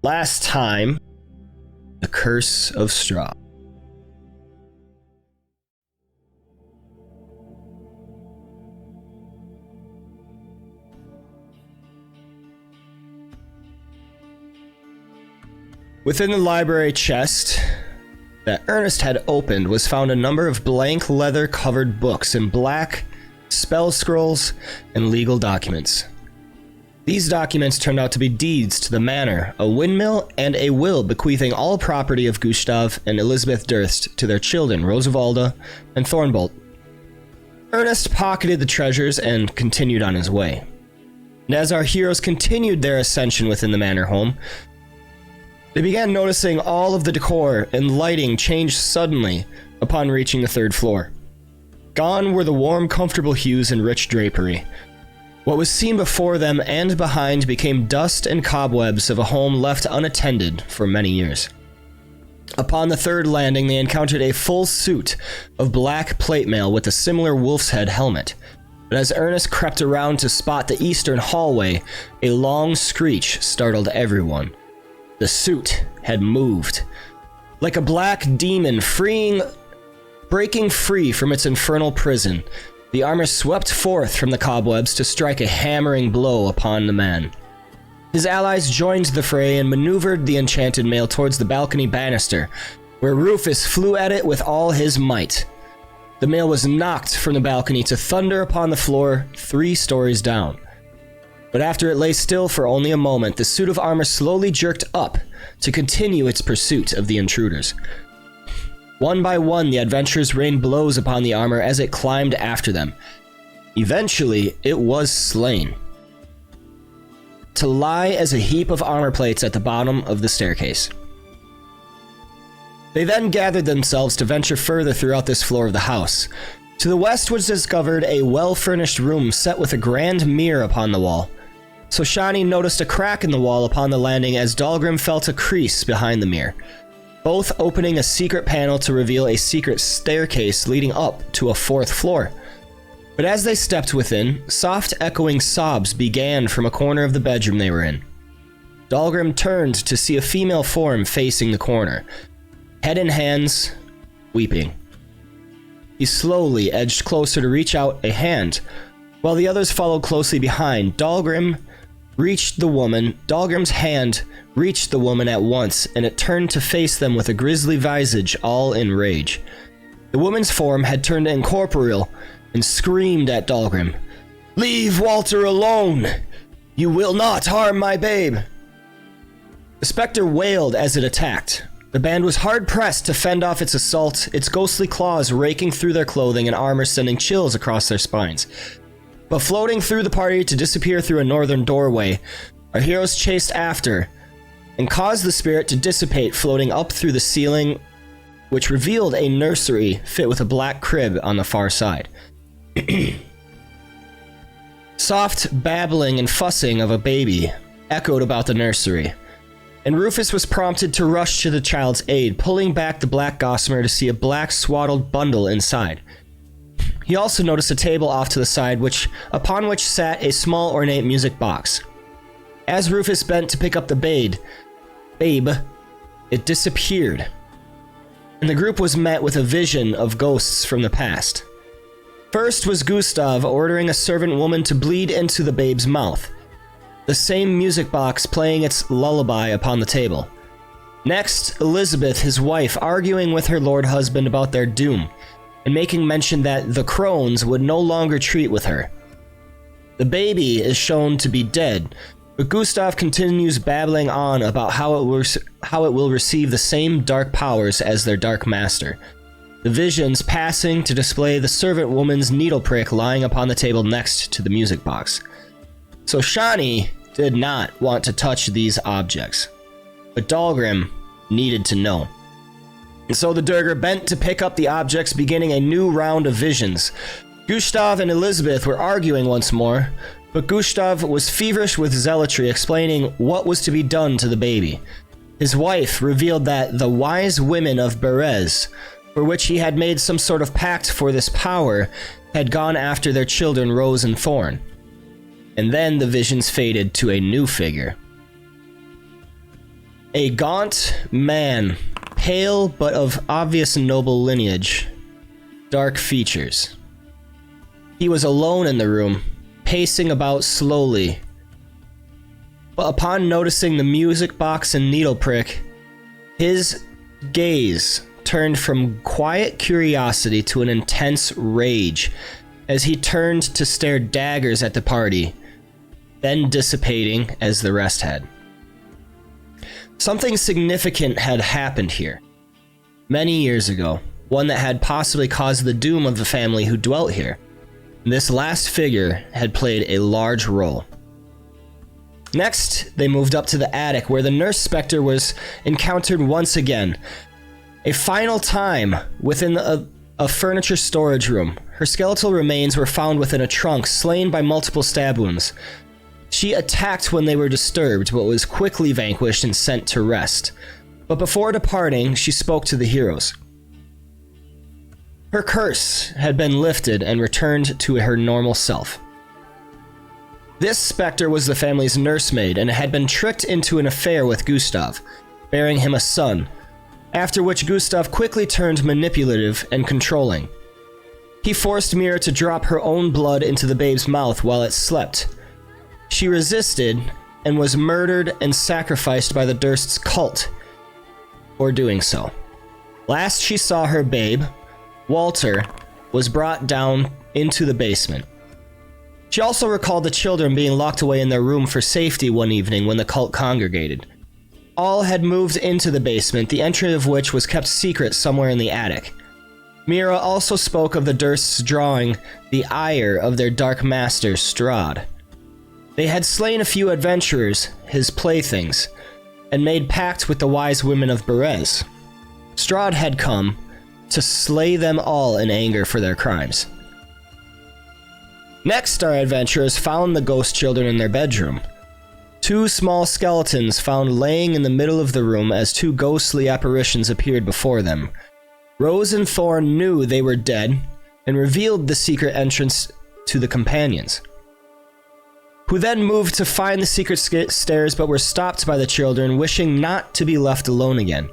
Last time, the curse of Strahd. Within the library chest that Ernest had opened was found a number of blank leather-covered books in black, spell scrolls, and legal documents. These documents turned out to be deeds to the manor, a windmill, and a will bequeathing all property of Gustav and Elizabeth Durst to their children, Rosavalda and Thornbolt. Ernest pocketed the treasures and continued on his way. And as our heroes continued their ascension within the manor home, they began noticing all of the decor and lighting change suddenly upon reaching the third floor. Gone were the warm, comfortable hues and rich drapery. What was seen before them and behind became dust and cobwebs of a home left unattended for many years. Upon the third landing, they encountered a full suit of black plate mail with a similar wolf's head helmet. But as Ernest crept around to spot the eastern hallway, a long screech startled everyone. The suit had moved. Like a black demon breaking free from its infernal prison, the armor swept forth from the cobwebs to strike a hammering blow upon the man. His allies joined the fray and maneuvered the enchanted mail towards the balcony banister, where Rufus flew at it with all his might. The mail was knocked from the balcony to thunder upon the floor 3 stories down. But after it lay still for only a moment, the suit of armor slowly jerked up to continue its pursuit of the intruders. One by one, the adventurers rained blows upon the armor as it climbed after them. Eventually, it was slain, to lie as a heap of armor plates at the bottom of the staircase. They then gathered themselves to venture further throughout this floor of the house. To the west was discovered a well-furnished room set with a grand mirror upon the wall. So Shani noticed a crack in the wall upon the landing as Dahlgrim felt a crease behind the mirror, both opening a secret panel to reveal a secret staircase leading up to a 4th floor. But as they stepped within, soft echoing sobs began from a corner of the bedroom they were in. Dahlgrim turned to see a female form facing the corner, head in hands, weeping. He slowly edged closer to reach out a hand, while the others followed closely behind. Dahlgrim's hand reached the woman at once, and it turned to face them with a grisly visage, all in rage. The woman's form had turned incorporeal and screamed at Dahlgrim, "Leave Walter alone! You will not harm my babe!" The specter wailed as it attacked. The band was hard-pressed to fend off its assault, its ghostly claws raking through their clothing and armor, sending chills across their spines. But floating through the party to disappear through a northern doorway, our heroes chased after and caused the spirit to dissipate, floating up through the ceiling, which revealed a nursery fit with a black crib on the far side. Soft babbling and fussing of a baby echoed about the nursery, and Rufus was prompted to rush to the child's aid, pulling back the black gossamer to see a black swaddled bundle inside. He also noticed a table off to the side, upon which sat a small ornate music box. As Rufus bent to pick up the babe, it disappeared, and the group was met with a vision of ghosts from the past. First was Gustav ordering a servant woman to bleed into the babe's mouth, the same music box playing its lullaby upon the table. Next, Elizabeth, his wife, arguing with her lord husband about their doom, and making mention that the crones would no longer treat with her. The baby is shown to be dead, but Gustav continues babbling on about how it will receive the same dark powers as their dark master. The visions passing to display the servant woman's needle prick lying upon the table next to the music box. So Shani did not want to touch these objects, but Dahlgrim needed to know. And so the Durgar bent to pick up the objects, beginning a new round of visions. Gustav and Elizabeth were arguing once more, but Gustav was feverish with zealotry, explaining what was to be done to the baby. His wife revealed that the wise women of Berez, for which he had made some sort of pact for this power, had gone after their children Rose and Thorn. And then the visions faded to a new figure. A gaunt man, pale but of obvious noble lineage, dark features. He was alone in the room, pacing about slowly. But upon noticing the music box and needle prick, his gaze turned from quiet curiosity to an intense rage as he turned to stare daggers at the party, then dissipating as the rest had. Something significant had happened here. Many years ago, one that had possibly caused the doom of the family who dwelt here. This last figure had played a large role. Next, they moved up to the attic where the nurse specter was encountered once again. A final time within a furniture storage room. Her skeletal remains were found within a trunk, slain by multiple stab wounds. She attacked when they were disturbed, but was quickly vanquished and sent to rest. But before departing, she spoke to the heroes. Her curse had been lifted and returned to her normal self. This specter was the family's nursemaid and had been tricked into an affair with Gustav, bearing him a son, after which Gustav quickly turned manipulative and controlling. He forced Mira to drop her own blood into the babe's mouth while it slept. She resisted and was murdered and sacrificed by the Durst's cult for doing so. Last she saw her babe, Walter, was brought down into the basement. She also recalled the children being locked away in their room for safety one evening when the cult congregated. All had moved into the basement, the entry of which was kept secret somewhere in the attic. Mira also spoke of the Dursts drawing the ire of their dark master, Strahd. They had slain a few adventurers, his playthings, and made pact with the wise women of Berez. Strahd had come to slay them all in anger for their crimes. Next, our adventurers found the ghost children in their bedroom. Two small skeletons found laying in the middle of the room as two ghostly apparitions appeared before them. Rose and Thorn knew they were dead and revealed the secret entrance to the companions, who then moved to find the secret stairs but were stopped by the children, wishing not to be left alone again.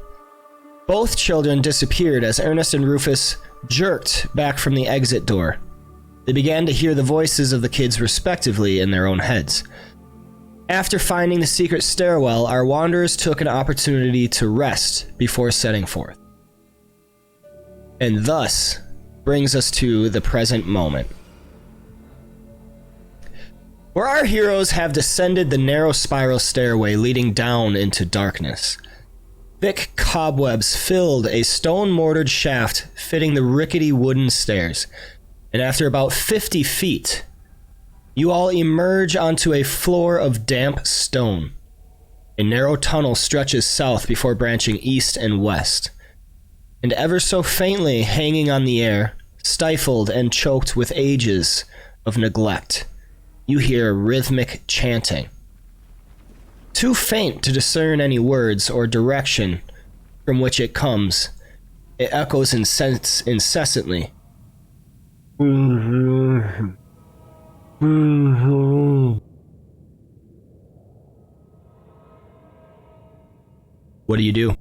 Both children disappeared as Ernest and Rufus jerked back from the exit door. They began to hear the voices of the kids respectively in their own heads. After finding the secret stairwell, our wanderers took an opportunity to rest before setting forth. And thus brings us to the present moment, where our heroes have descended the narrow spiral stairway leading down into darkness. Thick cobwebs filled a stone-mortared shaft fitting the rickety wooden stairs, and after about 50 feet, you all emerge onto a floor of damp stone. A narrow tunnel stretches south before branching east and west, and ever so faintly hanging on the air, stifled and choked with ages of neglect, you hear rhythmic chanting. Too faint to discern any words or direction from which it comes, it echoes incessantly. What do you do?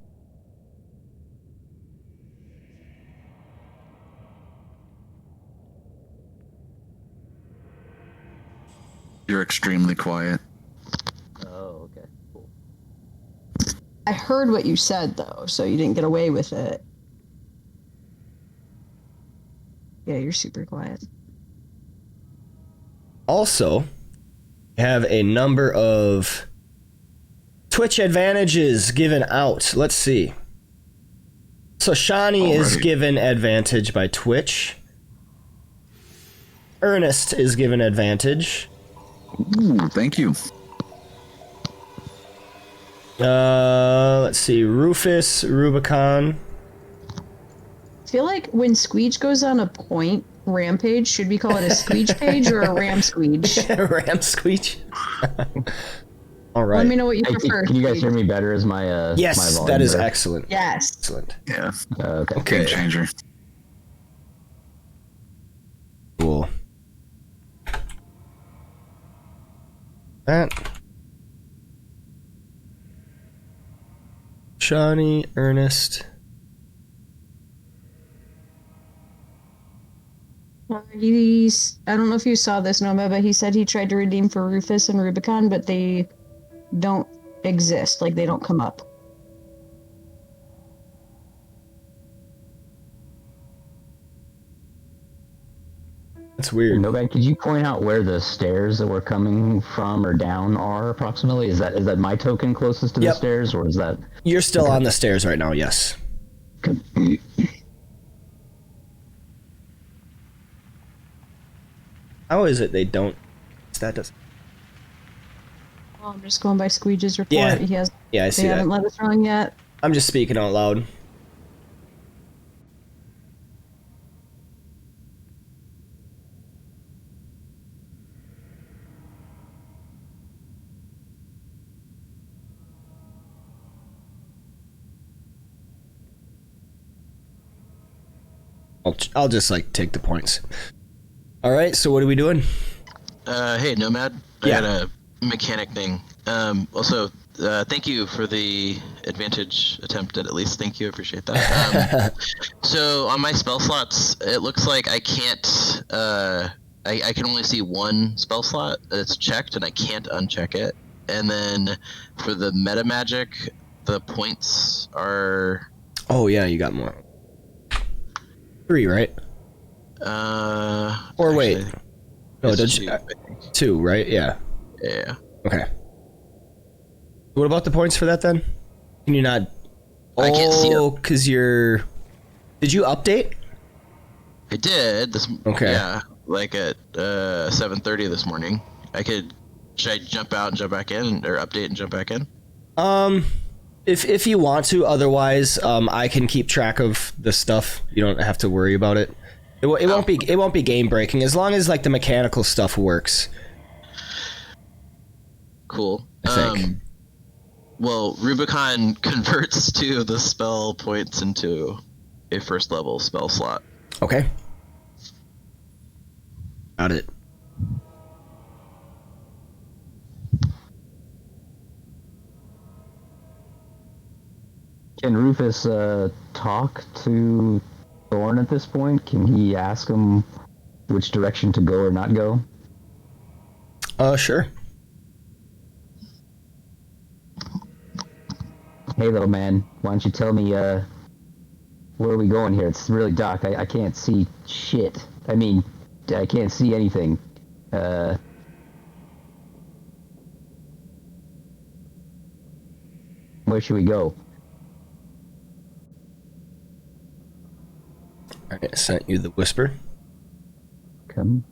You're extremely quiet. Oh, okay, cool. I heard what you said, though, so you didn't get away with it. Yeah, you're super quiet. Also, have a number of Twitch advantages given out. Let's see. So Shani is given advantage by Twitch. Ernest is given advantage. Ooh, thank you. Let's see. Rufus, Rubicon. I feel like when Squeege goes on a point rampage, should we call it a Squeege page or a Ram Squeege? Ram Squeege. All right. Let me know what you prefer. Can you guys hear me better as my yes, my volume that is better? excellent. Yes. Excellent. Yeah. Okay. Game changer. Cool. That. Shawnee, Ernest. I don't know if you saw this, Noma, but he said he tried to redeem for Rufus and Rubicon, but they don't exist. Like, they don't come up. That's weird. Nomad, could you point out where the stairs that we're coming from or down are approximately? Is that my token closest to the Yep. stairs, or is that? You're still on the stairs right now, yes. How is it they don't... That does... Well, I'm just going by Squeege's report. Yeah. He has. Yeah, I see They that. haven't let us run yet. I'm just speaking out loud. I'll just like take the points. All right, so what are we doing? Hey, Nomad. Yeah. I got a mechanic thing. Also, thank you for the advantage attempt at least. Thank you, appreciate that. So on my spell slots, it looks like I can't. I can only see one spell slot that's checked, and I can't uncheck it. And then for the meta magic, the points are. Oh yeah, you got more. 3, right? Or wait. actually, No, it's don't two, you, I think. 2, right? Yeah. Yeah. Okay. What about the points for that then? Can you not? I can't see Oh, because you're. Did you update? I did this. Okay. Yeah, like at 7:30 this morning. Should I jump out and jump back in, or update and jump back in? If you want to, otherwise, I can keep track of the stuff. You don't have to worry about it. It won't be game breaking as long as like the mechanical stuff works. Cool. I think. Well, Rubicon converts 2 of the spell points into a first level spell slot. Okay. Got it. Can Rufus talk to Thorn at this point? Can he ask him which direction to go or not go? Sure. Hey, little man, why don't you tell me where are we going here? It's really dark. I can't see shit. I mean, I can't see anything. Where should we go? All right, I sent you the whisper. Come.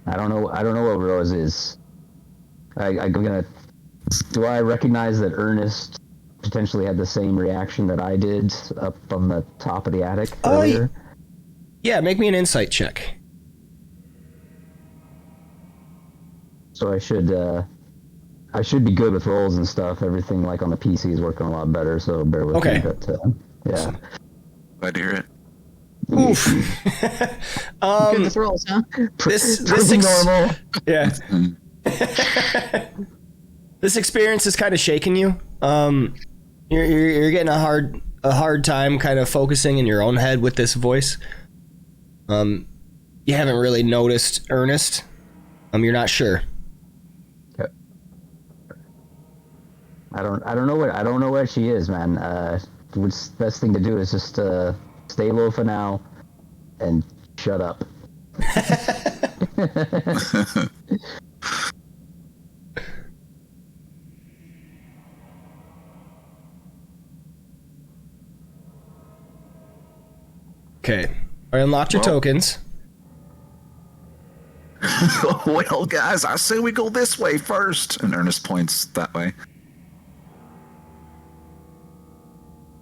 I don't know what Rose is. I'm gonna. Do I recognize that Ernest potentially had the same reaction that I did up on the top of the attic earlier? Yeah, make me an insight check. So I should be good with rolls and stuff. Everything like on the PC is working a lot better, so bear with Okay. me. But yeah. Glad to hear it. Oof. Good with rolls, huh? this Pretty normal. Yeah. This experience is kind of shaking you. You're getting a hard time kind of focusing in your own head with this voice. You haven't really noticed Ernest. You're not sure. Okay. I don't know where she is, man. What's the best thing to do is just stay low for now and shut up. Okay. I unlocked your tokens. Well, guys, I say we go this way first. And Ernest points that way.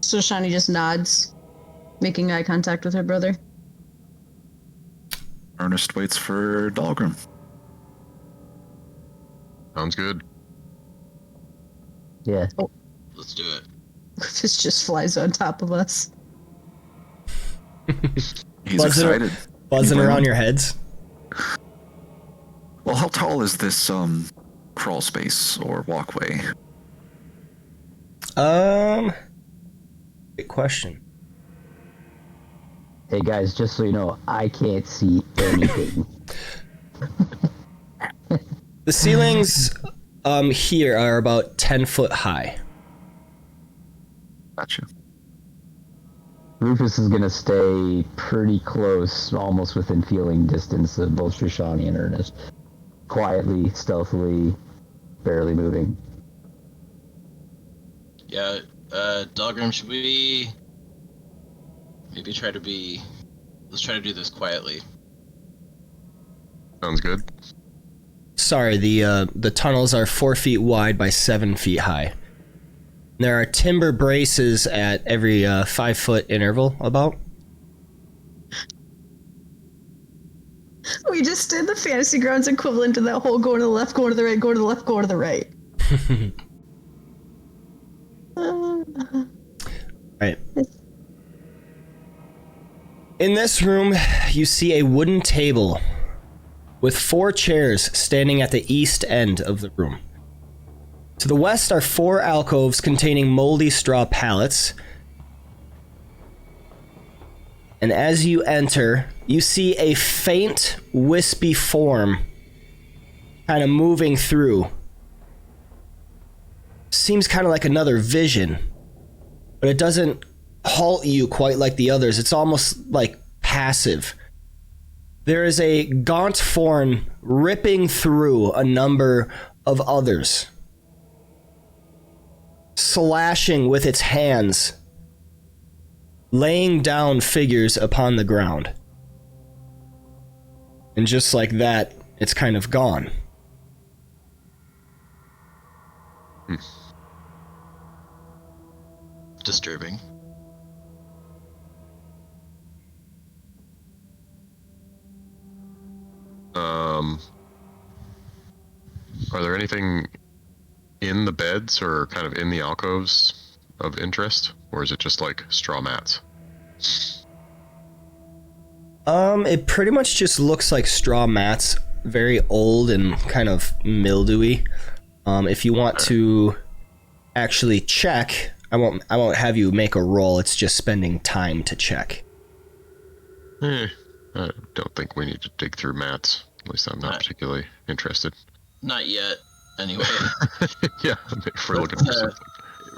So Shani just nods, making eye contact with her brother. Ernest waits for Dahlgrim. Sounds good. Yeah. Let's do it. Rufus just flies on top of us. He's Buzzing- excited. Buzzing He's around like, your heads. Well, how tall is this crawl space or walkway? Great question. Hey guys, just so you know, I can't see anything. The ceilings here are about 10 foot high. Gotcha. Rufus is gonna stay pretty close, almost within feeling distance of both Shoshani and Ernest. Quietly, stealthily, barely moving. Yeah, Dahlgrim, should we maybe let's try to do this quietly. Sounds good. Sorry, the tunnels are 4 feet wide by 7 feet high. There are timber braces at every 5 foot interval about. We just did the fantasy grounds equivalent to that whole going to the left, going to the right, going to the left, going to the right. Right. In this room, you see a wooden table with 4 chairs standing at the east end of the room. To the west are 4 alcoves containing moldy straw pallets. And as you enter, you see a faint, wispy form kind of moving through. Seems kind of like another vision, but it doesn't halt you quite like the others. It's almost like passive. There is a gaunt form ripping through a number of others, slashing with its hands, laying down figures upon the ground. And just like that, it's kind of gone. Disturbing. Are there anything in the beds or kind of in the alcoves of interest, or is it just like straw mats? It pretty much just looks like straw mats, very old and kind of mildewy. If you want to actually check, I won't have you make a roll. It's just spending time to check. I don't think we need to dig through mats. At least I'm not particularly interested. Not yet, anyway. Yeah, if we're looking for something.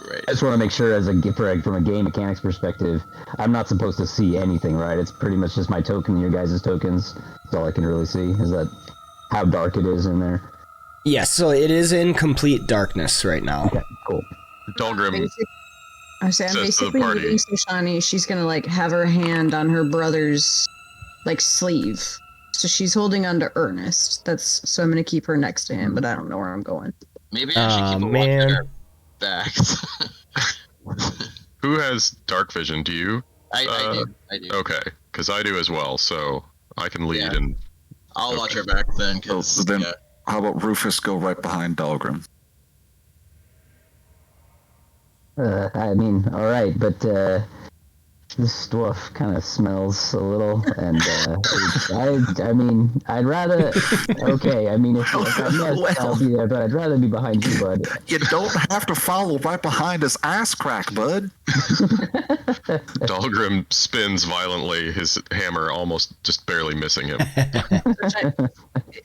Right. I just want to make sure, from a game mechanics perspective, I'm not supposed to see anything, right? It's pretty much just my token and your guys' tokens. That's all I can really see. Is that how dark it is in there? Yes, so it is in complete darkness right now. Okay, cool. Dahlgrim I'm says to the basically party- leading Sushani. She's gonna have her hand on her brother's sleeve. So she's holding onto Ernest. So I'm gonna keep her next to him, but I don't know where I'm going. Maybe I should keep a watch on our backs. Who has dark vision? Do you? I do. Okay, because I do as well, so I can lead and... I'll watch our back then, because... So then, how about Rufus go right behind Dahlgrim? All right, but this dwarf kind of smells a little, and I'd rather. Okay, if I mess, I'll be there, but I'd rather be behind you, bud. You don't have to follow right behind his ass crack, bud. Dahlgrim spins violently, his hammer almost just barely missing him.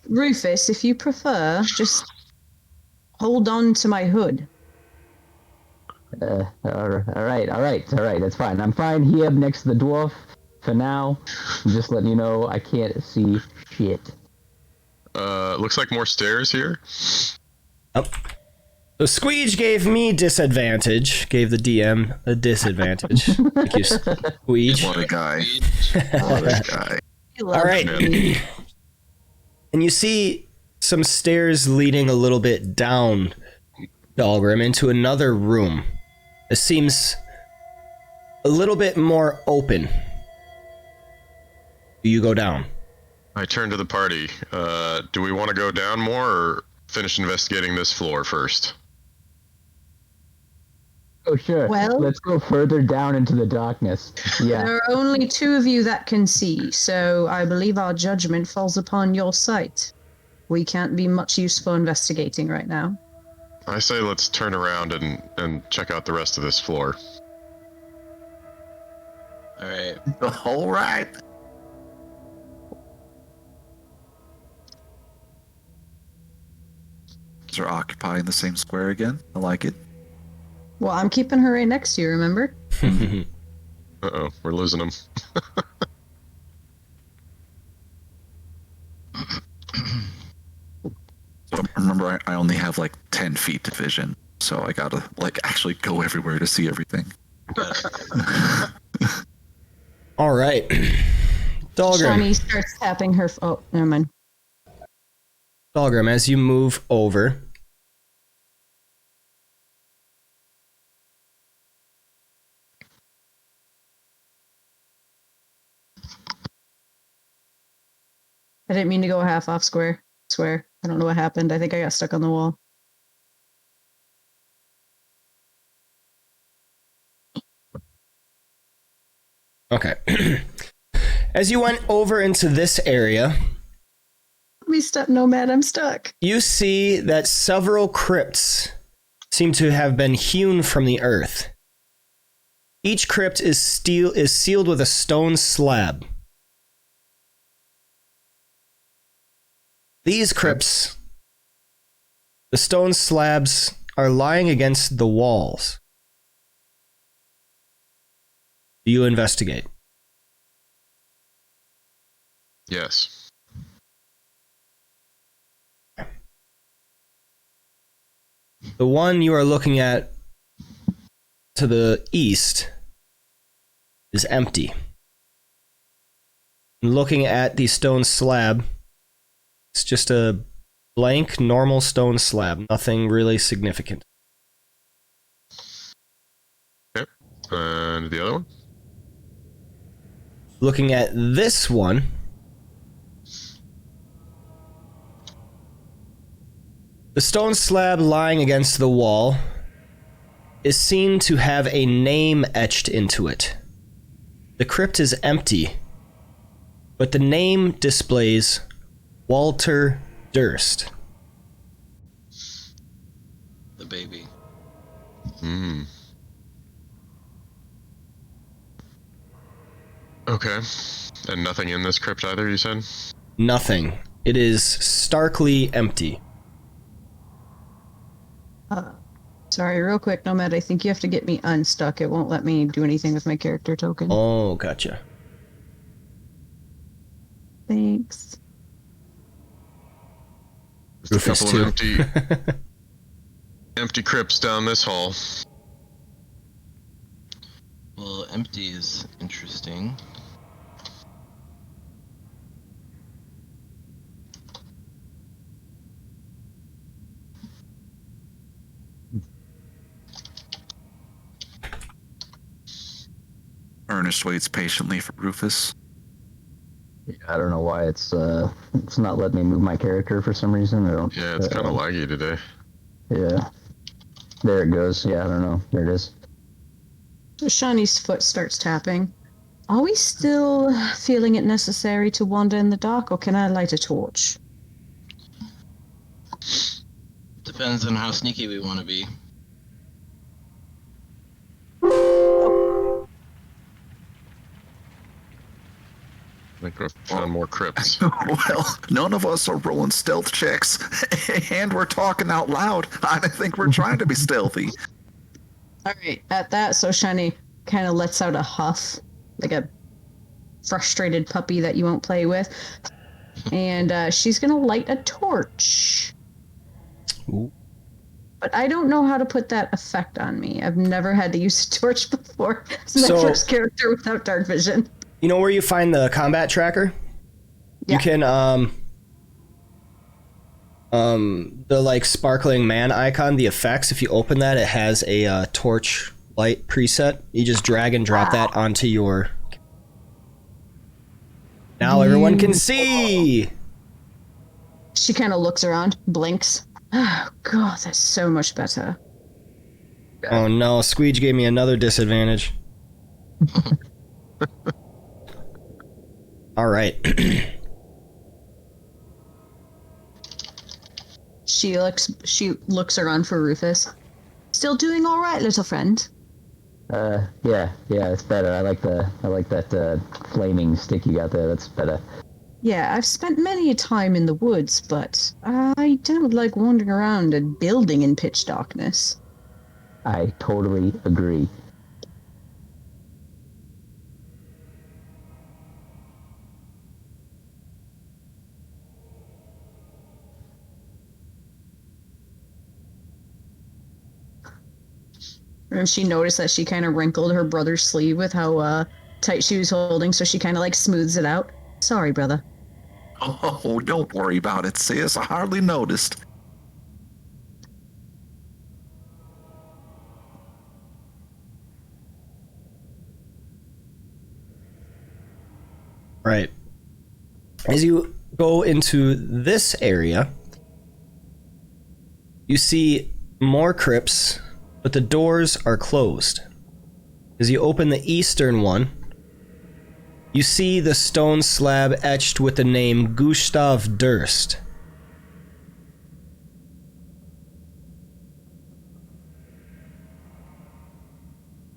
Rufus, if you prefer, just hold on to my hood. All right, that's fine. I'm fine here next to the dwarf for now. I'm just letting you know I can't see shit. Looks like more stairs here. Oh. So Squeege gave me disadvantage, gave the DM a disadvantage. Thank you, Squeege. What a guy. What a guy. All right. And you see some stairs leading a little bit down Dahlgrim into another room. It seems a little bit more open. Do you go down? I turn to the party. Do we want to go down more or finish investigating this floor first? Oh, sure. Well- let's go further down into the darkness. Yeah. There are only 2 of you that can see, so I believe our judgment falls upon your sight. We can't be much use for investigating right now. I say let's turn around and check out the rest of this floor. All right. All right. They're occupying the same square again. I like it. Well, I'm keeping her right next to you, remember? Uh-oh, we're losing them. So remember, I only have like 10 feet of vision, so I gotta like actually go everywhere to see everything. All right. Dahlgrim. Shawnee starts tapping her. Oh, never mind. Dahlgrim, as you move over, I didn't mean to go half off square. Swear. I don't know what happened. I think I got stuck on the wall. okay. As you went over into this area, Let me step, Nomad. I'm stuck. you see that several crypts seem to have been hewn from the earth. Each crypt is sealed with a stone slab. These crypts, the stone slabs, are lying against the walls. Do you investigate? Yes. The one you are looking at to the east is empty. Looking at the stone slab, it's just a blank, normal stone slab. Nothing really significant. Okay. And the other one? Looking at this one, the stone slab lying against the wall is seen to have a name etched into it. The crypt is empty, but the name displays Walter Durst. The baby. Hmm. Okay. And nothing in this crypt either, you said? Nothing. It is starkly empty. Sorry, real quick, Nomad. I think you have to get me unstuck. It won't let me do anything with my character token. Oh, gotcha. Thanks. Just a Rufus couple of too. empty crypts down this hall. Well, empty is interesting. Ernest waits patiently for Rufus. I don't know why it's not letting me move my character for some reason. I don't. Yeah, it's kind of laggy today. Yeah. There it goes. Yeah, I don't know. There it is. Shawnee's foot starts tapping. Are we still feeling it necessary to wander in the dark, or can I light a torch? Depends on how sneaky we want to be. I think I've found more crypts. Well, none of us are rolling stealth checks, and we're talking out loud. I think we're trying to be stealthy. All right, at that, so Shani kind of lets out a huff, like a frustrated puppy that you won't play with, and she's gonna light a torch. Ooh. But I don't know how to put that effect on me. I've never had to use a torch before. It's my So- first character without dark vision. You know where you find the combat tracker? Yeah. You can the like sparkling man icon, the effects, if you open that, it has a torch light preset. You just drag and drop that onto your. Now everyone can see. She kind of looks around, blinks. Oh god, that's so much better. Oh no, Squeege gave me another disadvantage. All right. She looks around for Rufus. Still doing all right, little friend. Yeah, it's better. I like that flaming stick you got there. That's better. Yeah, I've spent many a time in the woods, but I don't like wandering around and building in pitch darkness. I totally agree. And she noticed that she kind of wrinkled her brother's sleeve with how tight she was holding, so she kind of like smooths it out. Sorry, brother. Oh, don't worry about it, sis. I hardly noticed. Right. As you go into this area, you see more crypts, but the doors are closed. As you open the eastern one, you see the stone slab etched with the name Gustav Durst.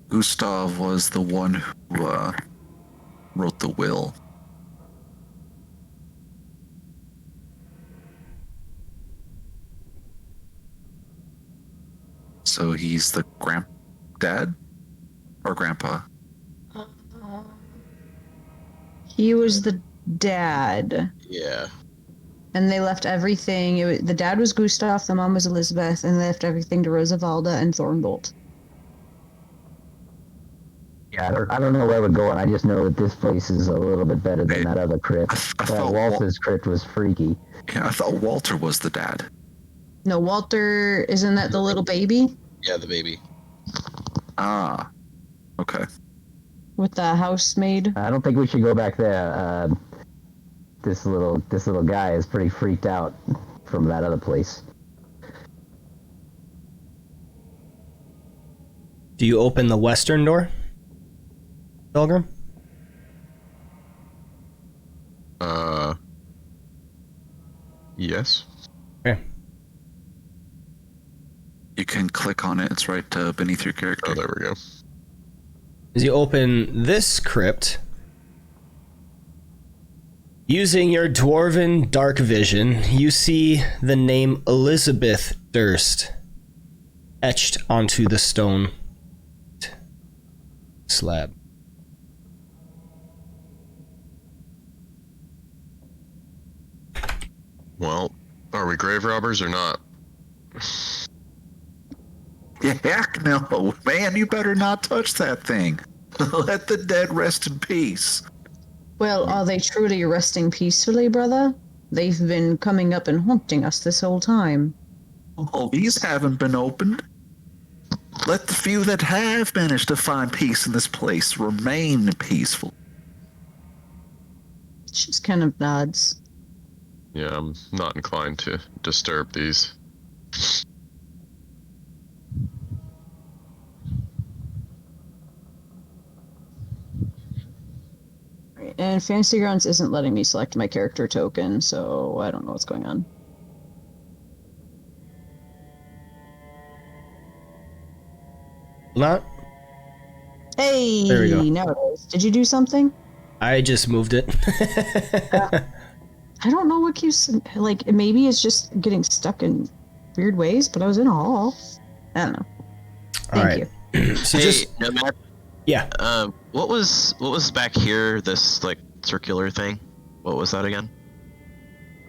Gustav was the one who wrote the will. So he's the granddad or grandpa? He was the dad. Yeah. And they left everything. The dad was Gustav, the mom was Elizabeth, and they left everything to Rosavalda and Thornbolt. Yeah, I don't know where we're going. I just know that this place is a little bit better than that other crypt. I That thought Walter's crypt was freaky. Yeah, I thought Walter was the dad. No, Walter, isn't that the little baby? Yeah, the baby. Ah, okay. With the housemaid? I don't think we should go back there. This little guy is pretty freaked out from that other place. Do you open the western door, Pilgrim? Yes. Okay. You can click on it. It's right beneath your character. Oh, there we go. As you open this crypt, using your dwarven dark vision, you see the name Elizabeth Durst etched onto the stone slab. Well, are we grave robbers or not? Yeah, heck no. Man, you better not touch that thing. Let the dead rest in peace. Well, are they truly resting peacefully, brother? They've been coming up and haunting us this whole time. Oh, these haven't been opened. Let the few that have managed to find peace in this place remain peaceful. She just kind of nods. Yeah, I'm not inclined to disturb these. And Fantasy Grounds isn't letting me select my character token, so I don't know what's going on. Not? Hey, There we go. now it is. Did you do something? I just moved it. I don't know what keeps, like, maybe it's just getting stuck in weird ways, but I was in a hall. I don't know. Thank you. So Hey, just Nomad. yeah. What was back here? This like circular thing. What was that again?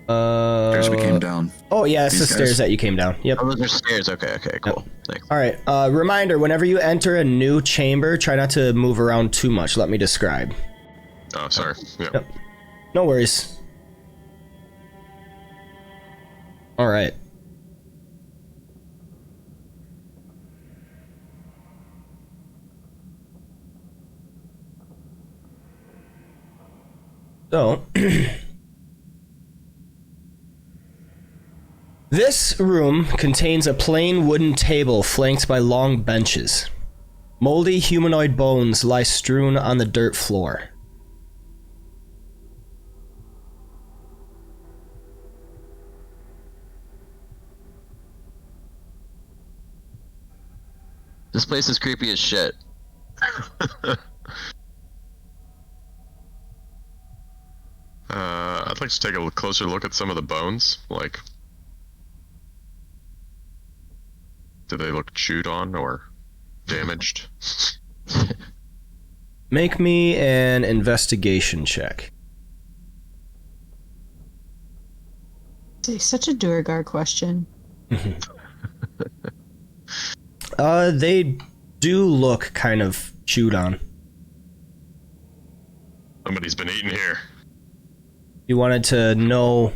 Stairs we came down. Oh yeah, it's the These guys. stairs that you came down. Yep. Oh, those are stairs. Okay, cool. Thanks. All right. Reminder: whenever you enter a new chamber, try not to move around too much. Let me describe. Oh, sorry. Yeah. Yep. No worries. All right. So, this room contains a plain wooden table flanked by long benches. Moldy humanoid bones lie strewn on the dirt floor. This place is creepy as shit. I'd like to take a closer look at some of the bones. Like, do they look chewed on or damaged? Make me an investigation check. It's such a Durgar question. They do look kind of chewed on. Somebody's been eating here. You wanted to know,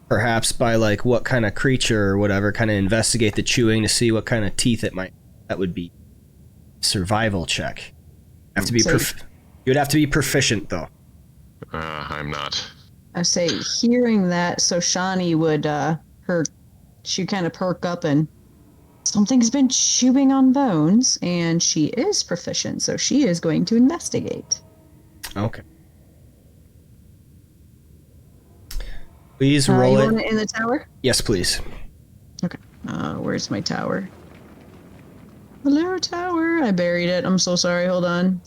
perhaps by like what kind of creature or whatever, kind of investigate the chewing to see what kind of teeth it might. That would be survival check. Have to be you'd have to be proficient though. I'm not. I say, hearing that, so Shani would she'd kind of perk up and something's been chewing on bones, and she is proficient, so she is going to investigate. Okay. Please roll you it. want it in the tower? Yes, please. Okay. Where's my tower? Hello, tower. I buried it. I'm so sorry. Hold on.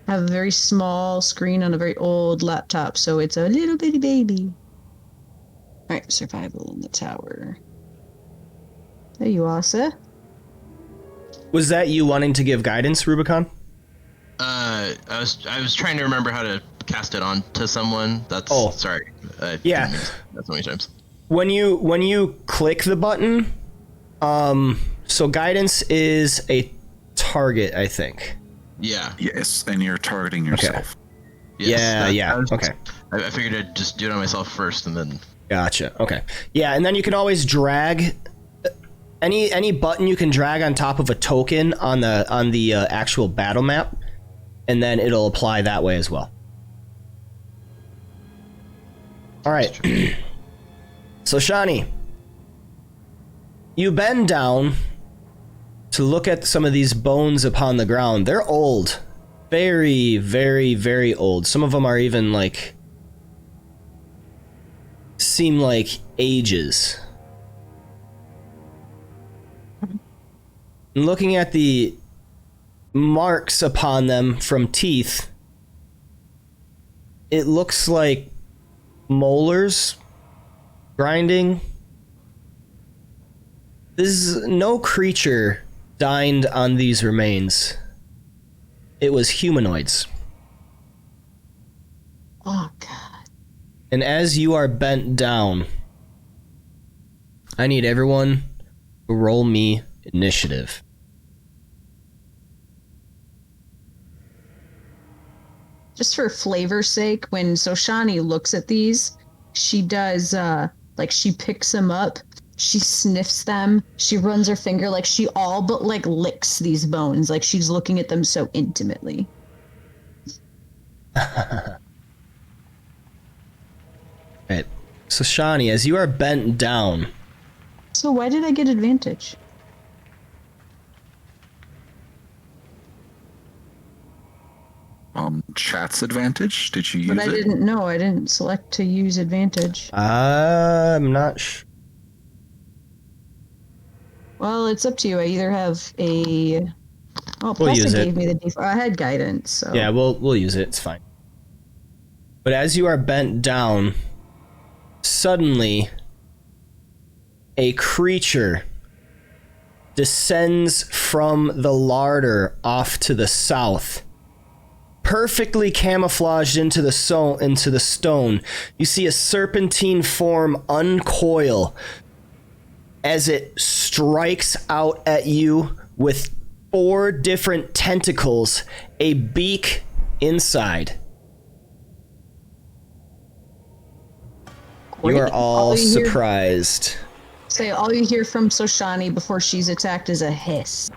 I have a very small screen on a very old laptop, so it's a little bitty baby. Alright, survival in the tower. There you are, sir. Was that you wanting to give guidance, Rubicon? I was trying to remember how to cast it on to someone. That's sorry. Yeah. That's many times. When you click the button, so guidance is a target, I think. Yeah. Yes, and you're targeting yourself. Yes, Okay. I figured I'd just do it on myself first and then. Gotcha. Okay. Yeah, and then you can always drag any button you can drag on top of a token on the actual battle map, and then it'll apply that way as well. All right. So Shani, you bend down to look at some of these bones upon the ground. They're old. Very, very, very old. Some of them are even like seem like ages. And looking at the marks upon them from teeth, it looks like molars grinding. No creature dined on these remains. It was humanoids. Oh, God. And as you are bent down, I need everyone to roll me initiative. Just for flavor's sake, when Soshani looks at these, she does, she picks them up, she sniffs them, she runs her finger, like she all but like licks these bones, like she's looking at them so intimately. Right. So Shani, as you are bent down. So why did I get advantage? Chat's advantage? Did you use it? But I didn't know. I didn't select to use advantage. I'm not sure. Well, it's up to you. I either have a... Oh, We'll plus use it it. gave me the default. I had guidance, so... Yeah, we'll use it. It's fine. But as you are bent down, suddenly a creature descends from the larder off to the south, perfectly camouflaged into the stone. You see a serpentine form uncoil as it strikes out at you with 4 different tentacles, a beak inside. You are all surprised. Say, all you hear from Soshani before she's attacked is a hiss.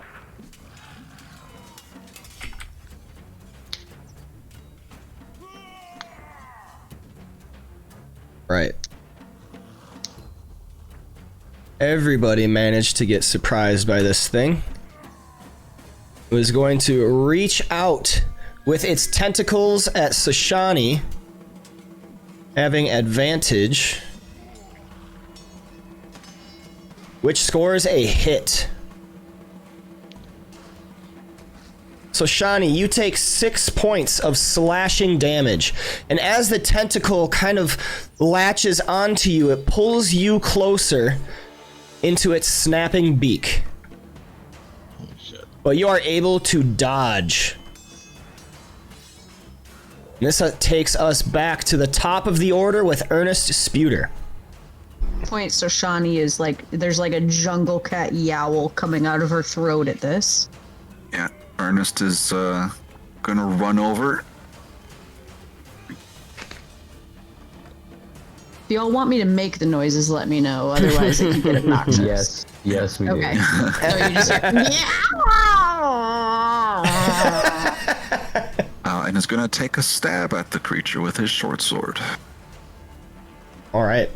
Right. Everybody managed to get surprised by this thing. It was going to reach out with its tentacles at Soshani, having advantage. which scores a hit. So Shani, you take 6 points of slashing damage, and as the tentacle kind of latches onto you, it pulls you closer into its snapping beak. Oh, shit. But you are able to dodge. And this takes us back to the top of the order with Ernest Sputer. Point. So Shani is like, there's like a jungle cat yowl coming out of her throat at this. Yeah, Ernest is gonna run over. If y'all want me to make the noises, let me know. Otherwise, it can get obnoxious. Yes, we Okay. do. So you just hear, And is gonna take a stab at the creature with his short sword. All right.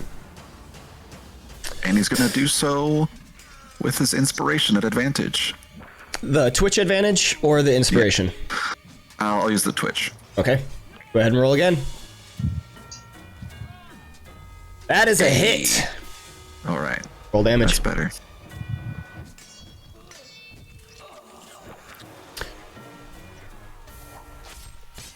And he's gonna do so with his inspiration at advantage. The Twitch advantage or the inspiration? I'll use the Twitch. Okay. Go ahead and roll again. That is a hit. All right. Roll damage. That's better.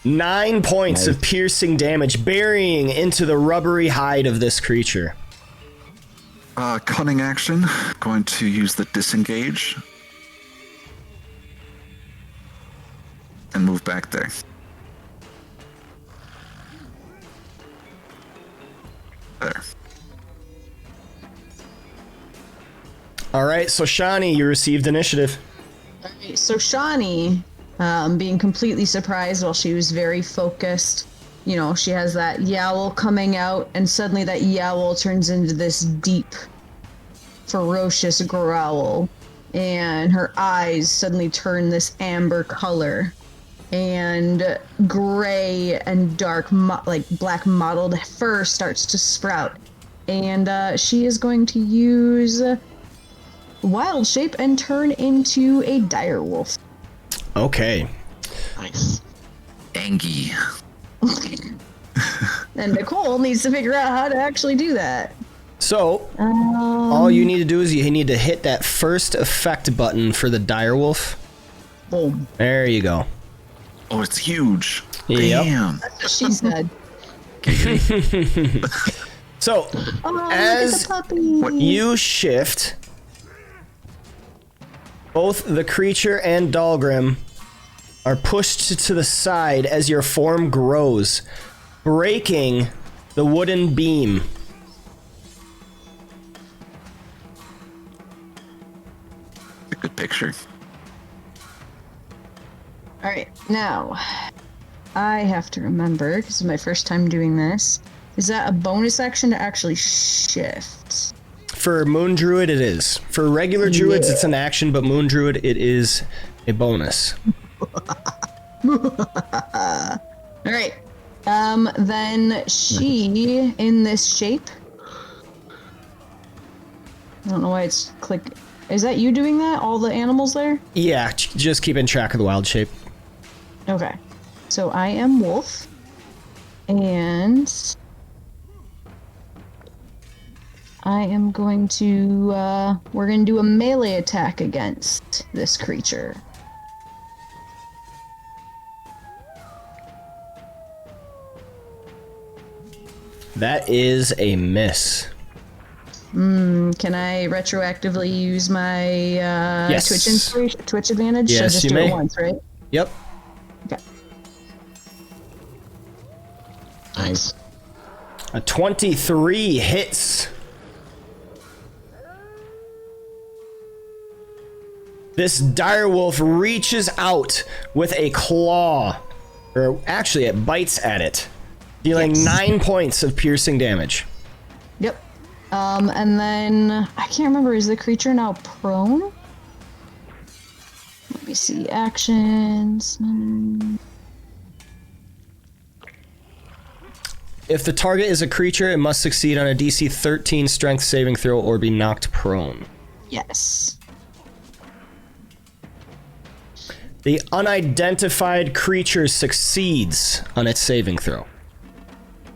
Nine points Nice. of piercing damage, burying into the rubbery hide of this creature. Cunning action. Going to use the disengage. And move back there. There. All right, so Shani, you received initiative. Alright, so Shani, being completely surprised while she was very focused, you know, she has that yowl coming out, and suddenly that yowl turns into this deep, ferocious growl, and her eyes suddenly turn this amber color, and gray and dark, like black mottled fur starts to sprout, and she is going to use wild shape and turn into a dire wolf. Okay. Nice. Angie. And Nicole needs to figure out how to actually do that. So, all you need to do is you need to hit that first effect button for the direwolf. Boom. There you go. Oh, it's huge. Yep. Damn. She's dead. So, Oh, as look at the puppy. you shift, both the creature and Dahlgrim are pushed to the side as your form grows, breaking the wooden beam. A good picture. All right, now I have to remember because it's my first time doing this. Is that a bonus action to actually shift? For Moon Druid, it is. For regular Druids, it's an action, but Moon Druid, it is a bonus. All right. Then she in this shape. I don't know why it's click. Is that you doing that? All the animals there? Yeah, just keeping track of the wild shape. Okay. So I am wolf, and I am going to. We're going to do a melee attack against this creature. That is a miss. Can I retroactively use my Yes. Twitch inspiration, Twitch advantage? Yes, So just you do may. it once, right? Yep. Okay. Nice. A 23 hits. This direwolf reaches out with a claw, or actually it bites at it, dealing Yes. 9 points of piercing damage. Yep. And then I can't remember. Is the creature now prone? Let me see. Actions. If the target is a creature, it must succeed on a DC 13 strength saving throw or be knocked prone. Yes. The unidentified creature succeeds on its saving throw.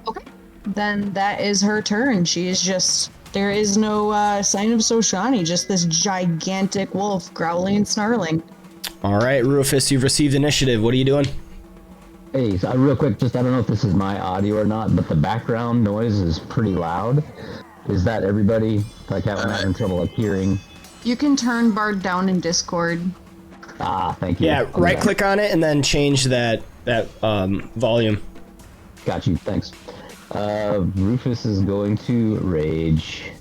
Okay. Then that is her turn. She is just there is no sign of Soshani, just this gigantic wolf growling and snarling. All right, Rufus, you've received initiative. What are you doing? Hey, so real quick, just I don't know if this is my audio or not, but the background noise is pretty loud. Is that everybody? Like having trouble like hearing? You can turn Bard down in Discord. Ah, thank you. Yeah, right click on it and then change that volume. Got you, thanks. Rufus is going to rage.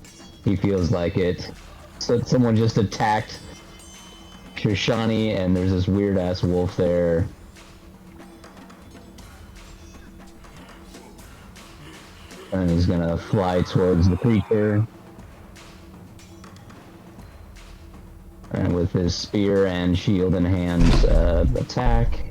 He feels like it. So someone just attacked Shoshani and there's this weird ass wolf there. And he's gonna fly towards the creature. And with his spear and shield in hand, attack.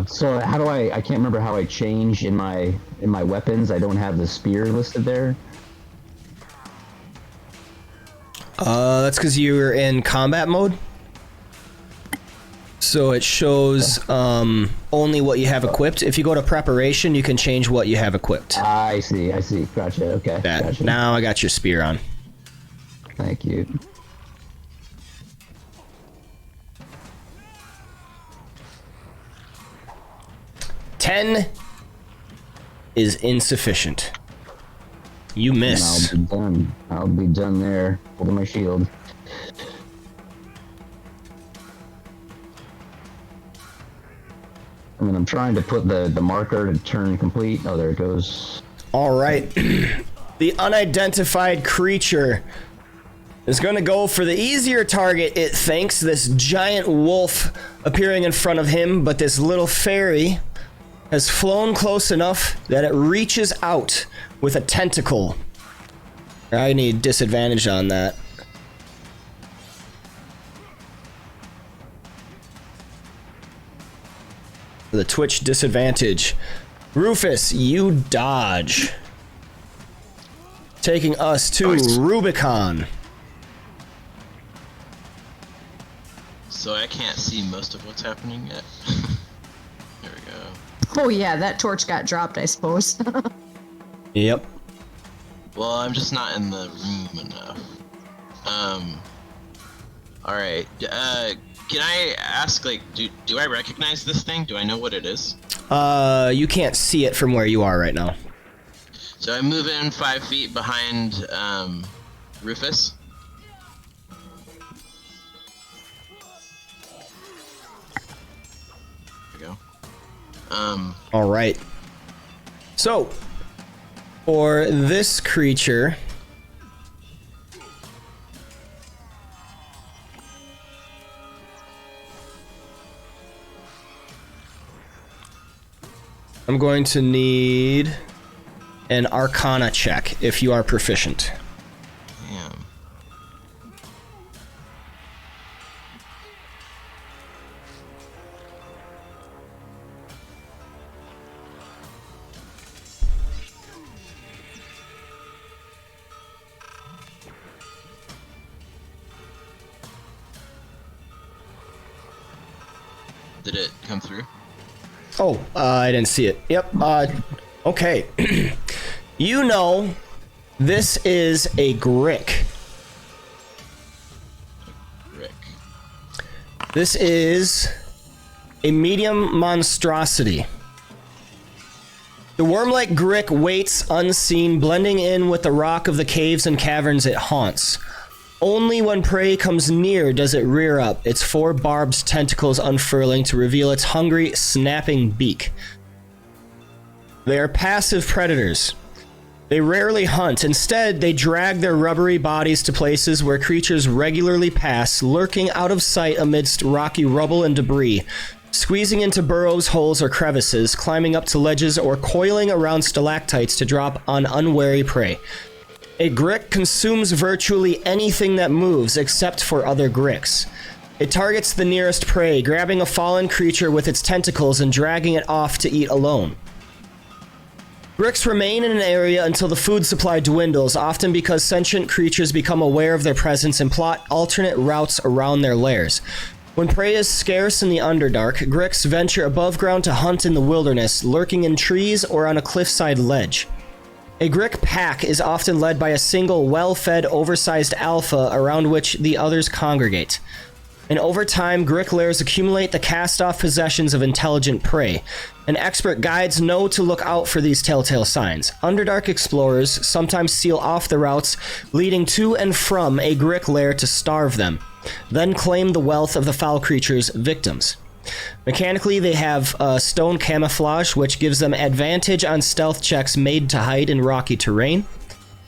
So how do I can't remember how I change in my weapons. I don't have the spear listed there. That's because you were in combat mode. So it shows only what you have equipped. If you go to preparation, you can change what you have equipped. I see. Gotcha, okay. Gotcha. Now I got your spear on. Thank you. $10 is insufficient. You miss. And I'll be done. I'll be done there. Holding my shield. I mean, I'm trying to put the marker to turn complete. Oh, there it goes. All right. The unidentified creature is going to go for the easier target, it thinks. This giant wolf appearing in front of him, but this little fairy has flown close enough that it reaches out with a tentacle. I need disadvantage on that. The Twitch disadvantage. Rufus, you dodge. Taking us to Nice. Rubicon. So I can't see most of what's happening yet. There we go. Oh yeah, that torch got dropped, I suppose. Yep. Well, I'm just not in the room enough. Alright. Can I ask, like, do I recognize this thing? Do I know what it is? You can't see it from where you are right now. So I move in 5 feet behind, Rufus. There we go. All right. So, for this creature, I'm going to need an Arcana check if you are proficient. Damn. Did it come through? Oh, I didn't see it. Yep. Okay. You know, this is a Grick. Rick. This is a medium monstrosity. The worm-like Grick waits unseen, blending in with the rock of the caves and caverns it haunts. Only when prey comes near does it rear up, its 4 barbed tentacles unfurling to reveal its hungry, snapping beak. They are passive predators. They rarely hunt. Instead, they drag their rubbery bodies to places where creatures regularly pass, lurking out of sight amidst rocky rubble and debris, squeezing into burrows, holes, or crevices, climbing up to ledges, or coiling around stalactites to drop on unwary prey. A Grick consumes virtually anything that moves except for other Gricks. It targets the nearest prey, grabbing a fallen creature with its tentacles and dragging it off to eat alone. Gricks remain in an area until the food supply dwindles, often because sentient creatures become aware of their presence and plot alternate routes around their lairs. When prey is scarce in the Underdark, Gricks venture above ground to hunt in the wilderness, lurking in trees or on a cliffside ledge. A Grick pack is often led by a single, well-fed, oversized alpha around which the others congregate. And over time, Grick lairs accumulate the cast-off possessions of intelligent prey, and expert guides know to look out for these telltale signs. Underdark explorers sometimes seal off the routes leading to and from a Grick lair to starve them, then claim the wealth of the foul creature's victims. Mechanically, they have stone camouflage, which gives them advantage on stealth checks made to hide in rocky terrain.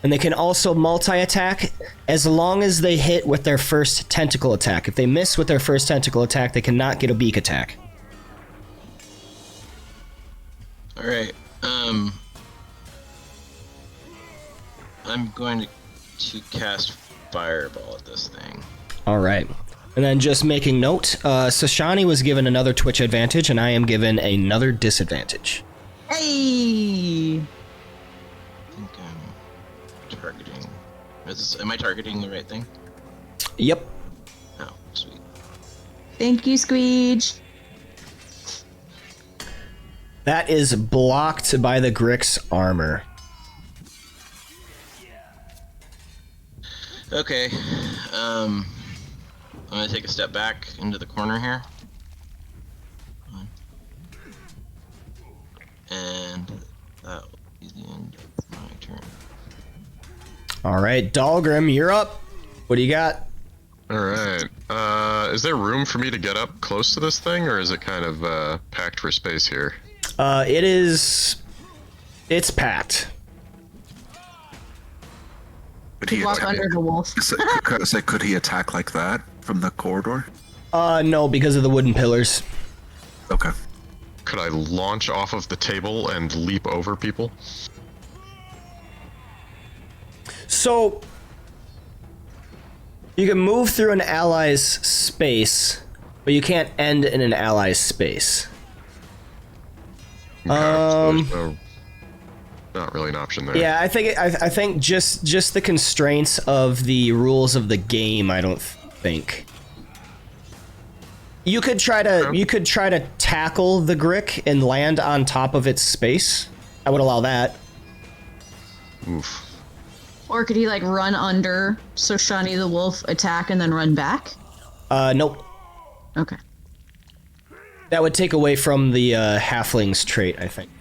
And they can also multi-attack as long as they hit with their first tentacle attack. If they miss with their first tentacle attack, they cannot get a beak attack. Alright, I'm going to cast Fireball at this thing. Alright. And then just making note, Sashani was given another Twitch advantage, and I am given another disadvantage. Hey! I think I'm targeting... am I targeting the right thing? Yep. Oh, sweet. Thank you, Squeege. That is blocked by the Grick's armor. Okay, I'm gonna take a step back into the corner here. And that will be the end of my turn. Alright, Dahlgrim, you're up. What do you got? Alright. Is there room for me to get up close to this thing, or is it kind of packed for space here? It's packed. Could he Walk attack? under the wolf. Could he attack like that from the corridor? No, because of the wooden pillars. Okay. Could I launch off of the table and leap over people? So, you can move through an ally's space, but you can't end in an ally's space. Okay, so there's no, not really an option there. Yeah, I think just the constraints of the rules of the game. I don't think you could try to tackle the Grick and land on top of its space. I would allow that. Oof. Or could he, like, run under, so Shani the wolf attack and then run back? Nope. Okay. That would take away from the halfling's trait, I think.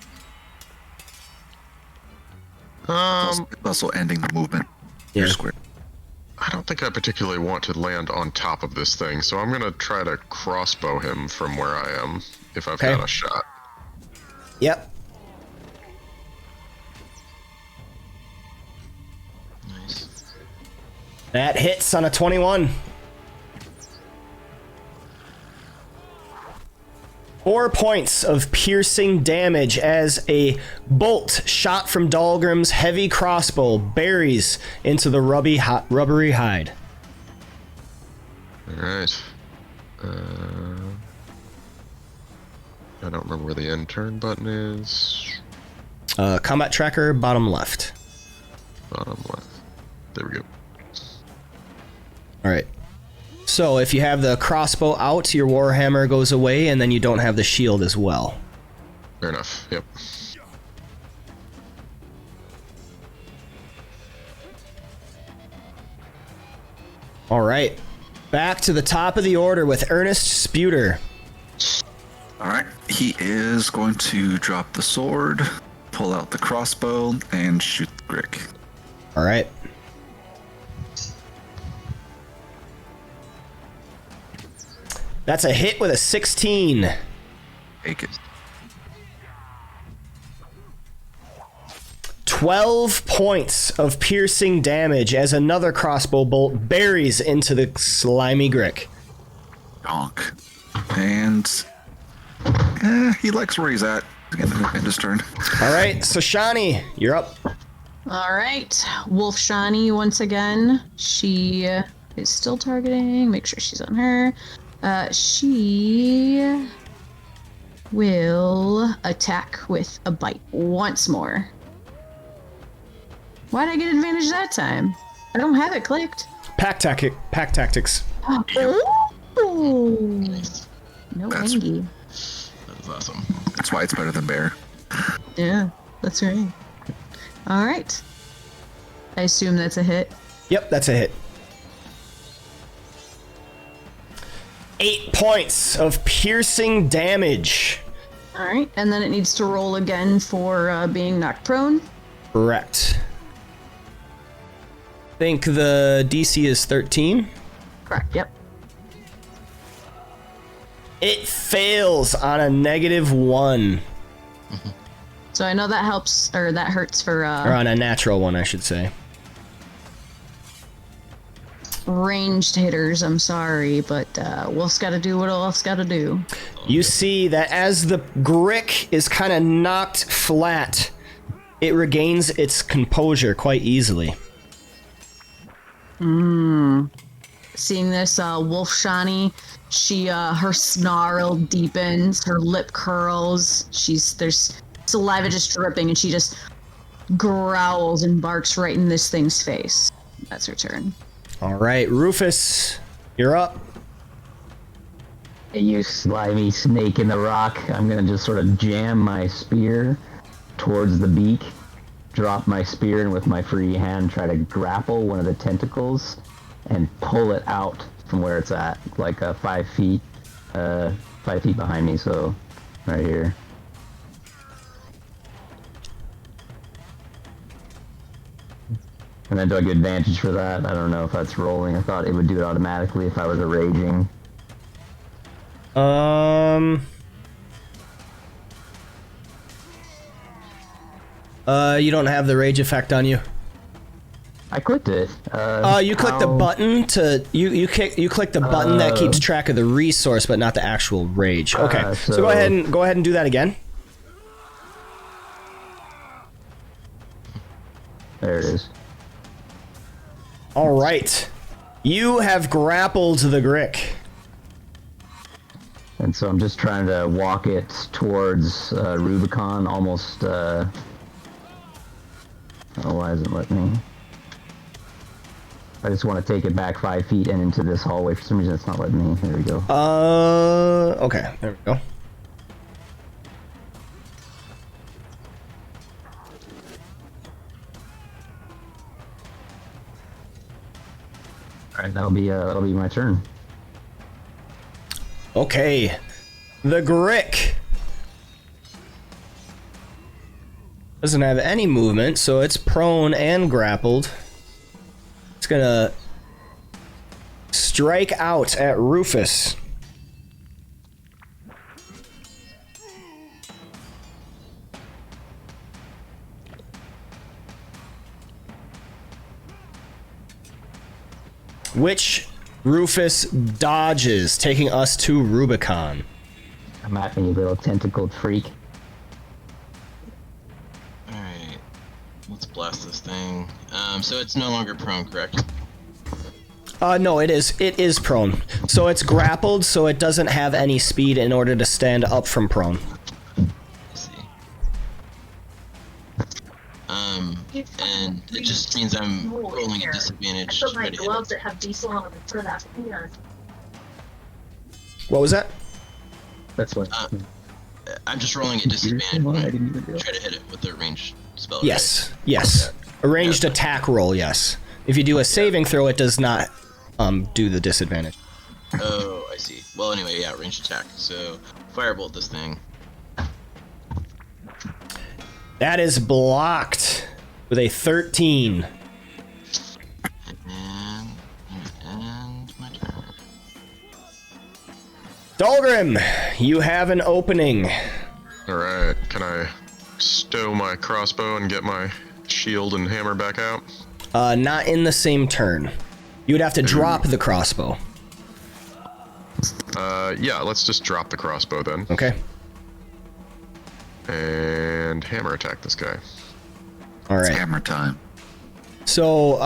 Also ending the movement. Yeah. You're square. I don't think I particularly want to land on top of this thing, so I'm gonna try to crossbow him from where I am, if I've got a shot. Yep. Nice. That hits on a 21. 4 points of piercing damage as a bolt shot from Dahlgrim's heavy crossbow buries into the rubbery hide. Alright. I don't remember where the end turn button is. Combat tracker, bottom left. Bottom left. There we go. Alright. So if you have the crossbow out, your warhammer goes away, and then you don't have the shield as well. Fair enough, yep. Alright. Back to the top of the order with Ernest Sputer. Alright. He is going to drop the sword, pull out the crossbow, and shoot the Grick. Alright. That's a hit with a 16. Take it. 12 points of piercing damage as another crossbow bolt buries into the slimy Grick. Donk. And he likes where he's at. End his turn. Alright, so Shani, you're up. All right. Wolf Shani once again. She is still targeting. Make sure she's on her. She will attack with a bite once more. Why did I get advantage that time? I don't have it clicked. Pack tactics. Ooh. Nice. No That's- Angie. That is awesome. That's why it's better than bear. Yeah, that's right. All right. I assume that's a hit. Yep, that's a hit. 8 points of piercing damage. All right, and then it needs to roll again for being knocked prone. Correct. Think the DC is 13. Correct. Yep. It fails on a -1. So I know that helps, or that hurts for Or on a natural one, I should say. ranged hitters. I'm sorry, but Wolf's got to do what Wolf's got to do. You see that as the Grick is kind of knocked flat, it regains its composure quite easily. Seeing this, Wolf Shani, she her snarl deepens, her lip curls. There's saliva just dripping, and she just growls and barks right in this thing's face. That's her turn. All right, Rufus, you're up. Hey, you slimy snake in the rock. I'm gonna just sort of jam my spear towards the beak, drop my spear, and with my free hand try to grapple one of the tentacles and pull it out from where it's at, like 5 feet, 5 feet behind me. So right here. And then do I get advantage for that? I don't know if that's rolling. I thought it would do it automatically if I was a raging. You don't have the rage effect on you. I clicked it. You click the button to you click the button that keeps track of the resource, but not the actual rage. Okay, so go ahead and do that again. There it is. All right, you have grappled the Grick. And so I'm just trying to walk it towards Rubicon, almost. Oh, why isn't it letting me? I just want to take it back 5 feet and into this hallway. For some reason, it's not letting me. There we go. Okay, there we go. All right, that'll be my turn. Okay, the Grick doesn't have any movement, so it's prone and grappled. It's gonna strike out at Rufus. Which Rufus dodges, taking us to Rubicon. I'm at me, you little tentacled freak. Alright. Let's blast this thing. So it's no longer prone, correct? No, it is. It is prone. So it's grappled, so it doesn't have any speed in order to stand up from prone. I see. And it just means I'm rolling a disadvantage. I put my to hit it. gloves that have diesel on them for that. Yeah. What was that? That's what. I'm just rolling a disadvantage when I try to hit it with the ranged spell. Yes. Yes. A ranged attack roll, yes. If you do a saving throw, it does not do the disadvantage. Right? Oh, I see. Well, anyway, yeah, ranged attack. So, firebolt this thing. That is blocked with a 13. And my turn. Dahlgrim, you have an opening. Alright, can I stow my crossbow and get my shield and hammer back out? Not in the same turn. You would have to drop the crossbow. Yeah, let's just drop the crossbow then. Okay. And hammer attack this guy. All It's right. hammer time. So,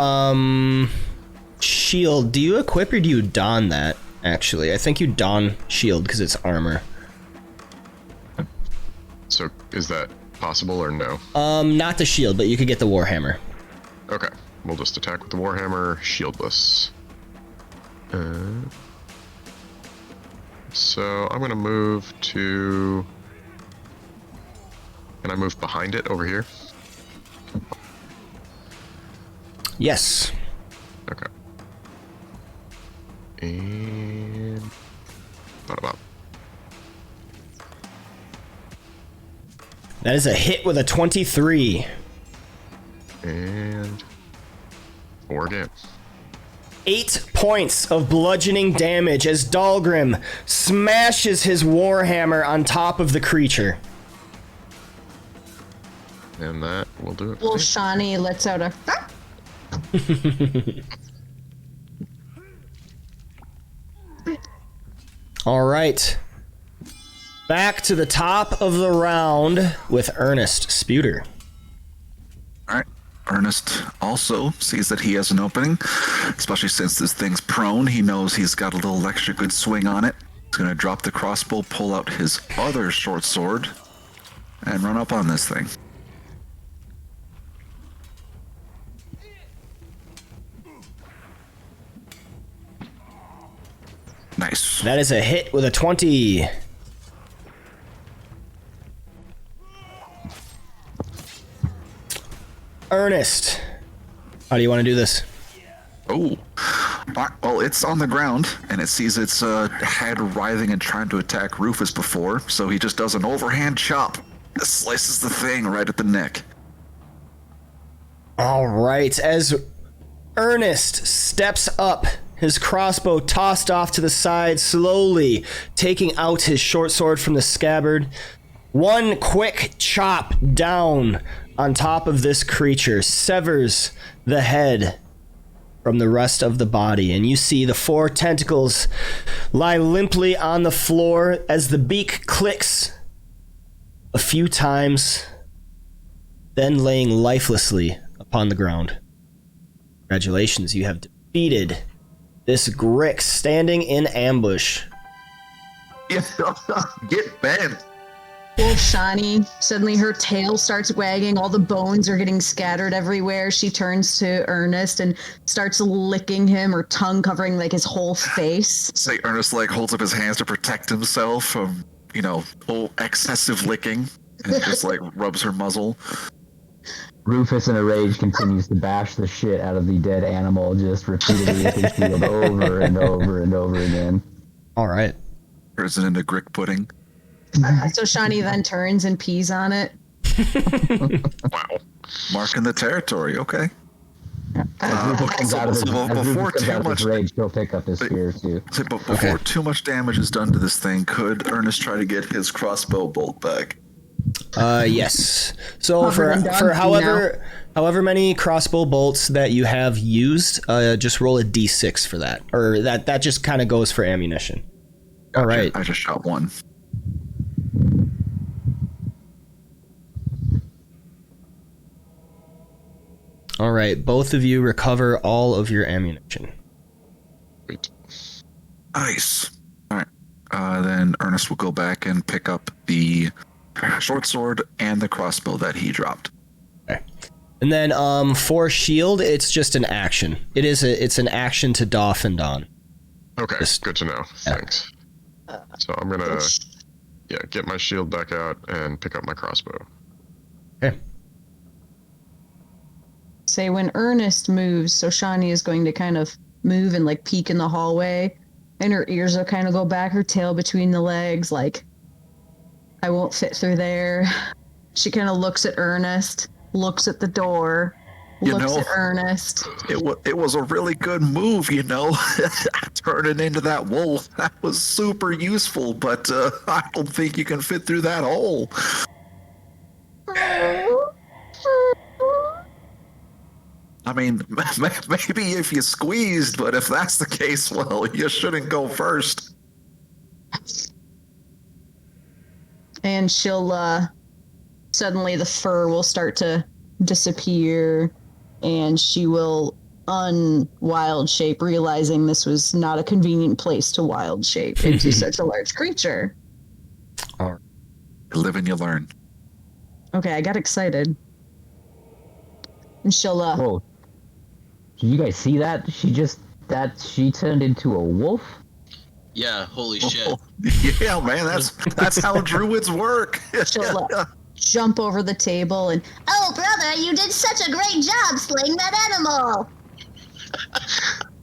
shield, do you equip or do you don that, actually? I think you don shield because it's armor. So, is that possible or no? Not the shield, but you could get the warhammer. Okay, we'll just attack with the warhammer, shieldless. So I'm gonna move to. Can I move behind it over here? Yes. Okay. And what about? That is a hit with a 23. And 4 again. 8 points of bludgeoning damage as Dahlgrim smashes his warhammer on top of the creature. And that will do it. Well, Shawnee lets out a. All right. Back to the top of the round with Ernest Sputer. All right. Ernest also sees that he has an opening, especially since this thing's prone. He knows he's got a little extra good swing on it. He's going to drop the crossbow, pull out his other short sword, and run up on this thing. Nice. That is a hit with a 20. Ernest, how do you want to do this? Oh. Well, it's on the ground, and it sees its head writhing and trying to attack Rufus before, so he just does an overhand chop. Slices the thing right at the neck. All right, as Ernest steps up, his crossbow tossed off to the side, slowly taking out his short sword from the scabbard. One quick chop down on top of this creature severs the head from the rest of the body, and you see the 4 tentacles lie limply on the floor as the beak clicks a few times, then laying lifelessly upon the ground. Congratulations, you have defeated this Grix standing in ambush. Get bent. Well, Shawnee, suddenly her tail starts wagging. All the bones are getting scattered everywhere. She turns to Ernest and starts licking him, her tongue covering like his whole face. Say Ernest like holds up his hands to protect himself from, excessive licking, and just like rubs her muzzle. Rufus in a rage continues to bash the shit out of the dead animal, just repeatedly with his shield over and over and over again. All right. Turns it into Grick pudding. So Shawnee then turns and pees on it. Wow. Marking the territory, okay. Before too much rage, he'll pick up his spear too. But before too much damage is done to this thing, could Ernest try to get his crossbow bolt back? Yes. So for however many crossbow bolts that you have used, just roll a d6 for that. Or that just kind of goes for ammunition. All right. I just shot one. All right, both of you recover all of your ammunition. Wait. Nice. All right. Then Ernest will go back and pick up the short sword and the crossbow that he dropped. Okay. And then for shield, it's just an action. It's an action to doff and don. Okay, good to know. Thanks. So I'm gonna get my shield back out and pick up my crossbow. Okay. Say when Ernest moves, so Shawnee is going to kind of move and like peek in the hallway, and her ears will kind of go back, her tail between the legs, like, I won't fit through there. She kind of looks at Ernest, looks at the door, looks at Ernest. It was a really good move, turning into that wolf. That was super useful, but I don't think you can fit through that hole. I mean, maybe if you squeezed, but if that's the case, well, you shouldn't go first. And she'll, suddenly the fur will start to disappear, and she will unwild shape, realizing this was not a convenient place to wild shape into such a large creature. All right. You live and you learn. Okay, I got excited. And she'll, Whoa. Did you guys see that? She turned into a wolf? Yeah, holy shit. Yeah, man, that's how druids work. She'll jump over the table and, Oh, brother, you did such a great job slaying that animal.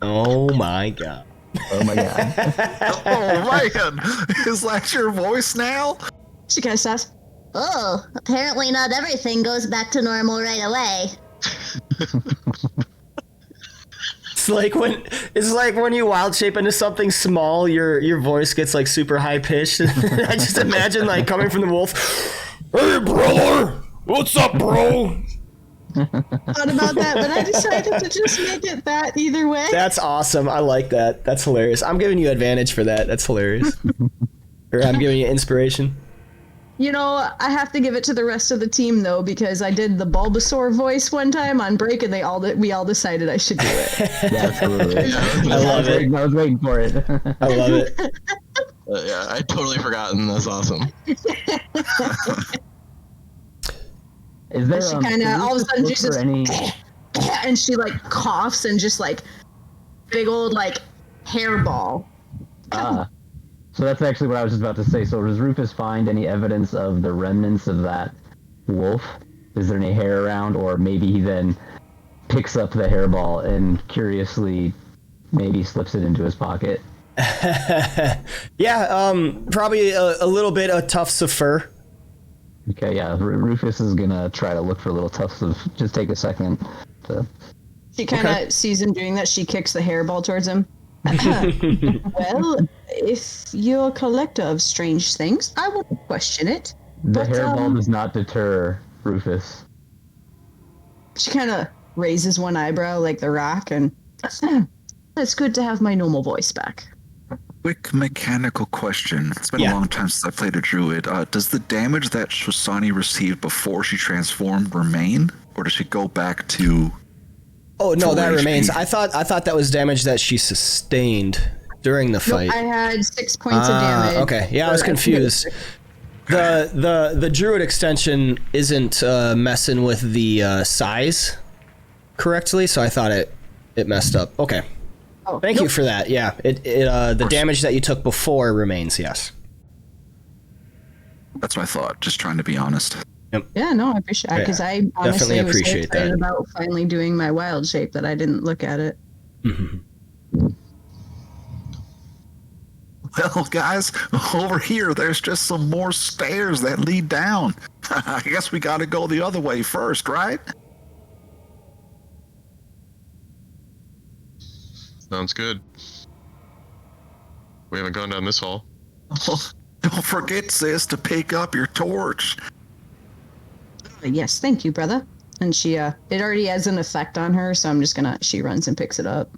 Oh my god. Oh my god. Oh man, is that your voice now? she kind of says, Oh, apparently not everything goes back to normal right away. It's like when you wild shape into something small, your voice gets like super high pitched. I just imagine like coming from the wolf. Hey brother, what's up, bro? thought about that, but I decided to just make it that either way. That's awesome. I like that. That's hilarious. I'm giving you advantage for that. That's hilarious. Or I'm giving you inspiration. You know, I have to give it to the rest of the team though, because I did the Bulbasaur voice one time on break, and we all decided I should do it. Yeah, absolutely. I love it. I was waiting for it. I love it. Yeah, I'd totally forgotten. That's awesome. Is there She kind of all of a sudden look just for any? and she like coughs and just like big old like hairball. So that's actually what I was just about to say. So does Rufus find any evidence of the remnants of that wolf? Is there any hair around, or maybe he then picks up the hairball and curiously maybe slips it into his pocket? Yeah, probably a little bit of tufts of fur. Okay, yeah. Rufus is gonna try to look for little tufts of. Just take a second. She kind of sees him doing that. She kicks the hairball towards him. Well, if you're a collector of strange things, I wouldn't question it. The But, hairball does not deter Rufus. She kind of raises one eyebrow like the Rock, and it's good to have my normal voice back. Quick mechanical question. It's been Yeah. a long time since I played a druid. Does the damage that Shosani received before she transformed remain, or does she go back to? Oh no, Full that HP. remains. I thought that was damage that she sustained during the fight. I had 6 points of damage. Okay, yeah, I was confused. The druid extension isn't messing with the size correctly, so I thought it messed up. Okay, Oh, thank you for that. Yeah, the damage that you took before remains. Yes. That's what I thought. Just trying to be honest. Yeah, no, I appreciate it, because I honestly was so appreciate excited that. about finally doing my wild shape that I didn't look at it. Well, guys, over here, there's just some more stairs that lead down. I guess we gotta go the other way first, right? Sounds good. We haven't gone down this hall. Oh, don't forget, sis, to pick up your torch. Yes, thank you, brother. And she, it already has an effect on her, so I'm just gonna, she runs and picks it up.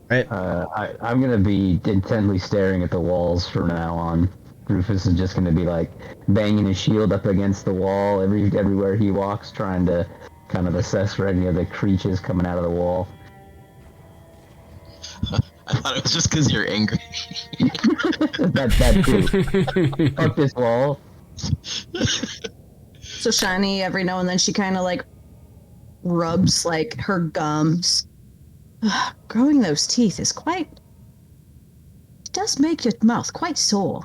Right. I'm gonna be intently staring at the walls from now on. Rufus is just gonna be like banging his shield up against the wall everywhere he walks, trying to kind of assess for any of the creatures coming out of the wall. I thought it was just because you're angry. that too. Fuck this wall. So Shiny, every now and then, she kind of like rubs like her gums. Growing those teeth is quite. It does make your mouth quite sore.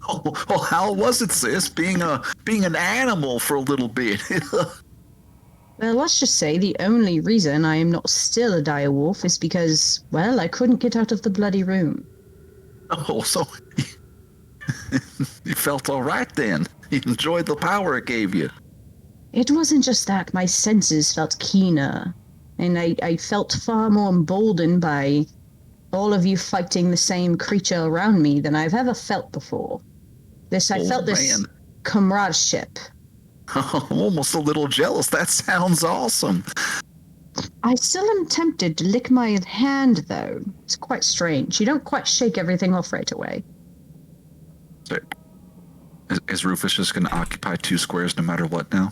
Oh, well, how was it, sis, being an animal for a little bit? Well, let's just say the only reason I am not still a dire wolf is because, well, I couldn't get out of the bloody room. Oh, so you felt all right then. You enjoyed the power it gave you. It wasn't just that, my senses felt keener, and I felt far more emboldened by all of you fighting the same creature around me than I've ever felt before. I felt this man. comradeship. I'm almost a little jealous. That sounds awesome. I still am tempted to lick my hand, though. It's quite strange. You don't quite shake everything off right away. So, is Rufus just going to occupy 2 squares no matter what now?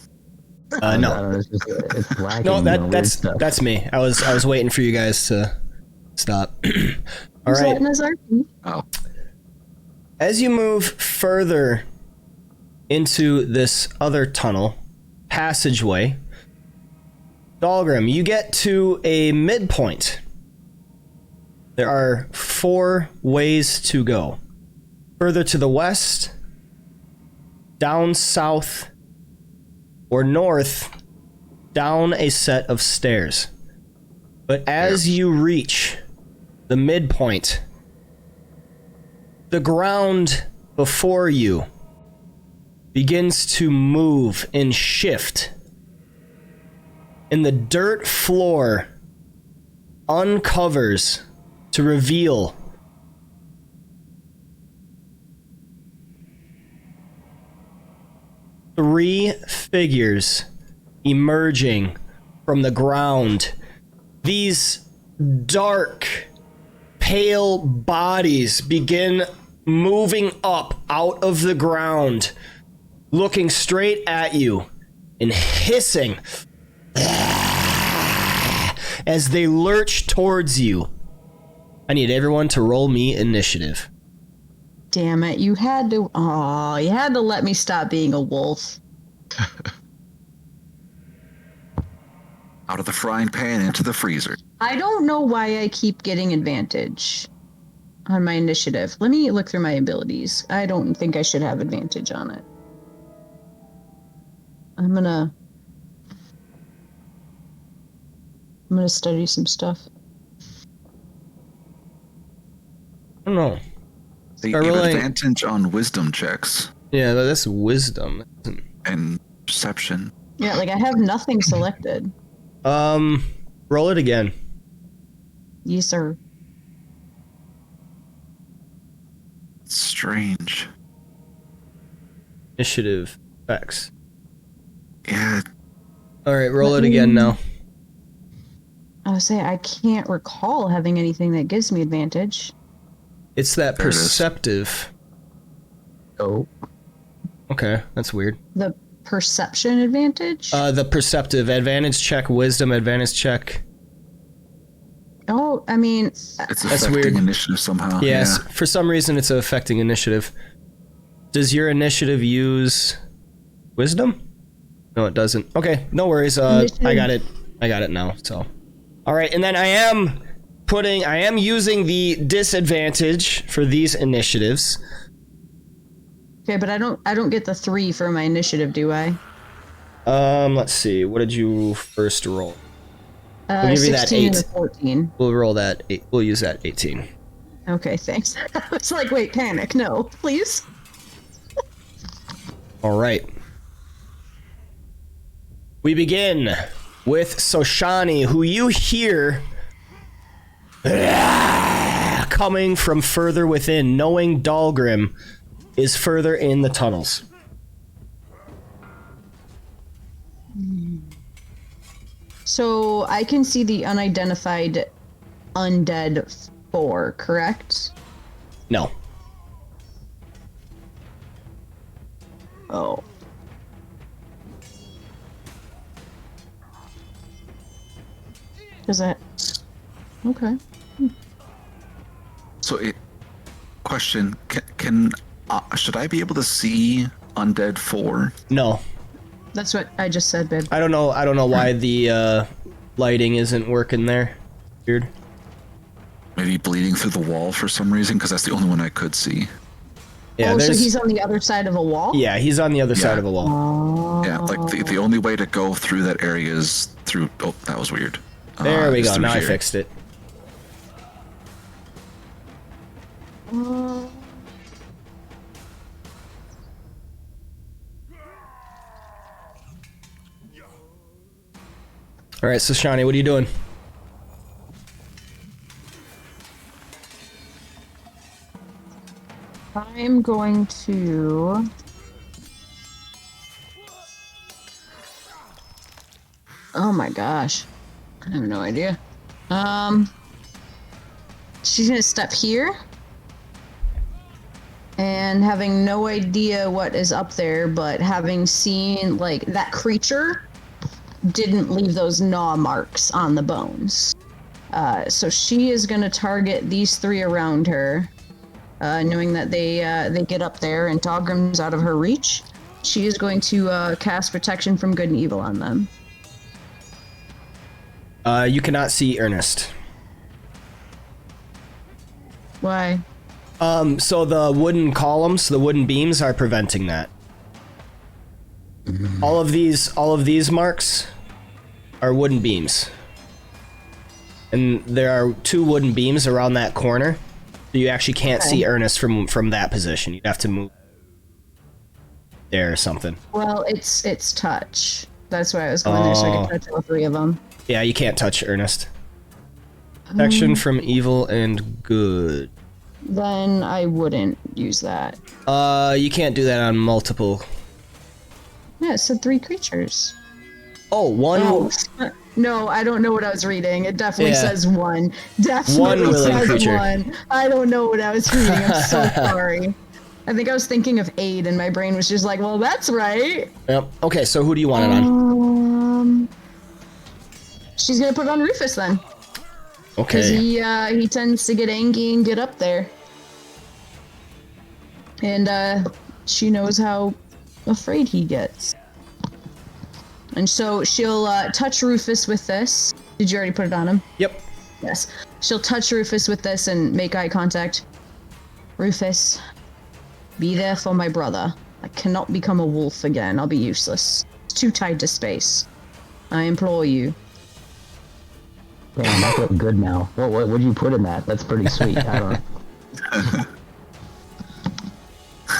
No. I don't know, it's lagging. No, doing weird stuff. that's me. I was waiting for you guys to stop. All right. Oh, As you move further into this other tunnel passageway, Dahlgrim, you get to a midpoint. There are 4 ways to go. further to the west, down south, or north, down a set of stairs. But as you reach the midpoint, the ground before you begins to move and shift, and the dirt floor uncovers to reveal three figures emerging from the ground. These dark, pale bodies begin moving up out of the ground, looking straight at you and hissing as they lurch towards you. I need everyone to roll me initiative. Damn it, you had to let me stop being a wolf. Out of the frying pan into the freezer. I don't know why I keep getting advantage on my initiative. Let me look through my abilities. I don't think I should have advantage on it. I'm gonna study some stuff. I don't know. So you have advantage on wisdom checks. Yeah, that's wisdom. And perception. Yeah, like I have nothing selected. Roll it again. Yes, sir. Strange. Initiative X. Yeah. Alright, roll it again now. I would say I can't recall having anything that gives me advantage. It's that There it is. perceptive. Oh. Okay, that's weird. The perception advantage? The perceptive advantage check, wisdom advantage check. Oh, I mean, It's That's affecting weird. initiative somehow. Yes, Yeah. for some reason it's affecting initiative. Does your initiative use wisdom? No, it doesn't. Okay, no worries. I got it. I got it now. So, all right, and then I am using the disadvantage for these initiatives. okay, but I don't get the 3 for my initiative, do I? Let's see. What did you first roll? We'll give you that 16 and 8. a 14. We'll roll that 8. We'll use that 18. Okay, thanks. I was like, wait, panic. No, please. All right. We begin with Soshani, who you hear coming from further within, knowing Dahlgrim is further in the tunnels. So I can see the unidentified undead 4, correct? No. Oh. Is that... Okay. So, question: Can should I be able to see Undead 4? No. That's what I just said, babe. I don't know why the lighting isn't working there. Weird. Maybe bleeding through the wall for some reason, because that's the only one I could see. Yeah, oh, so there's... he's on the other side of a wall? Yeah, he's on the other side of a wall. Oh. Yeah, like the only way to go through that area is through. Oh, that was weird. There we is go. through Now I here. fixed it. All right, so Shani, what are you doing? I'm going to... Oh my gosh. I have no idea. She's gonna step here. And having no idea what is up there, but having seen, like, that creature didn't leave those gnaw marks on the bones. So she is gonna target these 3 around her. Knowing that they get up there and Dahlgrim's out of her reach, she is going to cast Protection from Good and Evil on them. You cannot see Ernest. Why? So the wooden columns, the wooden beams are preventing that. All of these marks are wooden beams. And there are 2 wooden beams around that corner. So you actually can't see Ernest from that position. You'd have to move there or something. Well, it's touch. That's why I was going there, so I could touch all 3 of them. Yeah, you can't touch Ernest. Protection from evil and good. Then I wouldn't use that. You can't do that on multiple. Yeah, it said 3 creatures. Oh, one. Oh, no, I don't know what I was reading. It definitely says 1. Definitely One willing says creature. 1. I don't know what I was reading. I'm so sorry. I think I was thinking of 8, and my brain was just like, well, that's right. Yep. Okay, so who do you want it on? She's gonna put it on Rufus then. Because Okay. he tends to get angry and get up there. And she knows how afraid he gets. And so she'll touch Rufus with this. Did you already put it on him? Yep. Yes. She'll touch Rufus with this and make eye contact. Rufus, be there for my brother. I cannot become a wolf again. I'll be useless. It's too tied to space. I implore you. Damn, I feel good now. What'd you put in that? That's pretty sweet. I don't know.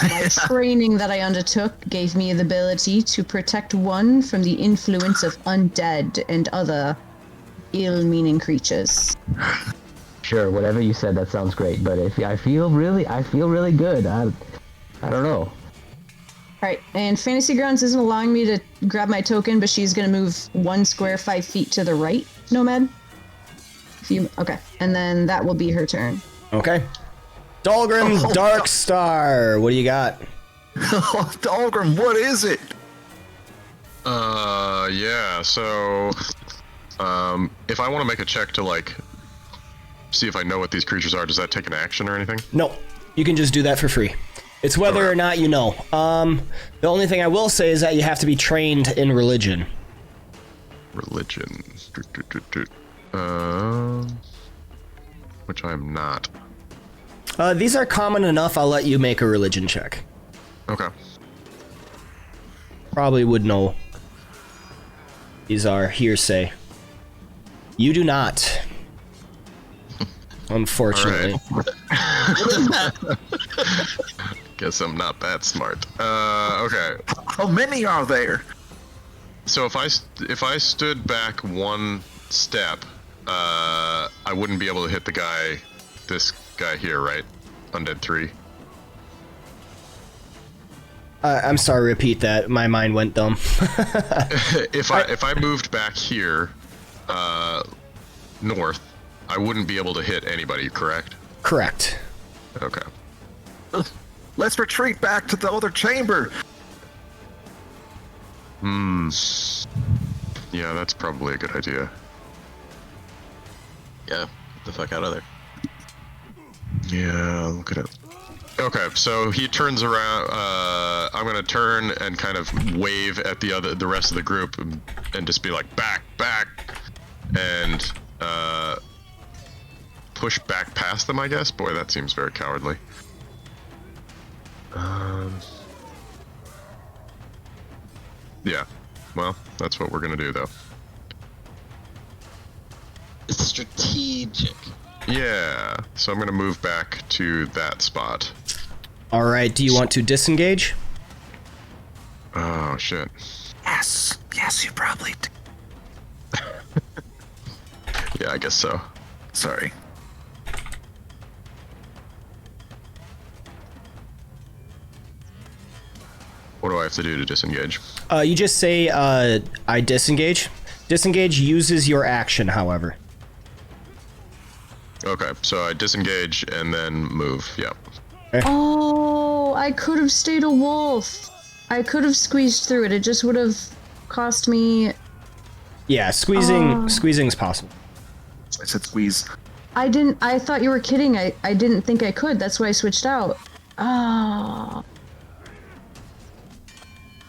My training that I undertook gave me the ability to protect one from the influence of undead and other ill-meaning creatures. Sure, whatever you said, that sounds great. But if I feel really good. I don't know. Alright, and Fantasy Grounds isn't allowing me to grab my token, but she's gonna move 1 square 5 feet to the right, Nomad. Okay, and then that will be her turn. Okay. Dahlgrim Darkstar. What do you got? Dahlgrim, what is it? Yeah, so if I want to make a check to like see if I know what these creatures are, does that take an action or anything? No, you can just do that for free. It's whether or not you know. The only thing I will say is that you have to be trained in religion. Religion. Which I am not. These are common enough. I'll let you make a religion check. Okay. Probably would know. These are hearsay. You do not. Unfortunately. Guess I'm not that smart. Okay. How many are there? So if I stood back 1 step, I wouldn't be able to hit this guy here, right? Undead 3. I'm sorry, repeat that. My mind went dumb. If I moved back here, north, I wouldn't be able to hit anybody, correct? Correct. Okay. Let's retreat back to the other chamber. Yeah, that's probably a good idea. Yeah, get the fuck out of there. Yeah, look at it. Okay, so he turns around. I'm gonna turn and kind of wave at the rest of the group and just be like, back, and push back past them, I guess. Boy, that seems very cowardly. Yeah, well, that's what we're gonna do, though. It's strategic. Yeah, so I'm gonna move back to that spot. All right. Do you want to disengage? Oh shit. Yes, you probably do. Yeah, I guess so. Sorry. What do I have to do to disengage? You just say, I disengage. Disengage uses your action, however. Okay, so I disengage and then move. Yep. Oh, I could have stayed a wolf. I could have squeezed through it. It just would have cost me. Yeah, squeezing's possible. I said squeeze. I thought you were kidding. I didn't think I could. That's why I switched out. Oh.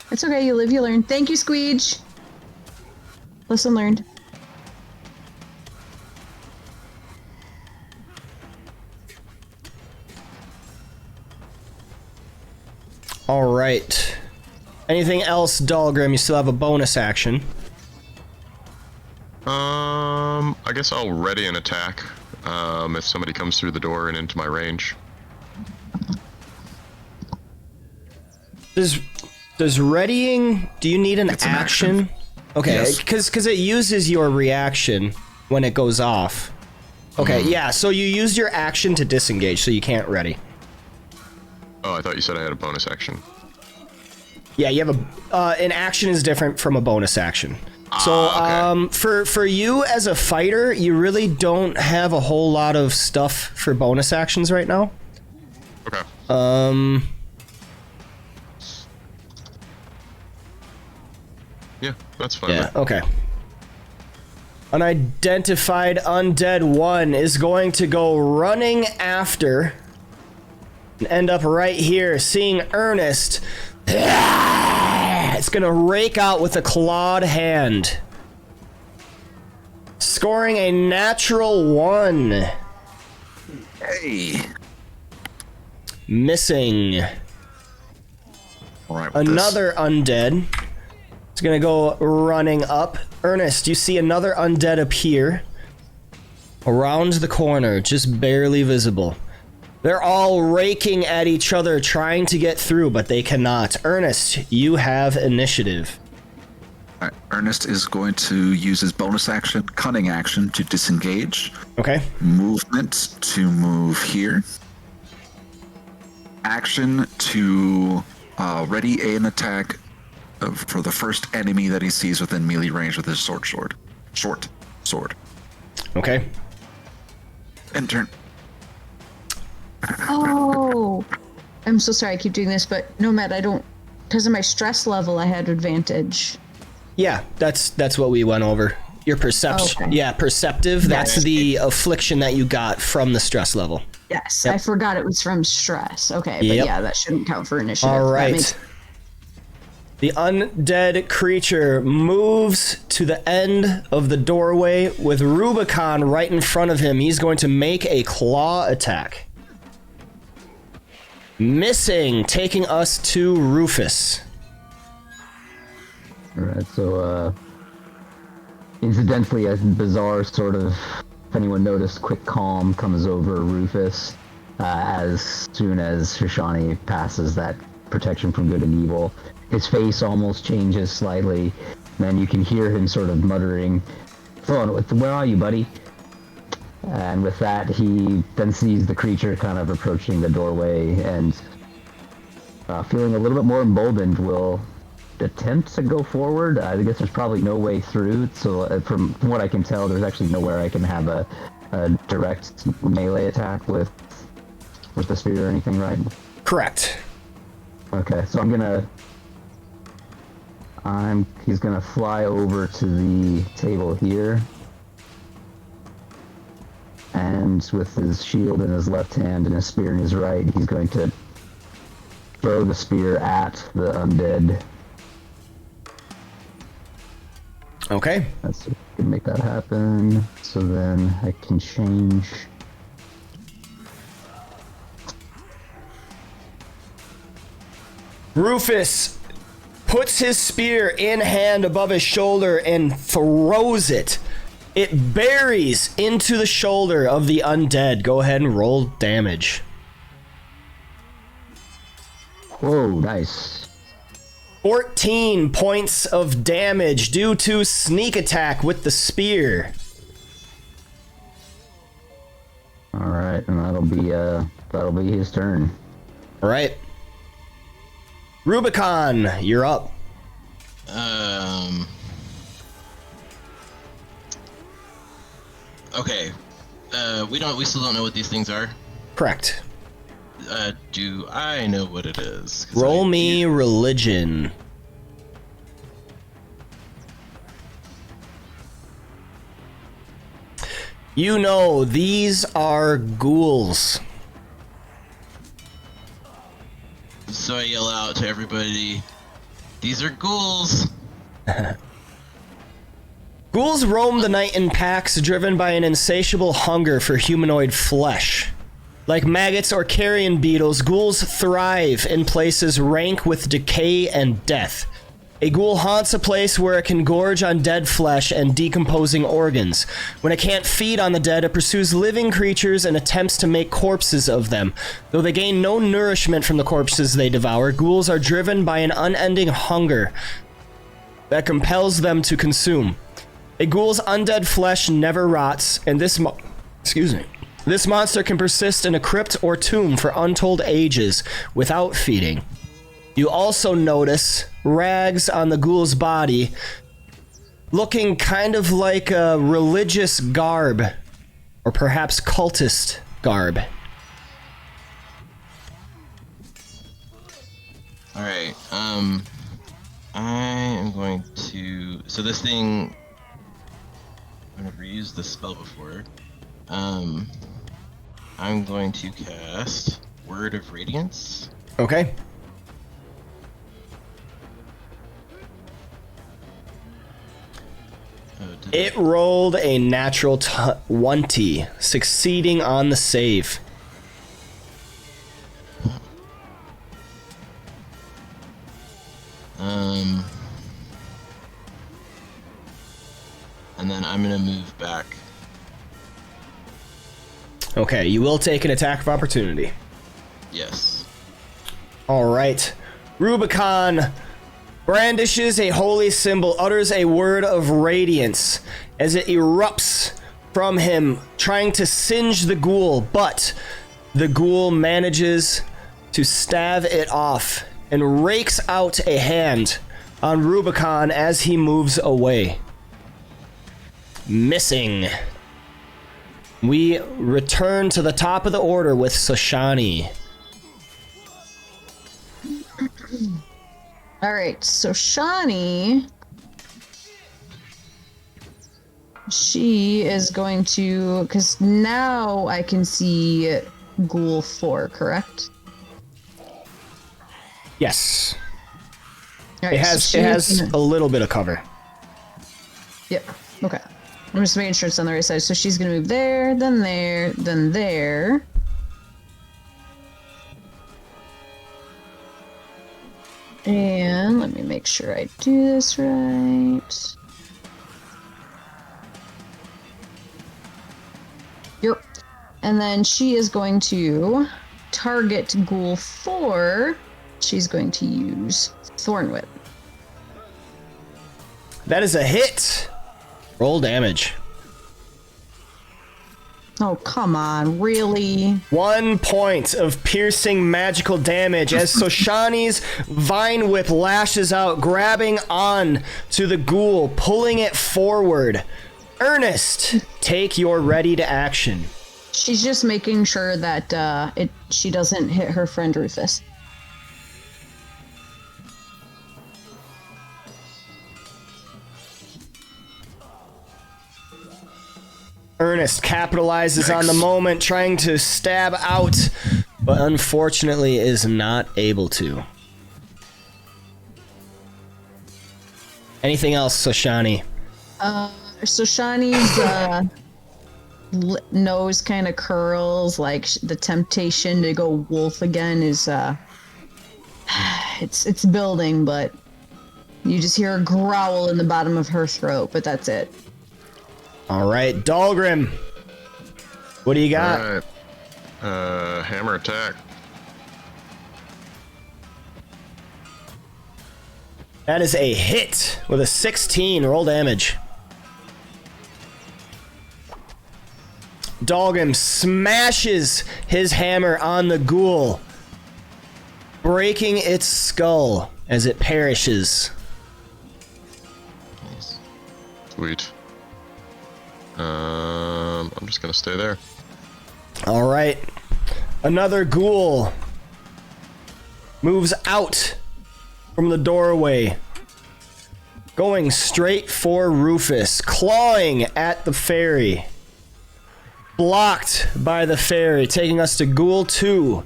It's okay. You live, you learn. Thank you, Squeege. Lesson learned. All right. Anything else, Dahlgrim? You still have a bonus action. I guess I'll ready an attack. If somebody comes through the door and into my range. Does readying? Do you need an action? Okay, Yes. because it uses your reaction when it goes off. Okay, yeah. So you used your action to disengage, so you can't ready. Oh, I thought you said I had a bonus action. Yeah, you have an action is different from a bonus action. So, okay. for you as a fighter, you really don't have a whole lot of stuff for bonus actions right now. Okay. Yeah, that's fine. Yeah, okay. Unidentified undead one is going to go running after and end up right here, seeing Ernest. It's gonna rake out with a clawed hand, scoring a natural 1. Hey. Missing. All right. with Another undead. It's gonna go running up. Ernest, you see another undead appear around the corner, just barely visible. They're all raking at each other, trying to get through, but they cannot. Ernest, you have initiative. All right. Ernest is going to use his bonus action, cunning action, to disengage. Okay. Movement to move here. Action to ready an attack for the first enemy that he sees within melee range with his short sword. Okay. End turn. Oh, I'm so sorry I keep doing this, but Nomad, I don't, because of my stress level, I had advantage. Yeah, that's what we went over. Your perception. Okay. Yeah, perceptive. That's Yes. the affliction that you got from the stress level. Yes, Yep. I forgot it was from stress. Okay, but Yep. yeah, that shouldn't count for initiative. All That right. makes- The undead creature moves to the end of the doorway with Rubicon right in front of him. He's going to make a claw attack. Missing, taking us to Rufus. Alright, so, incidentally, a bizarre sort of, if anyone noticed, quick calm comes over Rufus as soon as Shoshani passes that protection from good and evil. His face almost changes slightly, and then you can hear him sort of muttering, "Where are you, buddy?" And with that, he then sees the creature kind of approaching the doorway, and feeling a little bit more emboldened, will attempt to go forward. I guess there's probably no way through, so from what I can tell, there's actually nowhere I can have a direct melee attack with the spear or anything, right? Correct. Okay, so he's gonna fly over to the table here, and with his shield in his left hand and his spear in his right, he's going to throw the spear at the undead. Okay. Let's make that happen. So then I can change. Rufus puts his spear in hand above his shoulder and throws it. It buries into the shoulder of the undead. Go ahead and roll damage. Whoa, nice. 14 points of damage due to sneak attack with the spear. All right, and that'll be his turn. All right. Rubicon, you're up. Okay. We still don't know what these things are. Correct. Do I know what it is? 'Cause Roll I me do- religion. You know, these are ghouls. So I yell out to everybody, "These are ghouls!" Ghouls roam the night in packs, driven by an insatiable hunger for humanoid flesh. Like maggots or carrion beetles, ghouls thrive in places rank with decay and death. A ghoul haunts a place where it can gorge on dead flesh and decomposing organs. When it can't feed on the dead, it pursues living creatures and attempts to make corpses of them. Though they gain no nourishment from the corpses they devour, ghouls are driven by an unending hunger that compels them to consume. A ghoul's undead flesh never rots, and this monster can persist in a crypt or tomb for untold ages without feeding. You also notice rags on the ghoul's body, looking kind of like a religious garb, or perhaps cultist garb. Alright, I am going to... So this thing... I've never used this spell before. I'm going to cast Word of Radiance. Okay. It rolled a natural 20, succeeding on the save. And then I'm gonna move back. Okay, you will take an attack of opportunity. Yes. All right. Rubicon brandishes a holy symbol, utters a word of radiance as it erupts from him, trying to singe the ghoul, but the ghoul manages to stave it off and rakes out a hand on Rubicon as he moves away. Missing. We return to the top of the order with Soshani. All right, so Shani, she is going to, because now I can see Ghoul 4, correct? Yes. All right, it has a little bit of cover. Yep. Okay. I'm just making sure it's on the right side. So she's gonna move there, then there, then there. And let me make sure I do this right. Yep. And then she is going to target Ghoul 4. She's going to use Thorn Whip. That is a hit. Roll damage. Oh, come on, really? 1 point of piercing magical damage as Soshani's Vine Whip lashes out, grabbing on to the ghoul, pulling it forward. Ernest, take your ready to action. She's just making sure that she doesn't hit her friend Rufus. Ernest capitalizes on the moment, trying to stab out, but unfortunately is not able to. Anything else, Soshani? Soshani's nose kind of curls, like the temptation to go wolf again is it's building, but you just hear a growl in the bottom of her throat, but that's it. All right, Dahlgrim. What do you got? All right. Hammer attack. That is a hit with a 16. Roll damage. Dahlgrim smashes his hammer on the ghoul, breaking its skull as it perishes. Nice. Sweet. I'm just gonna stay there. All right. Another ghoul moves out from the doorway, going straight for Rufus, clawing at the fairy. Blocked by the fairy, taking us to Ghoul 2,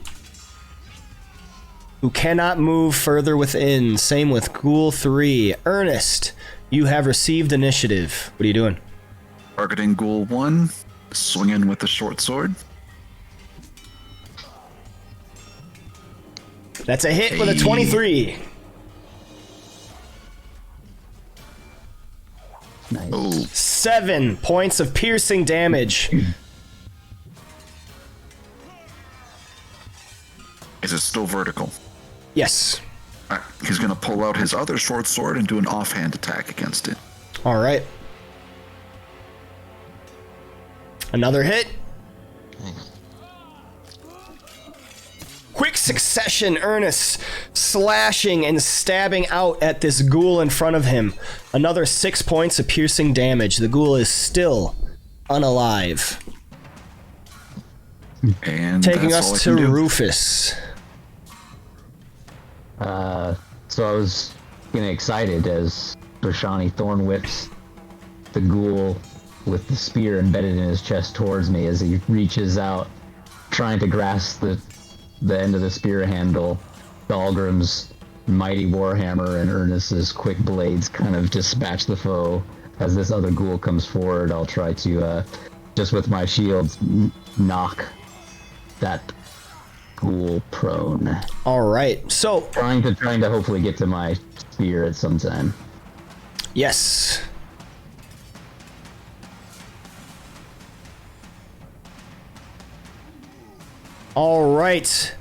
who cannot move further within. Same with Ghoul 3. Ernest, you have received initiative. What are you doing? Targeting Ghoul 1, swinging with the short sword. That's a hit with a 23. Nice. Oh, 7 points of piercing damage. is it still vertical? Yes. All right, he's going to pull out his other sword and do an offhand attack against it. All right. Another hit. Quick succession, Ernest slashing and stabbing out at this ghoul in front of him. Another 6 points of piercing damage. The ghoul is still unalive. And Taking that's all I us can to do. Rufus. So I was getting excited as Bershani thorn whips the ghoul with the spear embedded in his chest towards me as he reaches out, trying to grasp the end of the spear handle. Dahlgrim's mighty warhammer and Ernest's quick blades kind of dispatch the foe. As this other ghoul comes forward, I'll try to, just with my shield, knock that ghoul prone. All right. So, Trying to hopefully get to my spear at some time. yes. All right.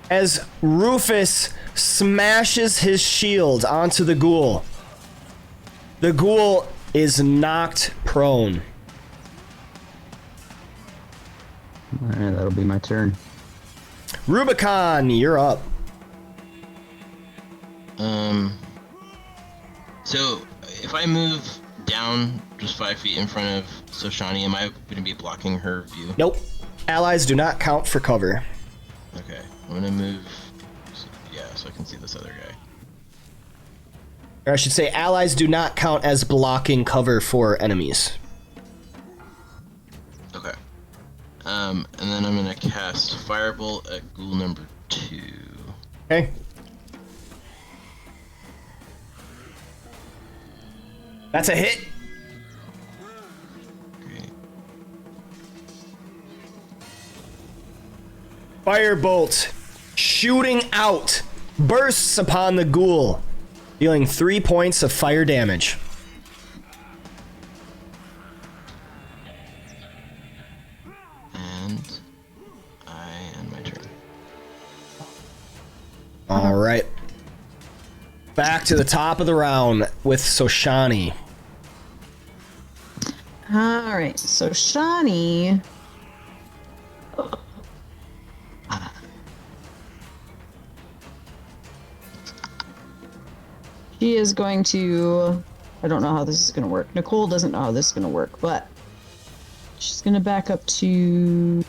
As Rufus smashes his shield onto the ghoul is knocked prone. Alright, that'll be my turn. Rubicon, you're up. So if I move down just 5 feet in front of Soshani, am I going to be blocking her view? Nope. Allies do not count for cover. Okay, I'm gonna move. Yeah, so I can see this other guy. Or I should say, allies do not count as blocking cover for enemies. Okay. And then I'm gonna cast Firebolt at ghoul number 2. Okay. That's a hit. Great. Firebolt, shooting out, bursts upon the ghoul, dealing 3 points of fire damage. And I end my turn. All right. Back to the top of the round with Soshani. All right, so Shani. She is going to. I don't know how this is going to work. Nicole doesn't know how this is going to work, but she's going to back up to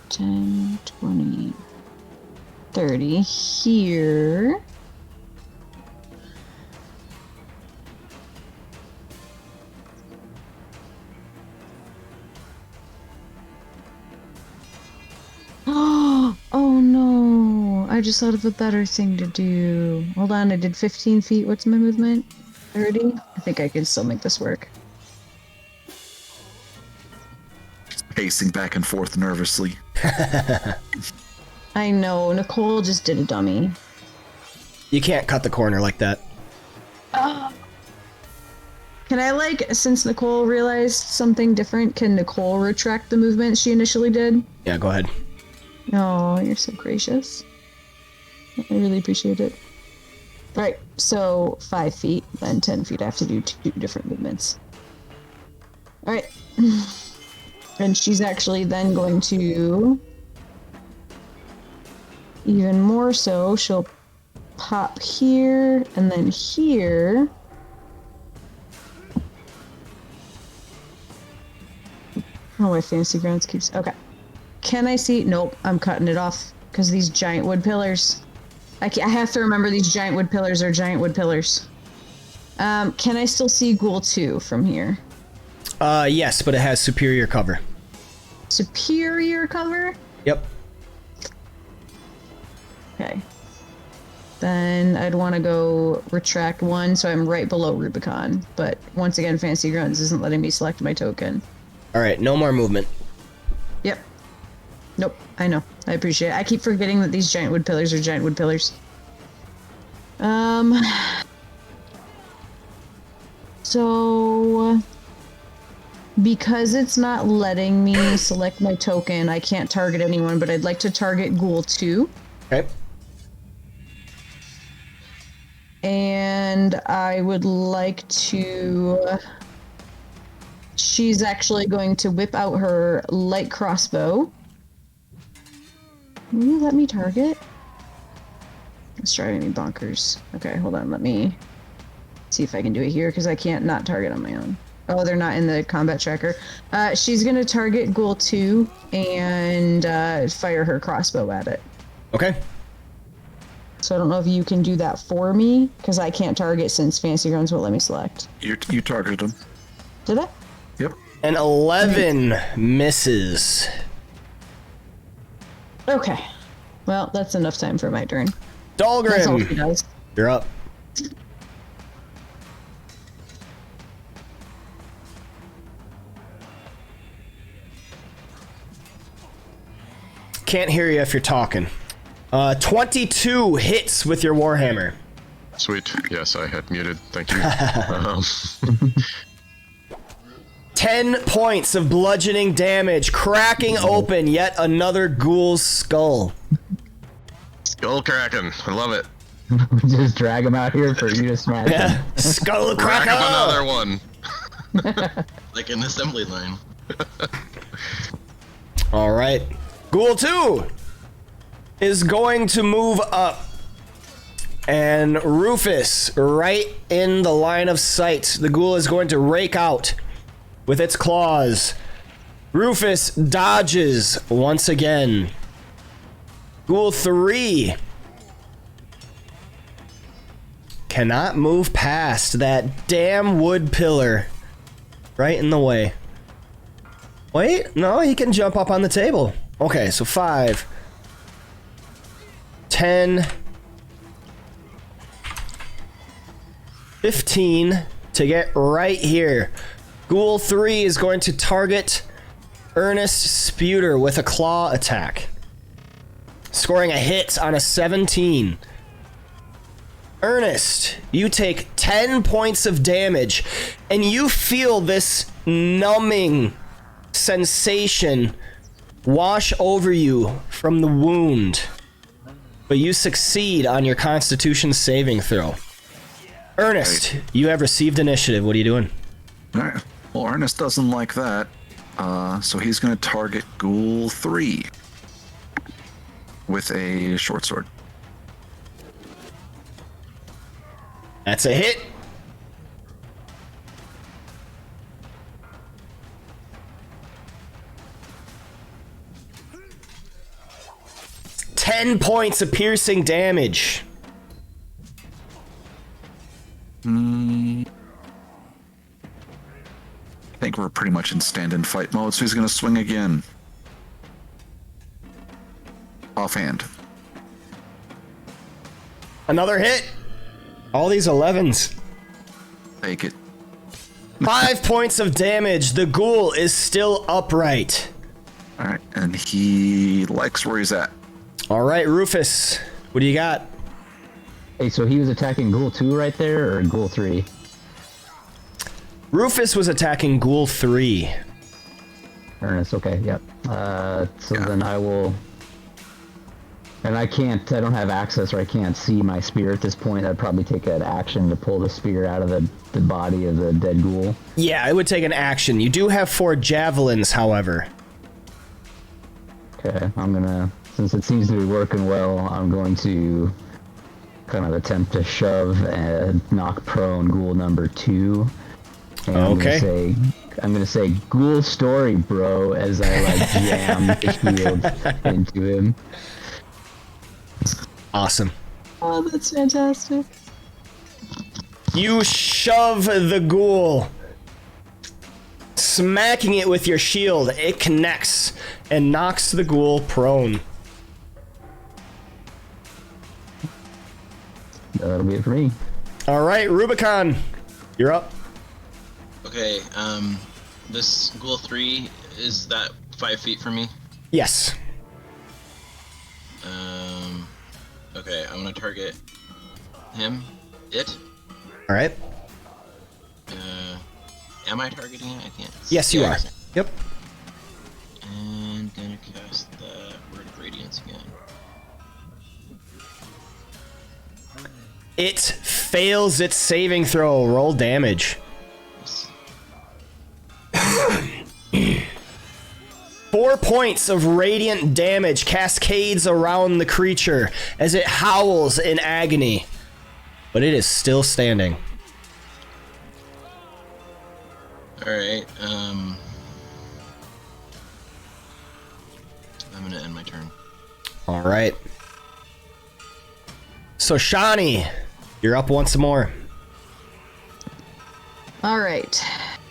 10, 20, 30 here. Oh no, I just thought of a better thing to do. Hold on, I did 15 feet. What's my movement? 30? I think I can still make this work. Pacing back and forth nervously. I know, Nicole just did a dummy. You can't cut the corner like that. Can I, since Nicole realized something different, can Nicole retract the movement she initially did? Yeah, go ahead. Oh, you're so gracious. I really appreciate it. Right, so 5 feet, then 10 feet. I have to do 2 different movements. Alright. And she's actually then going to... Even more so, she'll pop here, and then here. Oh, my fantasy grounds keeps... Okay. Can I see? Nope, I'm cutting it off because these giant wood pillars. I have to remember these giant wood pillars are giant wood pillars. Can I still see Ghoul 2 from here? Yes, but it has superior cover. Superior cover? Yep. Okay. Then I'd want to go retract 1, so I'm right below Rubicon. But once again, Fancy Grounds isn't letting me select my token. All right, no more movement. Yep. Nope, I know. I appreciate it. I keep forgetting that these giant wood pillars are giant wood pillars. So because it's not letting me select my token, I can't target anyone, but I'd like to target Ghoul 2. Okay. And I would like to... She's actually going to whip out her light crossbow. Will you let me target? It's driving me bonkers. Okay, hold on, let me see if I can do it here, because I can't not target on my own. Oh, they're not in the combat tracker. She's going to target Ghoul 2 and fire her crossbow at it. Okay. So I don't know if you can do that for me, because I can't target since Fancy Grounds won't let me select. You targeted him. Did I? Yep. An 11 misses. Okay. Well, that's enough time for my turn. That's all she Dahlgren, does. you're up. Can't hear you if you're talking. 22 hits with your Warhammer. Sweet. Yes, I had muted. Thank you. 10 points of bludgeoning damage, cracking open yet another ghoul's skull. Skull Kraken. I love it. Just drag him out here for you to smash him. Skull Crack cracker! up another one. Like an assembly line. All right. Ghoul 2 is going to move up. And Rufus, right in the line of sight, the ghoul is going to rake out with its claws. Rufus dodges once again. Ghoul 3 cannot move past that damn wood pillar right in the way. Wait, no, he can jump up on the table. Okay, so 5, 10, 15 to get right here. Ghoul 3 is going to target Ernest Sputer with a claw attack, scoring a hit on a 17. Ernest, you take 10 points of damage, and you feel this numbing sensation wash over you from the wound, but you succeed on your Constitution saving throw. Ernest, you have received initiative. What are you doing? All right. Well, Ernest doesn't like that, so he's going to target Ghoul 3 with a short sword. That's a hit. Ten points of piercing damage. I think we're pretty much in stand-and fight mode, so he's going to swing again. Offhand. Another hit. All these 11s. Take it. 5 points of damage. The ghoul is still upright. All right, and he likes where he's at. All right, Rufus, what do you got? Hey, so he was attacking Ghoul 2 right there, or Ghoul 3? Rufus was attacking Ghoul 3. Ernest, okay, yep. Then I will... And I don't have access, or I can't see my spear at this point. I'd probably take an action to pull the spear out of the body of the dead ghoul. Yeah, it would take an action. You do have 4 javelins, however. Okay, I'm gonna... Since it seems to be working well, I'm going to kind of attempt to shove and knock prone ghoul number 2. And Okay. I'm gonna say ghoul story, bro, as I like jam the shield into him. Awesome. Oh, that's fantastic. You shove the ghoul, smacking it with your shield. It connects and knocks the ghoul prone. That'll be it for me. All right, Rubicon, you're up. Okay, this Ghoul 3, is that 5 feet from me? Yes. Okay, I'm gonna target him. It. All right. Am I targeting it? I can't. Yes, you Yeah, I are. guess Yep. And gonna cast the Word of Radiance again. It fails its saving throw. Roll damage. Yes. 4 points of radiant damage cascades around the creature as it howls in agony. But it is still standing. Alright, I'm gonna end my turn. All right. So, Shani, you're up once more. All right.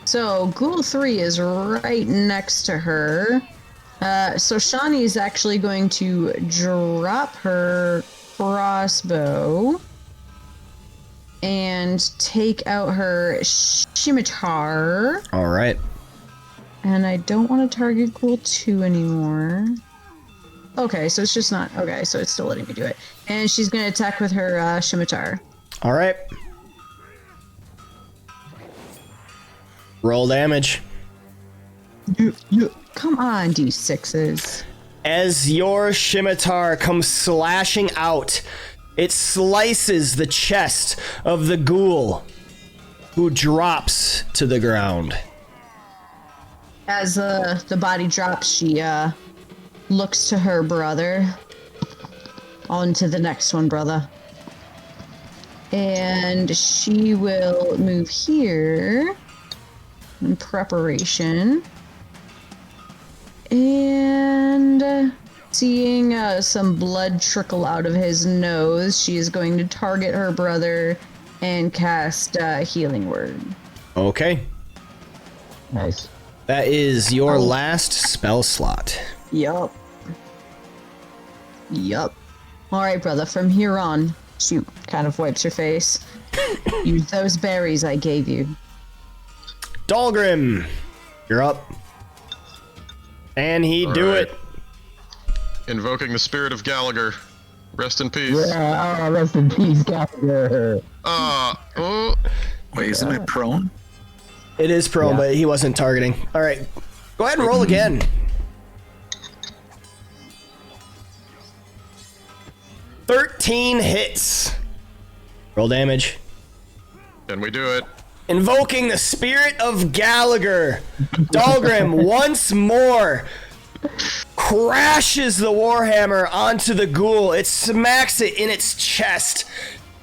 So Ghoul 3 is right next to her. So Shani is actually going to drop her crossbow and take out her scimitar. All right. And I don't want to target Ghoul 2 anymore. Okay, so it's just not... Okay, so it's still letting me do it. And she's going to attack with her scimitar. All right. Roll damage. Come on, D6s. As your scimitar comes slashing out, it slices the chest of the ghoul, who drops to the ground. As the body drops, she looks to her brother. On to the next one, brother. And she will move here in preparation. And seeing some blood trickle out of his nose, she is going to target her brother and cast Healing Word. Okay. Nice. That is your last spell slot. Yup. Alright, brother, from here on, shoot, kind of wipes her face. Use those berries I gave you. Dahlgrim, you're up. And he All do right. it. Invoking the spirit of Gallagher. Rest in peace. Yeah, rest in peace, Gallagher. Oh. Wait, isn't it prone? It is prone, Yeah. but he wasn't targeting. All right. Go ahead and roll again. 13 hits. Roll damage. Can we do it? Invoking the spirit of Gallagher, Dahlgrim once more crashes the warhammer onto the ghoul. It smacks it in its chest,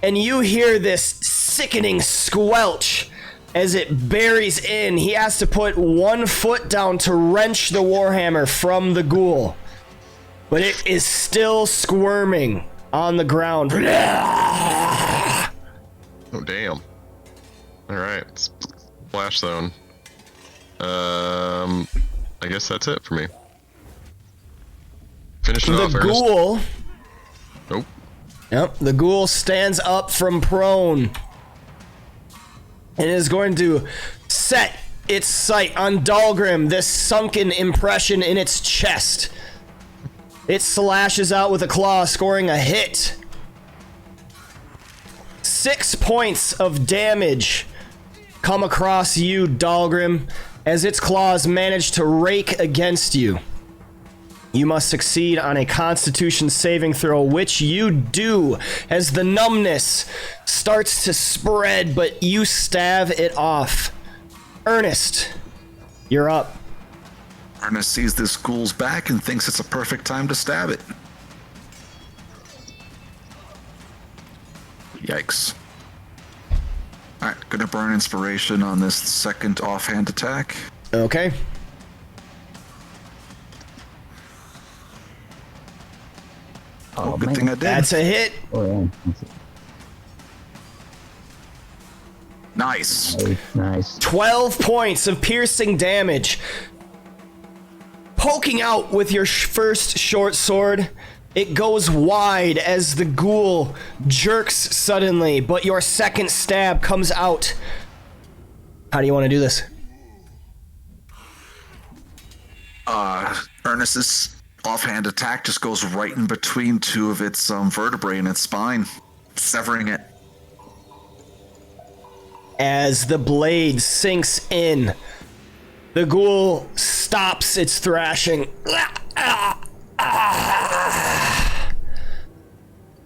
and you hear this sickening squelch as it buries in. He has to put 1 foot down to wrench the warhammer from the ghoul, but it is still squirming on the ground. Oh, damn. Alright. Flash zone. I guess that's it for me. Finish it The off, Ernest. ghoul. Nope. Yep, the ghoul stands up from prone and is going to set its sight on Dahlgrim, this sunken impression in its chest. It slashes out with a claw, scoring a hit. 6 points of damage come across you, Dahlgrim, as its claws manage to rake against you. You must succeed on a Constitution saving throw, which you do, as the numbness starts to spread, but you stave it off. Ernest, you're up. Ernest sees this ghoul's back and thinks it's a perfect time to stab it. Yikes. Alright, gonna burn inspiration on this second offhand attack. Okay. Oh, good thing I did. That's a hit. Oh, yeah. Nice. Nice. 12 points of piercing damage. Poking out with your first short sword, it goes wide as the ghoul jerks suddenly, but your second stab comes out. How do you want to do this? Ernest is offhand attack just goes right in between two of its vertebrae in its spine, severing it. As the blade sinks in, the ghoul stops its thrashing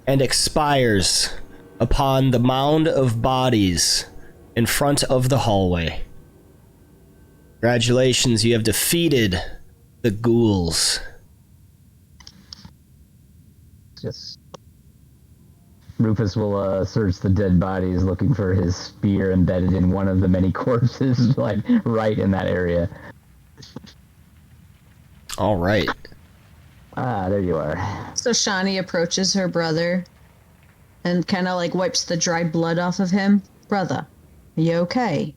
and expires upon the mound of bodies in front of the hallway. Congratulations, you have defeated the ghouls. Just Rufus will search the dead bodies looking for his spear embedded in one of the many corpses, like right in that area. All right. Ah, there you are. So Shani approaches her brother and kind of like wipes the dry blood off of him. Brother, are you okay?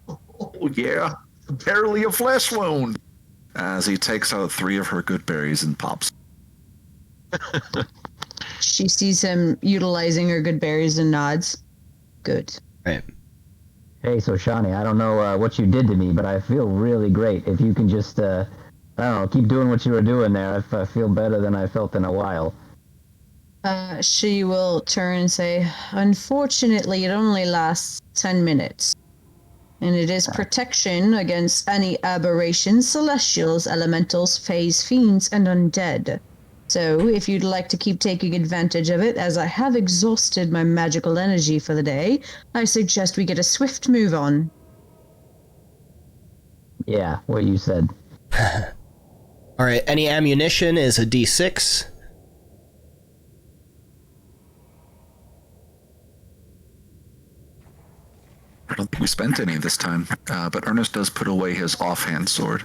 Oh, yeah. Barely a flesh wound. As he takes out 3 of her good berries and pops. She sees him utilizing her good berries and nods. Good. Right. Hey, so Shani, I don't know what you did to me, but I feel really great. If you can just, I don't know, keep doing what you were doing there, I feel better than I felt in a while. She will turn and say, unfortunately, it only lasts 10 minutes. And it is protection against any aberrations, celestials, elementals, fays, fiends, and undead. So, if you'd like to keep taking advantage of it, as I have exhausted my magical energy for the day, I suggest we get a swift move on. Yeah, what you said. All right, any ammunition is a D6. I don't think we spent any this time, but Ernest does put away his offhand sword.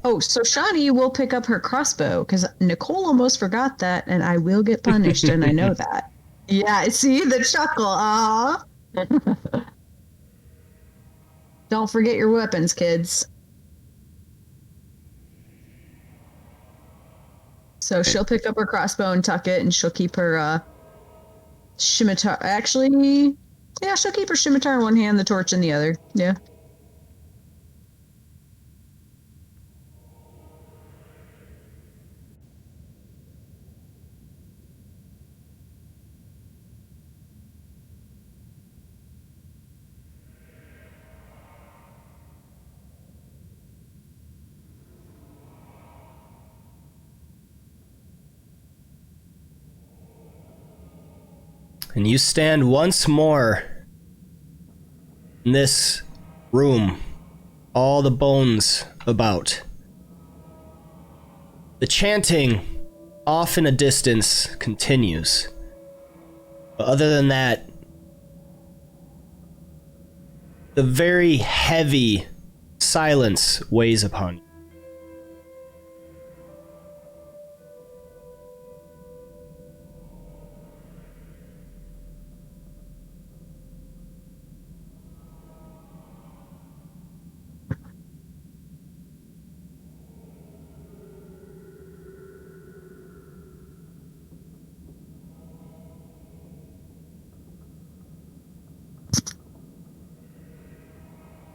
Oh, so Shani will pick up her crossbow, because Nicole almost forgot that, and I will get punished, and I know that. Yeah, see, the chuckle, ah. Don't forget your weapons, kids. So she'll pick up her crossbow and tuck it, and she'll keep her scimitar. Actually, yeah, she'll keep her scimitar in one hand, the torch in the other. Yeah. And you stand once more in this room, all the bones about. The chanting off in a distance continues. But other than that, the very heavy silence weighs upon you.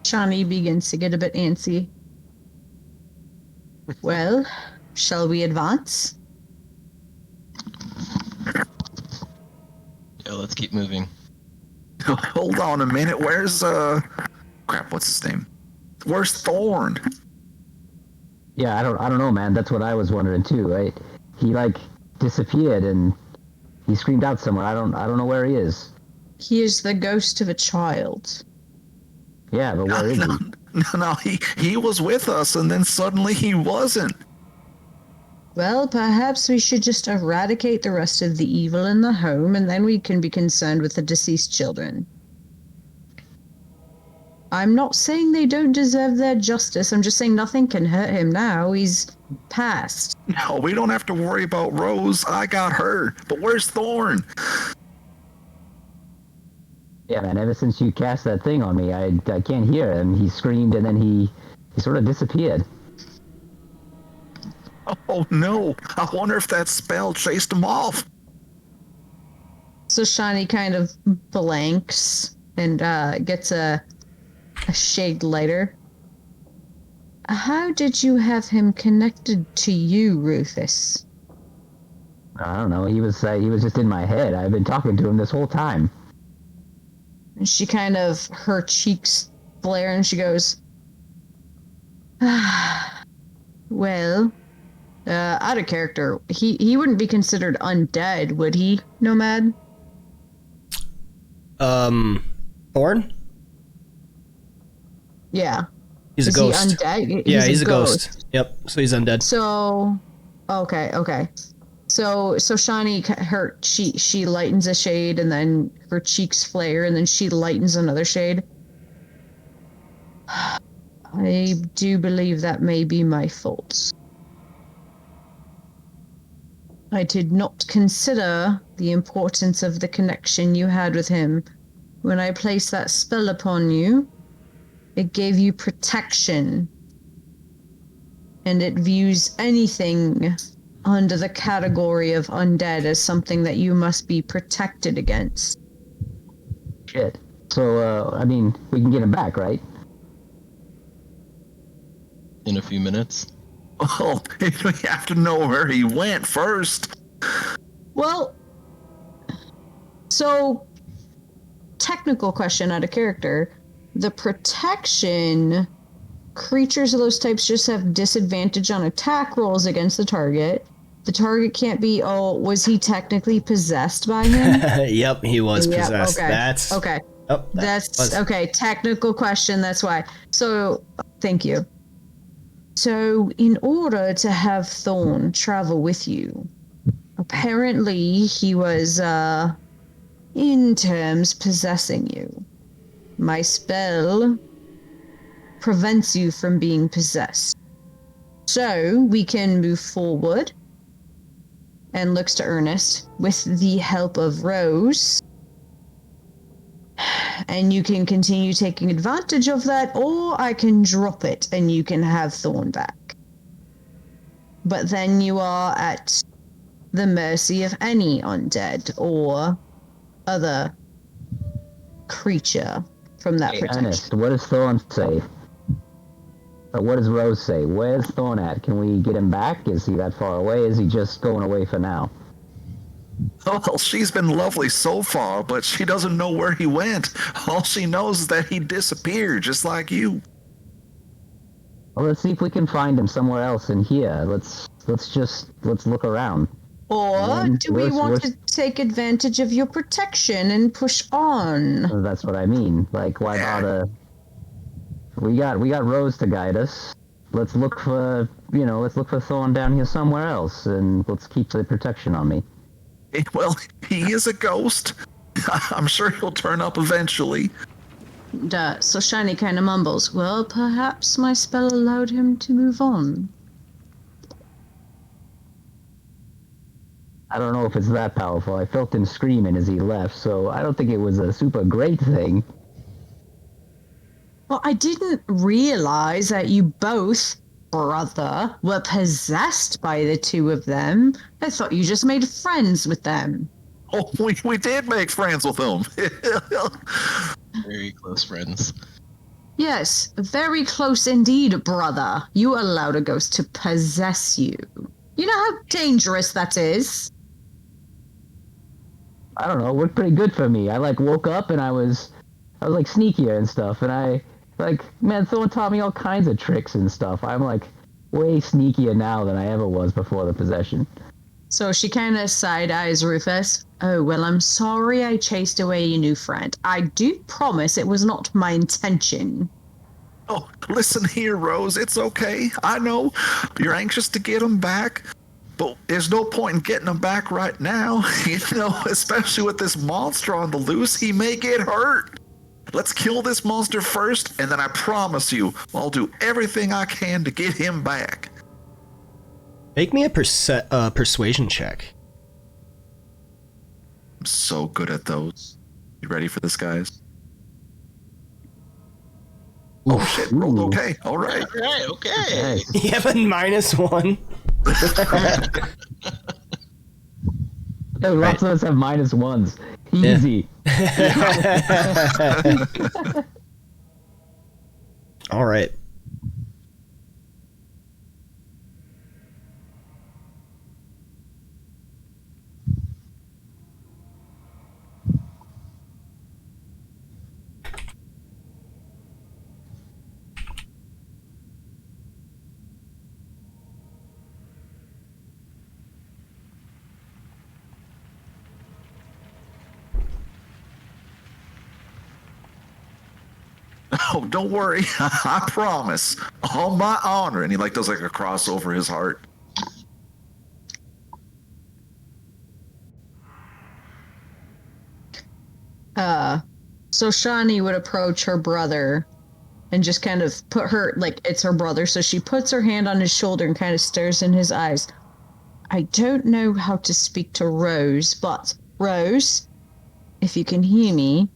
Shani begins to get a bit antsy. Well, shall we advance? Yeah, let's keep moving. Hold on a minute, where's, crap, what's his name? Where's Thorn? Yeah, I don't know, man. That's what I was wondering too. Right? He like disappeared and he screamed out somewhere. I don't know where he is. He is the ghost of a child. Yeah, but where is he? No, he was with us and then suddenly he wasn't. Well, perhaps we should just eradicate the rest of the evil in the home, and then we can be concerned with the deceased children. I'm not saying they don't deserve their justice. I'm just saying nothing can hurt him now. He's passed. No, we don't have to worry about Rose. I got her. But where's Thorn? Yeah, man. Ever since you cast that thing on me, I can't hear him. He screamed and then he sort of disappeared. Oh no! I wonder if that spell chased him off. So Shani kind of blanks and gets a shade lighter. how did you have him connected to you, Rufus? I don't know. He was just in my head. I've been talking to him this whole time. And she kind of, her cheeks flare and she goes, well, out of character, he wouldn't be considered undead, would he, Nomad? Thorn? Yeah. He's Is a ghost. He undead? Yeah, he's a ghost. Yep, so he's undead. So, okay. So Shani, she lightens a shade, and then her cheeks flare, and then she lightens another shade. I do believe that may be my fault. I did not consider the importance of the connection you had with him. When I placed that spell upon you, it gave you protection. And it views anything under the category of undead as something that you must be protected against. Shit. So, I mean, we can get him back, right? In a few minutes. Well, we have to know where he went first. Well, so, technical question out of character. The protection, creatures of those types just have disadvantage on attack rolls against the target. The target can't be, was he technically possessed by him? Yep, he was possessed. Okay. That's okay. Oh, That's okay. Technical question. That's why. So, thank you. So, in order to have Thorn travel with you, apparently he was, in terms, possessing you. My spell prevents you from being possessed. So, we can move forward, and looks to Ernest, with the help of Rose. And you can continue taking advantage of that, or I can drop it and you can have Thorn back. But then you are at the mercy of any undead or other creature from that protection. Ernest, what does Thorn say? What does Rose say? Where's Thorn at? Can we get him back? Is he that far away? Is he just going away for now? Well, she's been lovely so far, but she doesn't know where he went. All she knows is that he disappeared, just like you. Well, let's see if we can find him somewhere else in here. Let's look around. Or do we want to take advantage of your protection and push on? That's what I mean. Like, why bother? We got Rose to guide us. Let's look for Thorn down here somewhere else, and let's keep the protection on me. Well, he is a ghost. I'm sure he'll turn up eventually. So Shiny kind of mumbles, well, perhaps my spell allowed him to move on. I don't know if it's that powerful. I felt him screaming as he left, so I don't think it was a super great thing. Well, I didn't realize that you both, brother, were possessed by the two of them. I thought you just made friends with them. Oh, we did make friends with him. Very close friends. Yes, very close indeed, brother. You allowed a ghost to possess you. You know how dangerous that is? I don't know, it worked pretty good for me. I woke up and I was sneakier and stuff, and man, someone taught me all kinds of tricks and stuff. I'm way sneakier now than I ever was before the possession. So she kind of side-eyes Rufus. Oh, well, I'm sorry I chased away your new friend. I do promise it was not my intention. Oh, listen here, Rose. It's okay. I know you're anxious to get him back, but there's no point in getting him back right now. Especially with this monster on the loose, he may get hurt. Let's kill this monster first, and then I promise you, I'll do everything I can to get him back. Make me a persuasion check. I'm so good at those. You ready for this, guys? Oh shit, rolled okay. All right. All right, okay. You have a -1. Lots of us have -1s. Easy. All right. Oh, don't worry. I promise. On my honor. And he like does like a cross over his heart. So Shani would approach her brother and just kind of put her, like, it's her brother, so she puts her hand on his shoulder and kind of stares in his eyes. I don't know how to speak to Rose, but Rose, if you can hear me,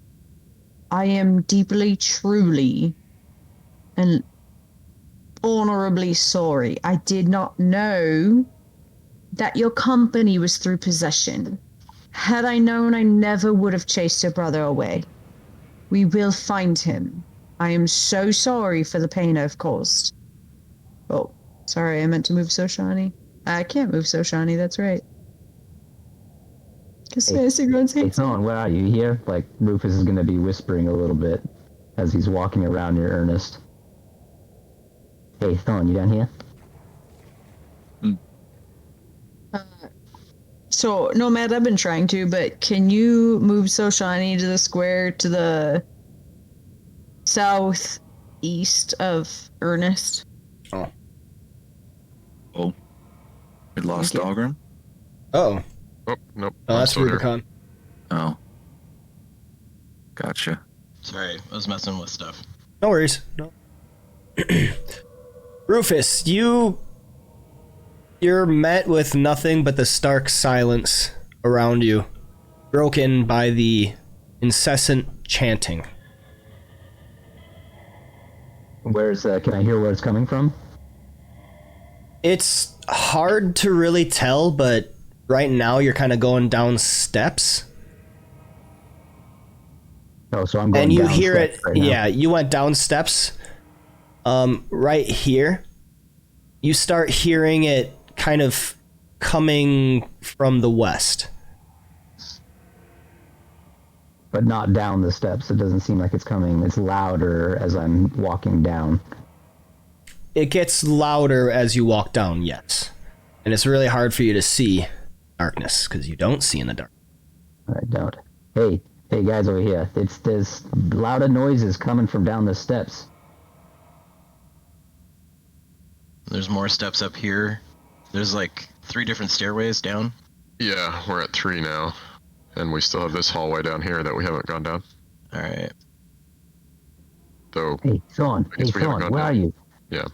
I am deeply, truly, and honorably sorry. I did not know that your company was through possession. Had I known, I never would have chased your brother away. We will find him. I am so sorry for the pain I've caused. Oh, sorry, I meant to move Soshani. I can't move Soshani, that's right. Hey, Thon, where are you? Here? Like, Rufus is going to be whispering a little bit as he's walking around near Ernest. Hey, Thon, you down here? So, Nomad, I've been trying to, but can you move Soshani to the square to the southeast of Ernest? Oh. Oh. We lost Dahlgrim? Oh. Oh, nope. Oh, I'm that's still here. Rubicon. Oh. Gotcha. Sorry, I was messing with stuff. No worries. No. Rufus, you're met with nothing but the stark silence around you, broken by the incessant chanting. Where's, can I hear where it's coming from? It's hard to really tell, but right now you're kind of going down steps. Oh, so I'm going and you down hear steps it. right now. Yeah, you went down steps. Right here, you start hearing it kind of coming from the west. But not down the steps. It doesn't seem like it's coming. It's louder as I'm walking down. It gets louder as you walk down, yes. And it's really hard for you to see darkness, because you don't see in the dark. I don't. Hey guys over here. There's louder noises coming from down the steps. There's more steps up here. There's like 3 different stairways down. Yeah, we're at 3 now. And we still have this hallway down here that we haven't gone down. Alright. Though, Hey, Sean. I guess we haven't gone Where down. are you? Yeah.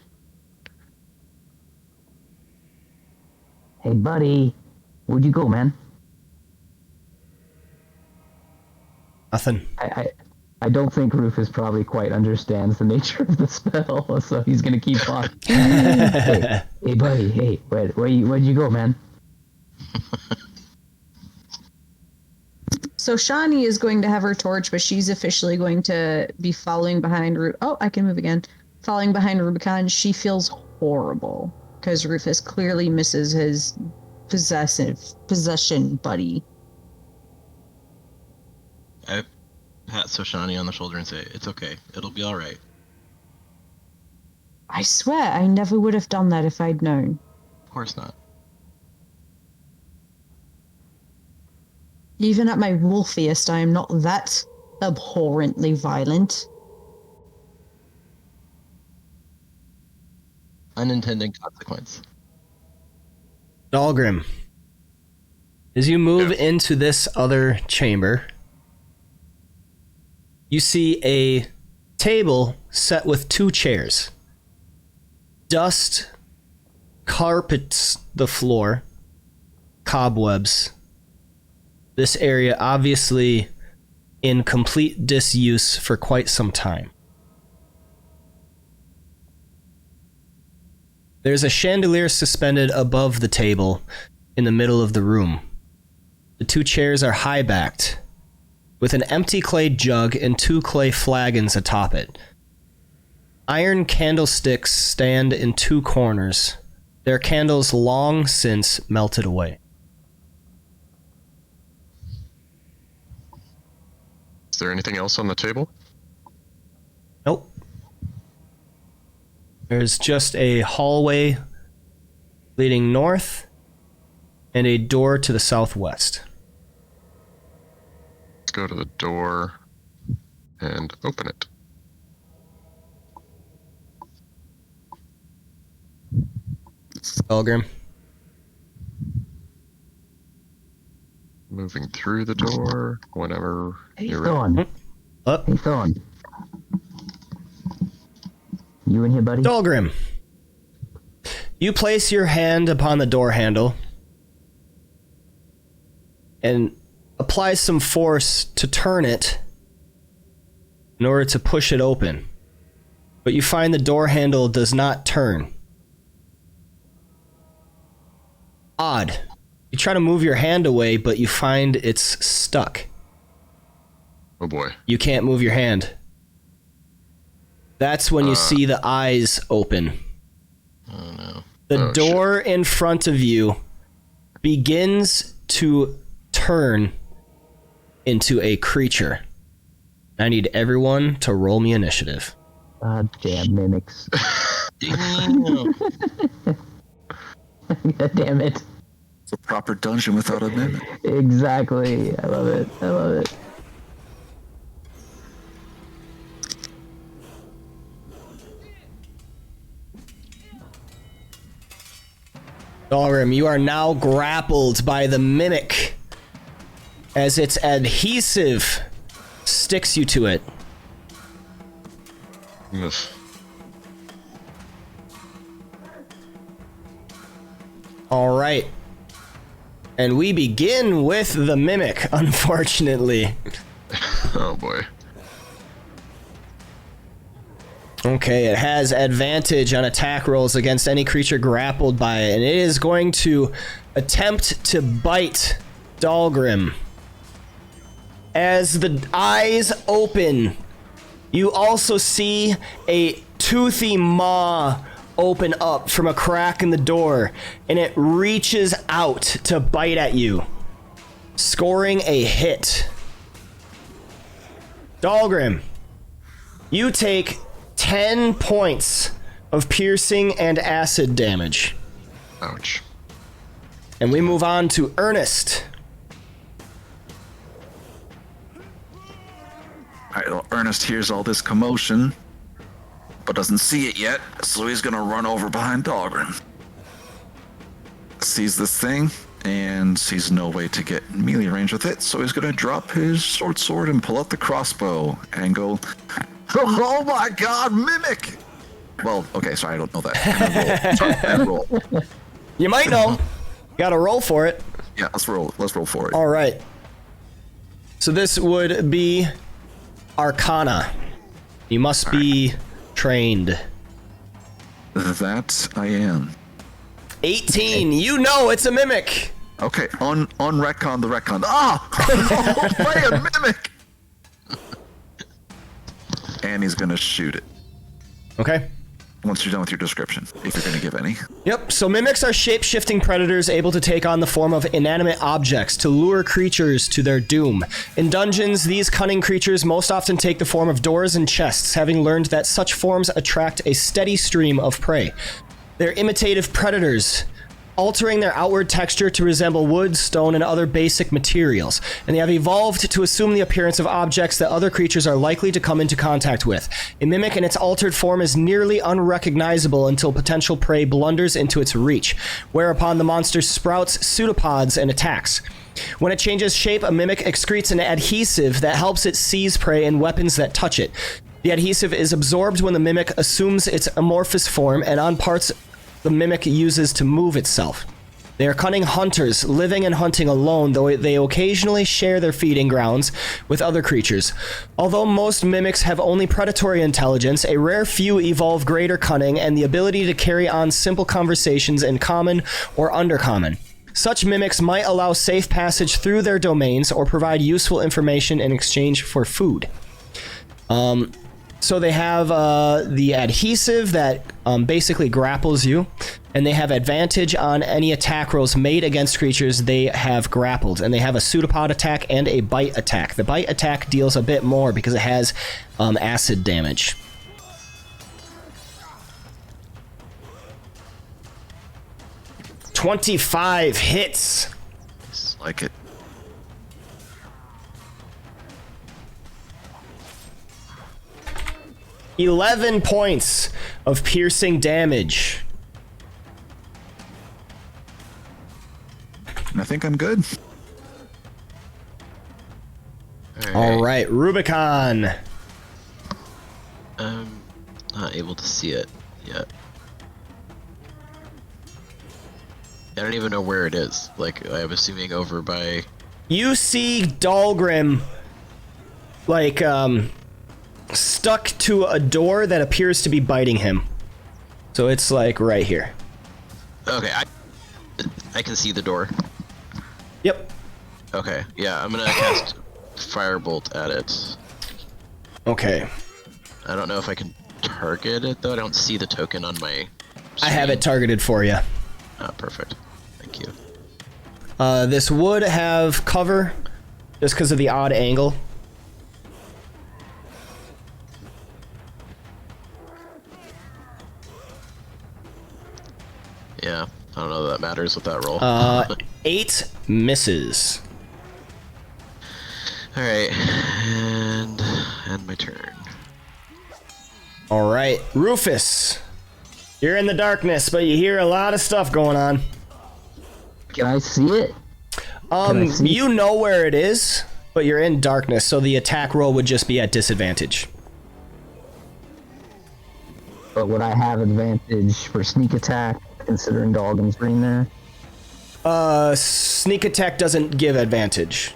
Hey, buddy. Where'd you go, man? Nothing. I don't think Rufus probably quite understands the nature of the spell, so he's gonna keep on. hey, buddy. Hey, where'd you go, man? So Shani is going to have her torch, but she's officially going to be following behind Oh, I can move again. Following behind Rubicon. She feels horrible because Rufus clearly misses his possession buddy. I pat Soshani on the shoulder and say, "It's okay. It'll be alright." I swear, I never would have done that if I'd known. Of course not. Even at my wolfiest, I am not that abhorrently violent. Unintended consequence. Dahlgrim, as you move Yes. into this other chamber, you see a table set with 2 chairs. Dust carpets the floor, cobwebs. This area obviously in complete disuse for quite some time. There's a chandelier suspended above the table in the middle of the room. The 2 chairs are high-backed, with an empty clay jug and 2 clay flagons atop it. Iron candlesticks stand in 2 corners, their candles long since melted away. Is there anything else on the table? Nope. There's just a hallway leading north and a door to the southwest. Let's go to the door and open it. Dahlgrim. Moving through the door whenever Hey, you're ready. Thorn. Up. Hey, Thorn. You in here, buddy? Dahlgrim. You place your hand upon the door handle and apply some force to turn it in order to push it open. But you find the door handle does not turn. Odd. You try to move your hand away, but you find it's stuck. Oh boy. You can't move your hand. That's when you see the eyes open. Oh no. The door in front of you begins to turn into a creature. I need everyone to roll me initiative. God damn mimics. Damn. God damn it. It's a proper dungeon without a mimic. Exactly. I love it. I love it. Dahlgrim, you are now grappled by the mimic as its adhesive sticks you to it. Ugh. All right. And we begin with the mimic, unfortunately. Oh boy. Okay, it has advantage on attack rolls against any creature grappled by it, and it is going to attempt to bite Dahlgrim. As the eyes open, you also see a toothy maw open up from a crack in the door, and it reaches out to bite at you, scoring a hit. Dahlgrim, you take 10 points of piercing and acid damage. Ouch. And we move on to Ernest. Alright, well, Ernest hears all this commotion, but doesn't see it yet, so he's gonna run over behind Dahlgren. Sees this thing, and sees no way to get melee range with it, so he's gonna drop his sword and pull out the crossbow and go, oh my god, mimic! Well, okay, sorry, I don't know that. Sorry, roll. You might know. Gotta roll for it. Yeah, let's roll for it. All right. So this would be Arcana. You must be trained. That I am. 18. You know it's a mimic. Okay, on retcon the retcon. Ah! Play a mimic! And he's gonna shoot it. Okay. Once you're done with your description, if you're gonna give any. Yep, so mimics are shape-shifting predators able to take on the form of inanimate objects to lure creatures to their doom. In dungeons, these cunning creatures most often take the form of doors and chests, having learned that such forms attract a steady stream of prey. They're imitative predators, altering their outward texture to resemble wood, stone, and other basic materials, and they have evolved to assume the appearance of objects that other creatures are likely to come into contact with. A mimic in its altered form is nearly unrecognizable until potential prey blunders into its reach, whereupon the monster sprouts pseudopods and attacks. When it changes shape, a mimic excretes an adhesive that helps it seize prey and weapons that touch it. The adhesive is absorbed when the mimic assumes its amorphous form, and on parts the mimic uses to move itself. They are cunning hunters, living and hunting alone, though they occasionally share their feeding grounds with other creatures. Although most mimics have only predatory intelligence, a rare few evolve greater cunning and the ability to carry on simple conversations in common or undercommon. Such mimics might allow safe passage through their domains or provide useful information in exchange for food. So they have the adhesive that basically grapples you, and they have advantage on any attack rolls made against creatures they have grappled, and they have a pseudopod attack and a bite attack. The bite attack deals a bit more because it has acid damage. $25 hits. Like it. $11 points of piercing damage. think I'm good. All right, Rubicon. I'm not able to see it yet. I don't even know where it is. Like, I'm assuming over by... You see Dahlgrim, like, stuck to a door that appears to be biting him. So it's, like, right here. Okay, I can see the door. Yep. Okay, yeah, I'm gonna cast Firebolt at it. Okay. I don't know if I can target it, though. I don't see the token on my I have it targeted for you. Ah, perfect. Thank you. This would have cover, just because of the odd angle. Yeah, I don't know that matters with that roll. 8 misses. Alright, and my turn. All right, Rufus. You're in the darkness, but you hear a lot of stuff going on. Can I see it? You know where it is, but you're in darkness, so the attack roll would just be at disadvantage. But would I have advantage for sneak attack, considering Dalgan's green there? Sneak attack doesn't give advantage.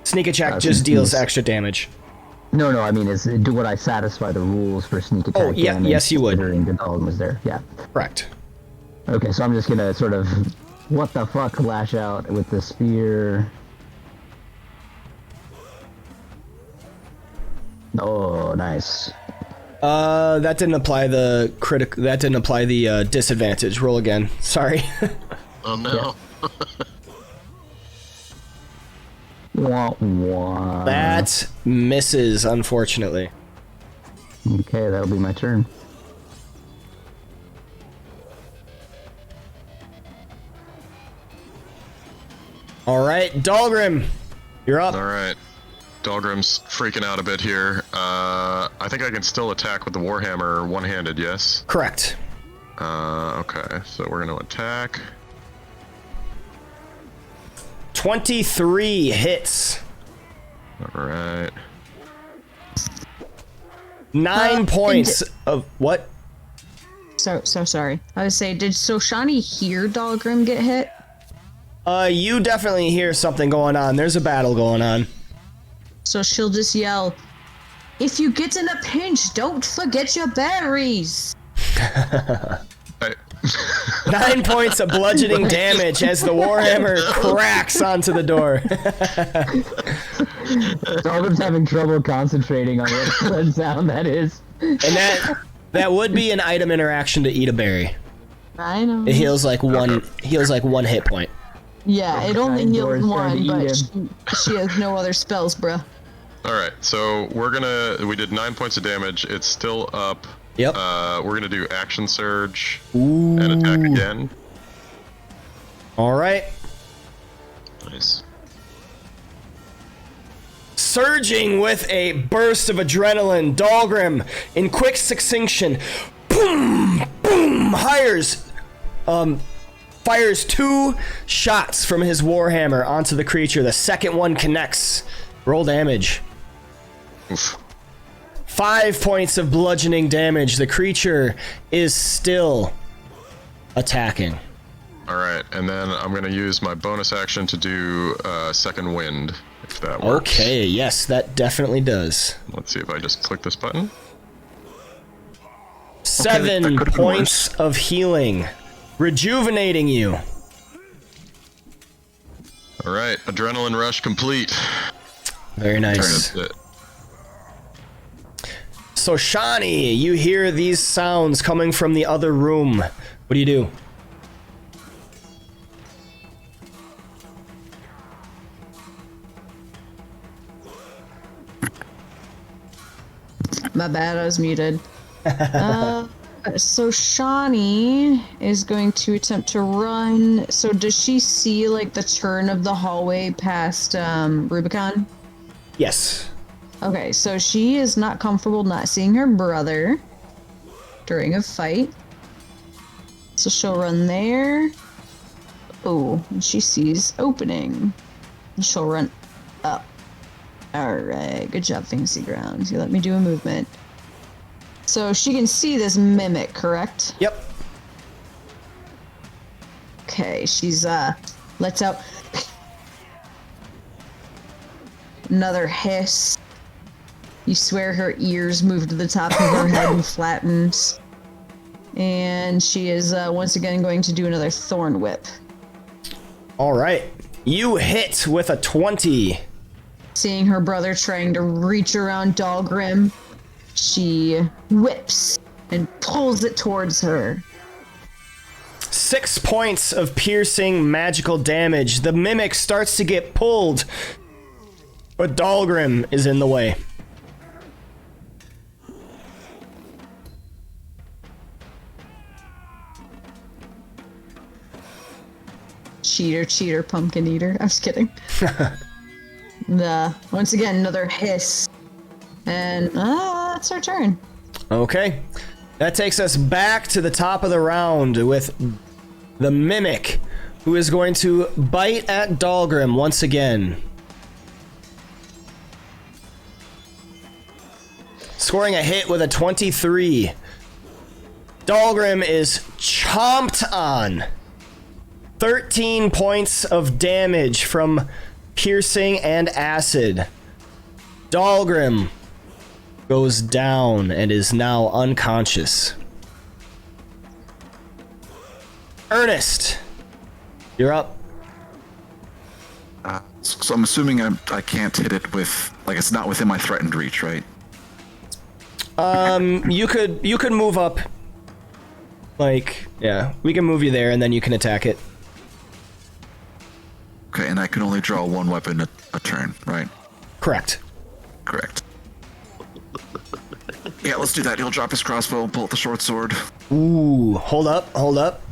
Sneak attack just deals extra damage. No, I mean, would I satisfy the rules for sneak attack? Oh, yeah, damage yes, you would. Considering the Dalgan was there, yeah. Correct. Okay, so I'm just gonna sort of, what the fuck, lash out with the spear. Oh, nice. That didn't apply the disadvantage. Roll again. Sorry. Oh no. Wah, wah. That misses, unfortunately. Okay, that'll be my turn. All right, Dahlgrim, you're up. All right. Dahlgrim's freaking out a bit here. I think I can still attack with the Warhammer one-handed, yes? Correct. Okay, so we're going to attack. 23 hits. All right. 9 points of what? So sorry. I would say, did Soshani hear Dahlgrim get hit? You definitely hear something going on. There's a battle going on. So she'll just yell, "If you get in a pinch, don't forget your berries." 9 points of bludgeoning damage as the Warhammer cracks onto the door. Dalgan's having trouble concentrating on what sound that is. And that would be an item interaction to eat a berry. I know. It heals like one hit point. Yeah, it only Doors heals trying one, to but eat she has no other spells, bruh. All right, so we did 9 points of damage. It's still up. Yep. We're going to do action surge Ooh. and attack again. All right. Nice. Surging with a burst of adrenaline, Dahlgrim, in quick succession, boom, boom, fires 2 shots from his Warhammer onto the creature. The second one connects. Roll damage. Oof. 5 points of bludgeoning damage. The creature is still attacking. All right, and then I'm going to use my bonus action to do second wind, if that works. Okay, yes, that definitely does. Let's see if I just click this button. 7 that could've been points of healing, rejuvenating you. All right, adrenaline rush complete. Very nice. That's it. So, Shani, you hear these sounds coming from the other room. What do you do? My bad, I was muted. So Shani is going to attempt to run. So does she see like the turn of the hallway past Rubicon? Yes. Okay, so she is not comfortable not seeing her brother during a fight. So she'll run there. Oh, and she sees opening. And she'll run up. Alright, good job, Fancy Grounds. You let me do a movement. So she can see this mimic, correct? Yep. Okay, she's lets out another hiss. You swear her ears move to the top of her head and flattens. And she is once again going to do another Thorn Whip. All right. You hit with a 20. Seeing her brother trying to reach around Dahlgrim, she whips and pulls it towards her. 6 points of piercing magical damage. The mimic starts to get pulled, but Dahlgrim is in the way. Cheater, pumpkin eater. I was kidding. Once again, another hiss. And that's her turn. Okay. That takes us back to the top of the round with the mimic, who is going to bite at Dahlgrim once again. Scoring a hit with a 23. Dahlgrim is chomped on. 13 points of damage from piercing and acid. Dahlgrim goes down and is now unconscious. Ernest, you're up. So I'm assuming I can't hit it with, like, it's not within my threatened reach, right? You could move up. Like, yeah, we can move you there and then you can attack it. Okay, and I can only draw one weapon a turn, right? Correct. Correct. Yeah, let's do that. He'll drop his crossbow, pull out the short sword. Ooh, hold up.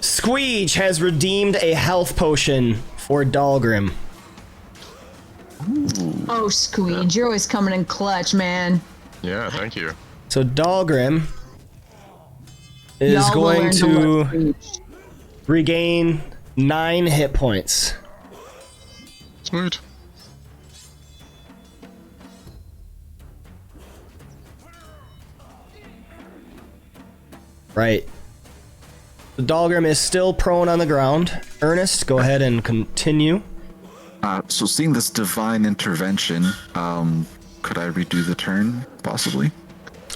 Squeege has redeemed a health potion for Dahlgrim. Oh, Squeege, you're always coming in clutch, man. Yeah, thank you. So Dahlgrim is Y'all will going learn to love Squeege. regain 9 hit points. Sweet. Right. The Dahlgrim is still prone on the ground. Ernest, go ahead and continue. So seeing this divine intervention, could I redo the turn, possibly?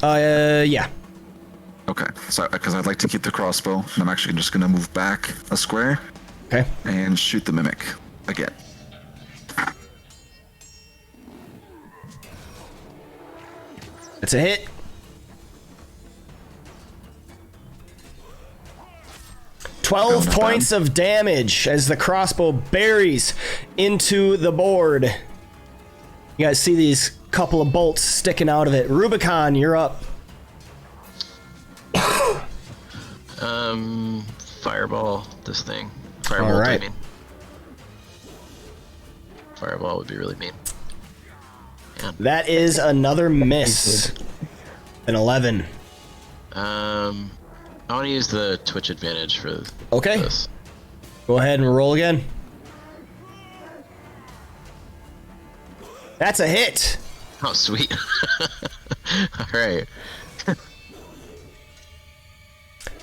Yeah. Okay, so because I'd like to keep the crossbow, and I'm actually just going to move back a square Okay. and shoot the mimic again. It's a hit. Not 12 bad. points of damage as the crossbow buries into the board. You guys see these couple of bolts sticking out of it. Rubicon, you're up. Fireball this thing. Fireball, All right. I mean. Fireball would be really mean. That is another miss. An 11. I want to use the Twitch advantage for Okay. this. Go ahead and roll again. That's a hit. Oh, sweet. All right.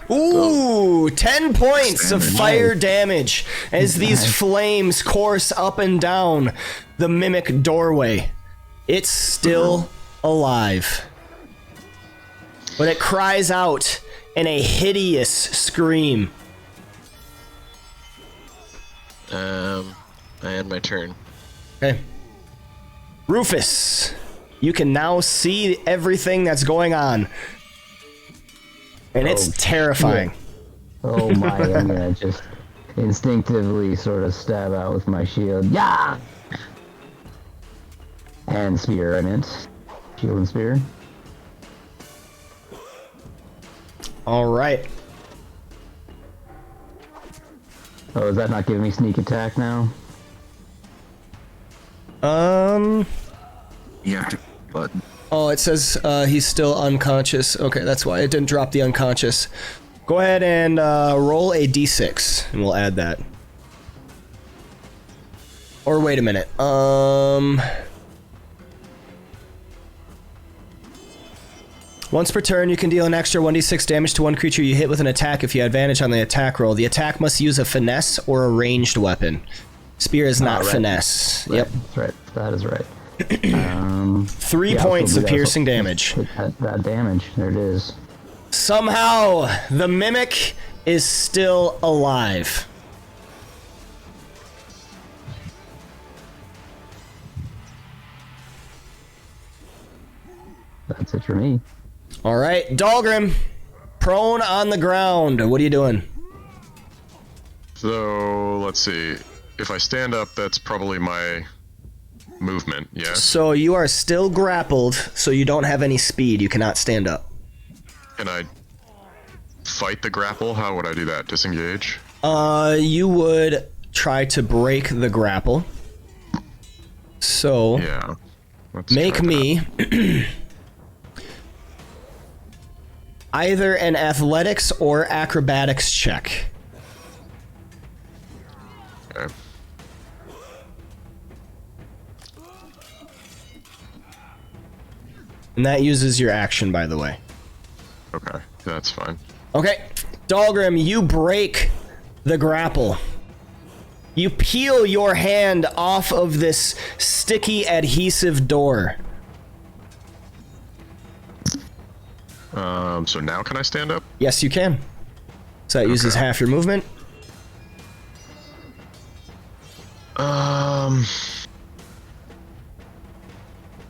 Ooh, 10 points of Standard. fire damage as these flames course up and down the mimic doorway. It's still alive. But it cries out in a hideous scream. I had my turn. Okay. Rufus, you can now see everything that's going on. And it's terrifying. Oh my, I'm gonna just instinctively sort of stab out with my shield. Yeah! And spear in it. Shield and spear. All right. Oh, is that not giving me sneak attack now? You have to, but Oh, it says he's still unconscious. Okay, that's why it didn't drop the unconscious. Go ahead and roll a d6, and we'll add that. Or wait a minute. Once per turn, you can deal an extra 1d6 damage to one creature you hit with an attack if you have advantage on the attack roll. The attack must use a finesse or a ranged weapon. Spear is not right. finesse. Right. Yep. That's right. That is right. 3 points of piercing damage. That damage. There it is. Somehow, the Mimic is still alive. That's it for me. All right, Dahlgrim, prone on the ground. What are you doing? So let's see. If I stand up, that's probably my movement. Yes. So you are still grappled, so you don't have any speed. You cannot stand up. Can I fight the grapple? How would I do that? Disengage? You would try to break the grapple. So Yeah. Let's make try me either an athletics or acrobatics check. that. Okay. And that uses your action, by the way. Okay. That's fine. Okay, Dahlgrim, you break the grapple. You peel your hand off of this sticky adhesive door. So now can I stand up? Yes, you can. So that uses half your movement.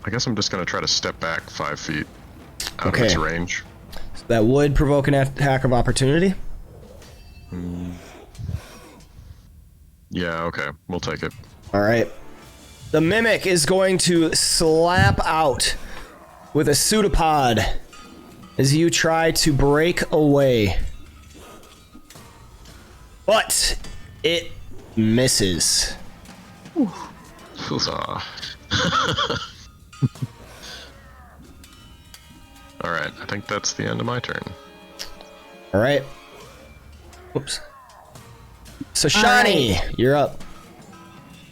I guess I'm just gonna try to step back 5 feet out of its Okay. range. That would provoke an attack of opportunity. Yeah, okay. We'll take it. All right. The Mimic is going to slap out with a pseudopod as you try to break away. But it misses. Huzzah. Alright, I think that's the end of my turn. All right. Whoops. So Shani, you're up.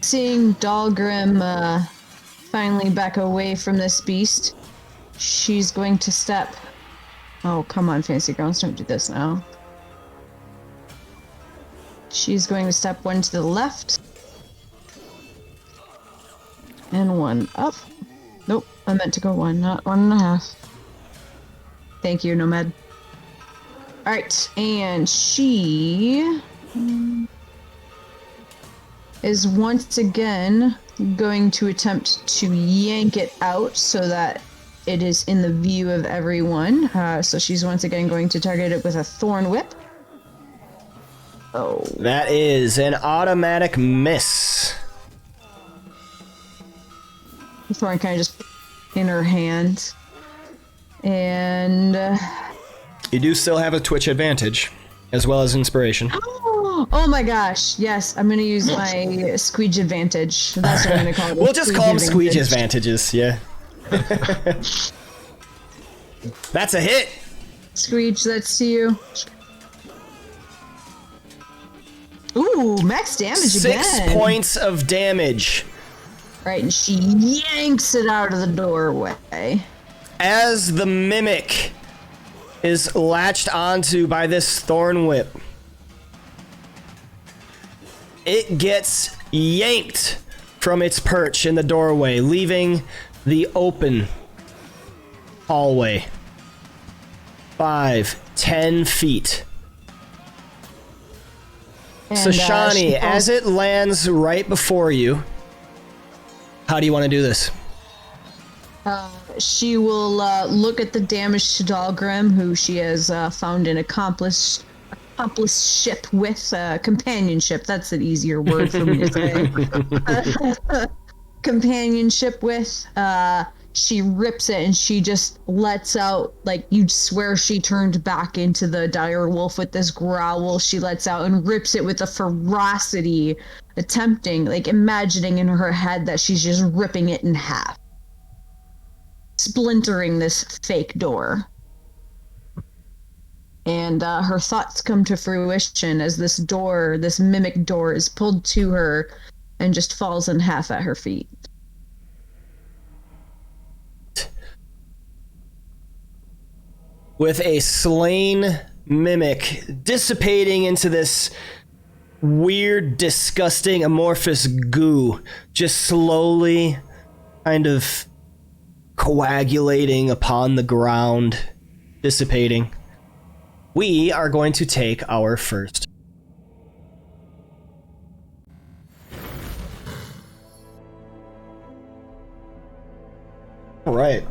Seeing Dahlgrim finally back away from this beast, she's going to step. Oh, come on, Fancy Grounds, don't do this now. She's going to step one to the left. And one up. Nope, I meant to go one, not 1.5. Thank you, Nomad. Alright, and she is once again going to attempt to yank it out so that it is in the view of everyone. So she's once again going to target it with a thorn whip. Oh. That is an automatic miss. The thorn kind of just in her hand. And You do still have a twitch advantage, as well as inspiration. oh my gosh, yes, I'm gonna use my squeege advantage. That's what I'm gonna call it. We'll just call them squeege advantage. advantages, yeah. That's a hit. Squeege, that's to you. Ooh, max damage 6 again. points of damage. Right, and she yanks it out of the doorway. As the Mimic is latched onto by this thorn whip, it gets yanked from its perch in the doorway, leaving the open hallway. 5, 10 feet. And, So she Shani, falls- as it lands right before you, how do you want to do this? she will look at the damage to Dahlgrim, who she has found an accomplished ship with companionship. That's an easier word for me to say. Companionship with. She rips it and she just lets out, like, you'd swear she turned back into the dire wolf with this growl she lets out and rips it with a ferocity, attempting, like, imagining in her head that she's just ripping it in half. Splintering this fake door. And her thoughts come to fruition as this door, this mimic door, is pulled to her and just falls in half at her feet. With a slain mimic dissipating into this weird, disgusting, amorphous goo, just slowly kind of coagulating upon the ground, dissipating. We are going to take our first. All right.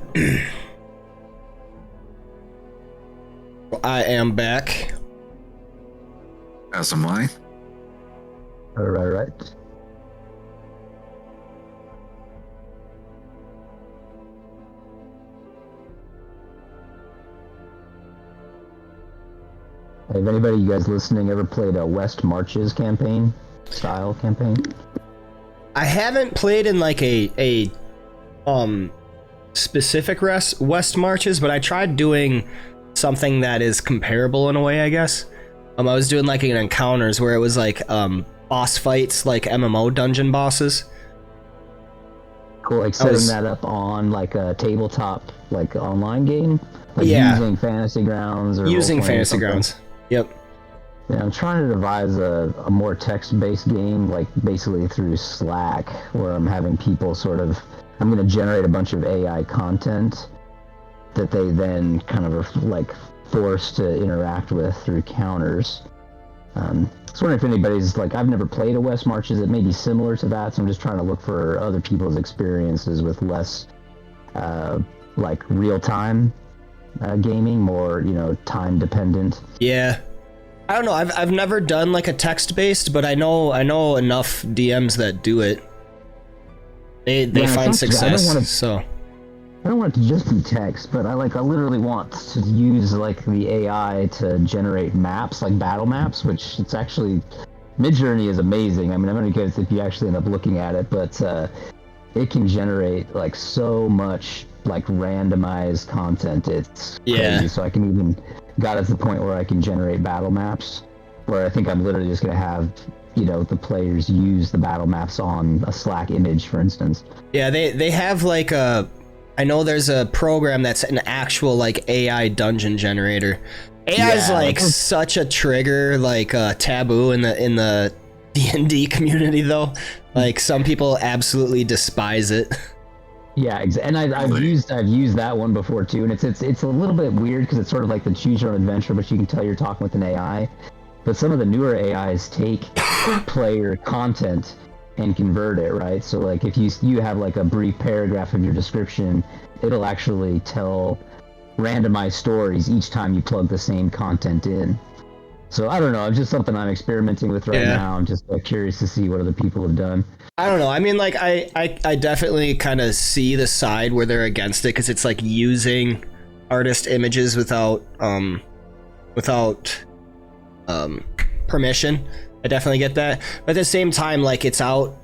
I am back. As am I. Right. Have anybody, you guys listening, ever played a West Marches style campaign? I haven't played in like a specific West Marches, but I tried doing something that is comparable in a way, I guess. I was doing like an encounters where it was like boss fights, like MMO dungeon bosses. Cool, like setting that up on like a tabletop, like online game, like Yeah. using Fantasy Grounds or Using role-playing Fantasy something. Grounds. Yep. Yeah, I'm trying to devise a more text-based game, like basically through Slack, where I'm having people I'm going to generate a bunch of AI content that they then kind of are like forced to interact with through counters. I was wondering if anybody's like, I've never played a West Marches. It may be similar to that, so I'm just trying to look for other people's experiences with less like real-time gaming, more, time dependent. Yeah. I don't know. I've never done like a text-based, but I know enough DMs that do it. They find success. I don't want it to just be text, but I literally want to use like the AI to generate maps, like battle maps, which it's actually Midjourney is amazing. I mean, I'm gonna guess if you actually end up looking at it, but it can generate like so much like randomized content. It's crazy. So I can even got to the point where I can generate battle maps, where I think I'm literally just gonna have the players use the battle maps on a Slack image, for instance. Yeah, they have like I know there's a program that's an actual like AI dungeon generator. AI is like such a trigger, like taboo in the D&D community though. Like some people absolutely despise it. Yeah, and I've used that one before too, and it's a little bit weird because it's sort of like the choose your own adventure, but you can tell you're talking with an AI. But some of the newer AIs take player content and convert it, right? So like if you have like a brief paragraph of your description, it'll actually tell randomized stories each time you plug the same content in. So I don't know, it's just something I'm experimenting with right now. I'm just curious to see what other people have done. I don't know. I mean, like I definitely kind of see the side where they're against it because it's like using artist images without permission. I definitely get that, but at the same time, like it's out.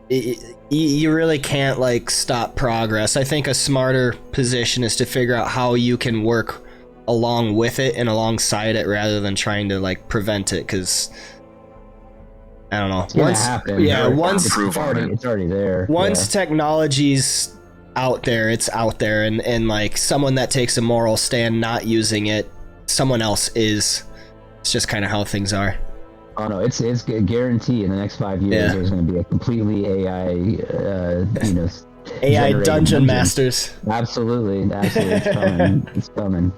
You really can't like stop progress. I think a smarter position is to figure out how you can work along with it and alongside it rather than trying to like prevent it, because I don't know. It's already there. Once technology's out there, it's out there, and like someone that takes a moral stand not using it, someone else is. It's just kind of how things are. Oh no, it's a guarantee in the next 5 years there's going to be a completely AI, AI dungeon masters. Absolutely, it's coming. It's coming.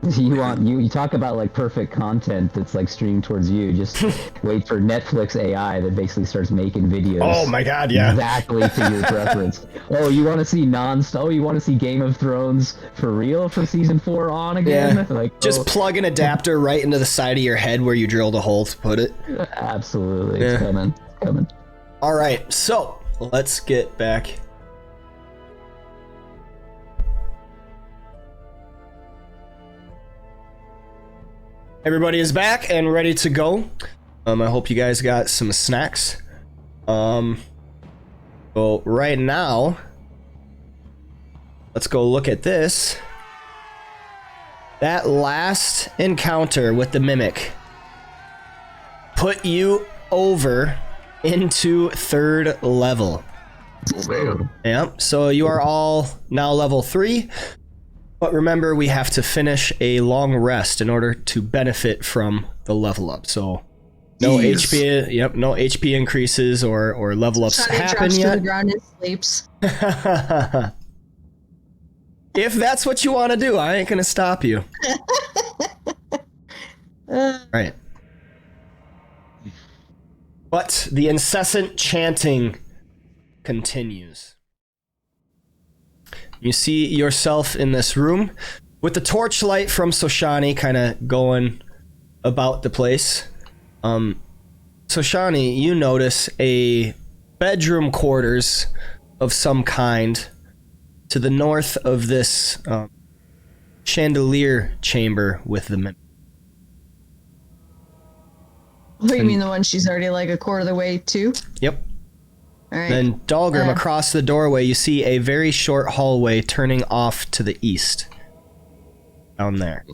You talk about like perfect content that's like streamed towards you. Just wait for Netflix AI that basically starts making videos. Oh my god, yeah. Exactly to your preference. Oh, you want to see you want to see Game of Thrones for real for season 4 on again? Yeah. Like just plug an adapter right into the side of your head where you drilled a hole to put it. Absolutely, it's coming. It's coming. All right, so let's get back. Everybody is back and ready to go. I hope you guys got some snacks. Well, right now, let's go look at this. That last encounter with the mimic put you over into 3rd level. Yep, so you are all now level 3. But remember, we have to finish a long rest in order to benefit from the level up. So no HP, no HP increases or level ups happen yet. To the ground and sleeps. If that's what you want to do, I ain't gonna stop you. Right. But the incessant chanting continues. You see yourself in this room with the torchlight from Soshani kind of going about the place. Soshani, you notice a bedroom quarters of some kind to the north of this chandelier chamber with the mimic. Oh, you mean the one she's already like a quarter of the way to? Yep. All right. Then Dahlgrim, across the doorway, you see a very short hallway turning off to the east. Down there.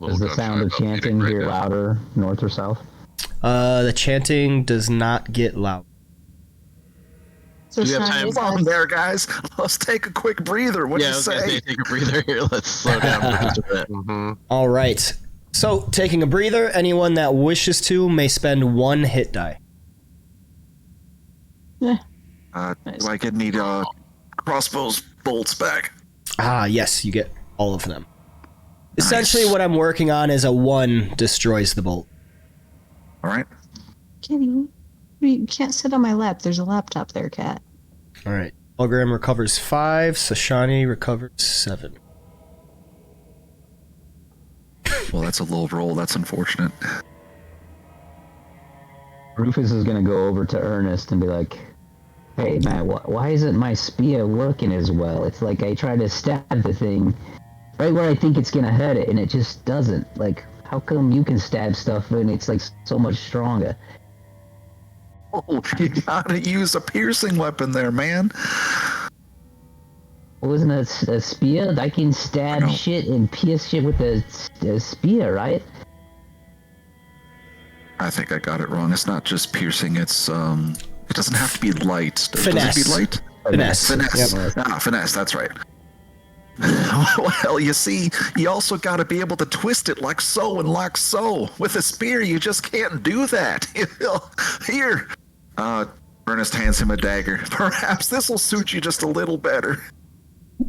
Is the sound of chanting here louder, north or south? The chanting does not get loud. So Do we have time? Come on there, guys. Let's take a quick breather. What do you I was say? gonna say take a breather here. Let's slow down for just a bit. All right. So, taking a breather, anyone that wishes to may spend 1 hit die. Do I get any crossbows bolts back? Ah, yes, you get all of them. Essentially, what I'm working on is a 1 destroys the bolt. All right. Kitty, you can't sit on my lap. There's a laptop there, cat. All right. Dahlgrim recovers 5. Soshani recovers 7. Well, that's a low roll. That's unfortunate. Rufus is going to go over to Ernest and be like, hey, man, why isn't my spear working as well? It's like I try to stab the thing right where I think it's going to hurt it, and it just doesn't. Like, how come you can stab stuff and it's like so much stronger? Oh, you gotta use a piercing weapon there, man. Wasn't it a spear? I can stab shit and pierce shit with a spear, right? I think I got it wrong. It's not just piercing. It's it doesn't have to be light. Does Finesse. it be light? Finesse. Finesse. Yep. Finesse. That's right. Well, you see, you also got to be able to twist it like so and like so. With a spear, you just can't do that. Here, Ernest hands him a dagger. Perhaps this will suit you just a little better.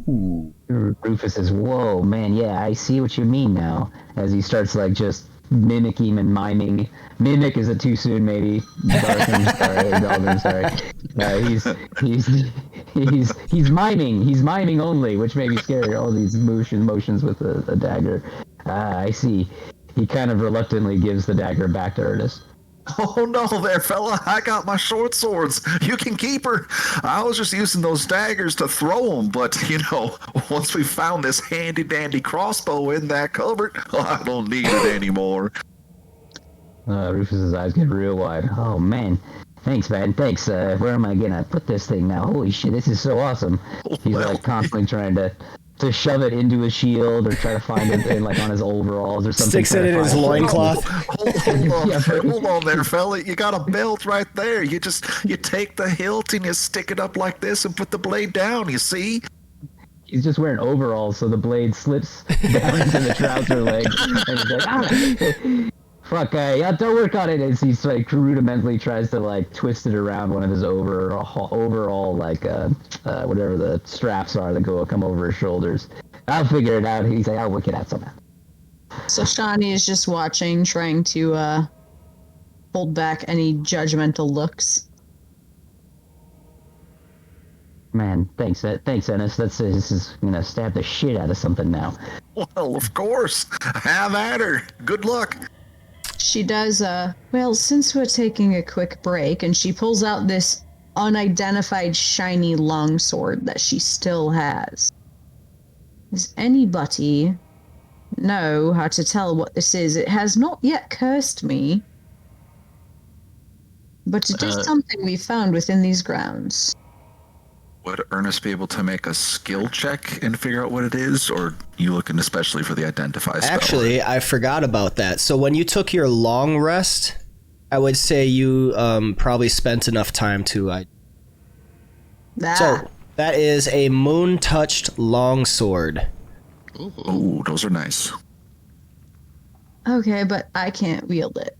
Ooh. Rufus says, whoa, man, yeah, I see what you mean now. As he starts, like, just mimicking and miming. Mimic is it too soon, maybe. Dahlgrim, sorry. He's miming. He's miming only, which may be scary. All these motions with a dagger. I see. He kind of reluctantly gives the dagger back to Ernest. Oh no there, fella. I got my short swords. You can keep her. I was just using those daggers to throw them, but, once we found this handy-dandy crossbow in that cupboard, I don't need it anymore. Rufus's eyes get real wide. Oh, man. Thanks, man. Thanks. Where am I gonna put this thing now? Holy shit, this is so awesome. He's, like, constantly trying to shove it into his shield or try to find it in, like, on his overalls or something. Sticks it in his loincloth. Hold on there, fella. You got a belt right there. You take the hilt and you stick it up like this and put the blade down, you see? He's just wearing overalls, so the blade slips down into the trouser leg. And he's like, fuck, yeah, don't work on it. As he's, like, rudimentally tries to, like, twist it around one of his overall like, whatever the straps are that come over his shoulders. I'll figure it out. He's like, I'll work it out somehow. So Shawnee is just watching, trying to hold back any judgmental looks. Man, thanks, Ennis. This is gonna stab the shit out of something now. Well, of course. Have at her. Good luck. She does, well, since we're taking a quick break, and she pulls out this unidentified shiny longsword that she still has. Does anybody know how to tell what this is? It has not yet cursed me, but it is something we found within these grounds. Would Ernest be able to make a skill check and figure out what it is, or you looking especially for the identify spell? Actually, I forgot about that. So when you took your long rest, I would say you probably spent enough time to. So that is a moon-touched longsword. Ooh, those are nice. Okay, but I can't wield it.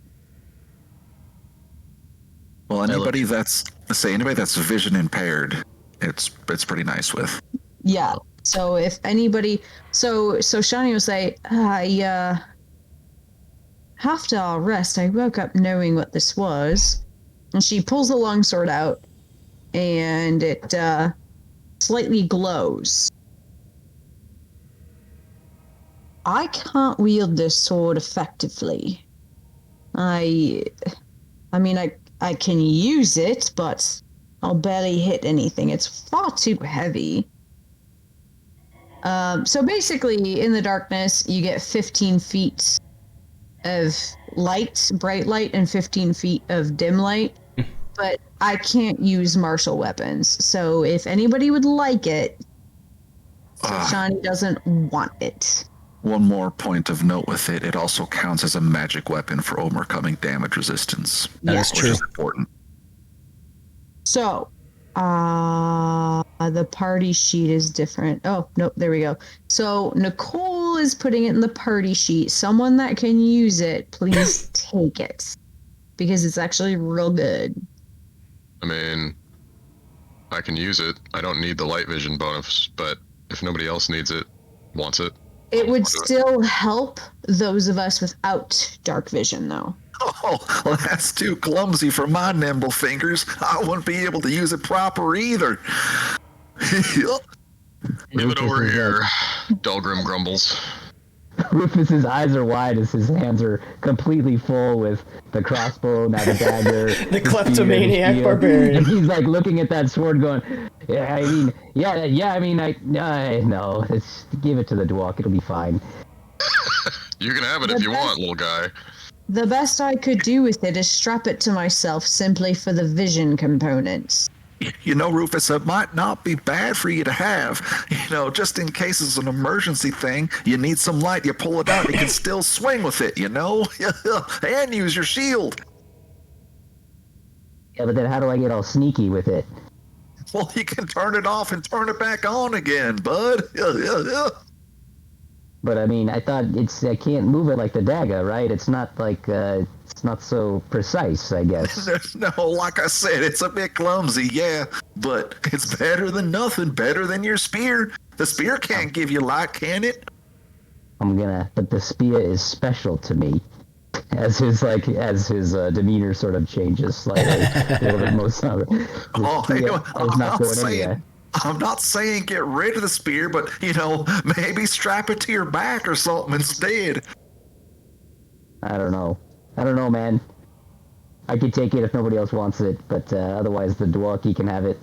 Well, anybody that's vision impaired, it's pretty nice with. Yeah. So if anybody, so Shani will say, after our rest, I woke up knowing what this was, and she pulls the longsword out, and it slightly glows. I can't wield this sword effectively. I mean, I can use it, but I'll barely hit anything. It's far too heavy. So basically, in the darkness, you get 15 feet of light, bright light, and 15 feet of dim light. But I can't use martial weapons. So if anybody would like it, Shani doesn't want it. One more point of note with it, it also counts as a magic weapon for overcoming damage resistance. That is true. Which is important. So, the party sheet is different. Oh, nope, there we go. So Nicole is putting it in the party sheet. Someone that can use it, please take it. Because it's actually real good. I mean, I can use it. I don't need the light vision bonus, but if nobody else needs it, wants it. It would still help those of us without dark vision, though. Oh, well, that's too clumsy for my nimble fingers. I wouldn't be able to use it proper either. Leave it over here, Dalgrim grumbles. Rufus's eyes are wide as his hands are completely full with the crossbow, now the dagger, The kleptomaniac spear. barbarian. And he's like looking at that sword, going, no, give it to the dwarf. It'll be fine. You can have it if you want, little guy. The best I could do with it is strap it to myself simply for the vision components. You know, Rufus, it might not be bad for you to have. You know, just in case it's an emergency thing, you need some light, you pull it out, you can still swing with it, you know? And use your shield. Yeah, but then how do I get all sneaky with it? Well, you can turn it off and turn it back on again, bud. But I mean, I thought I can't move it like the dagger, right? It's not like, it's not so precise, I guess. No, like I said, it's a bit clumsy, yeah. But it's better than nothing, better than your spear. The spear can't give you light, can it? But the spear is special to me. As his demeanor sort of changes slightly, a little bit more somber. I'm not saying get rid of the spear, but, you know, maybe strap it to your back or something instead. I don't know, man. I could take it if nobody else wants it, but otherwise the dwarf can have it.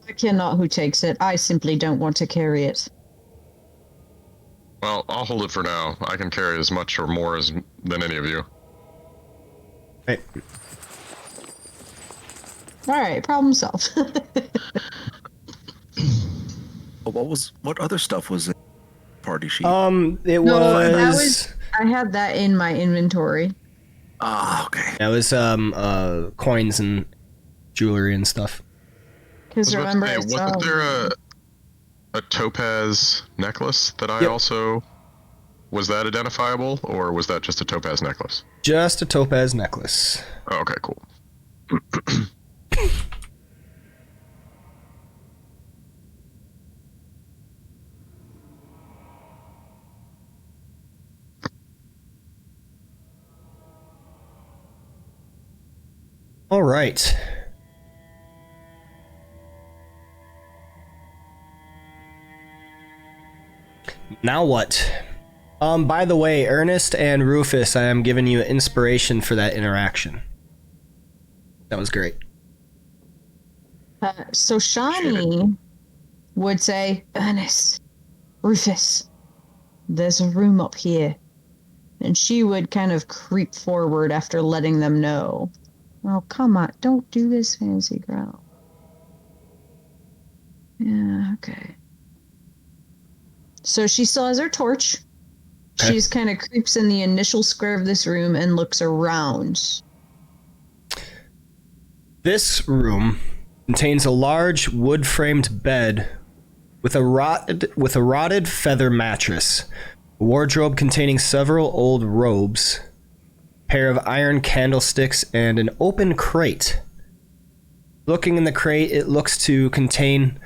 I cannot who takes it. I simply don't want to carry it. Well, I'll hold it for now. I can carry as much or more than any of you. Right. All right, problem solved. What other stuff was in party sheet? It No, was. I had that in my inventory. Okay. That was coins and jewelry and stuff. Because remember, wasn't there a topaz necklace that I also... Was that identifiable, or was that just a topaz necklace? Just a topaz necklace. Oh, okay, cool. All right. Now what? By the way, Ernest and Rufus, I am giving you inspiration for that interaction. That was great. So Shani would say, Ernest, Rufus, there's a room up here. And she would kind of creep forward after letting them know. Oh, come on, don't do this, fancy girl. Yeah, okay. So she still has her torch. Okay. She's kind of creeps in the initial square of this room and looks around. This room contains a large wood-framed bed with a rotted feather mattress, a wardrobe containing several old robes, a pair of iron candlesticks, and an open crate. Looking in the crate, it looks to contain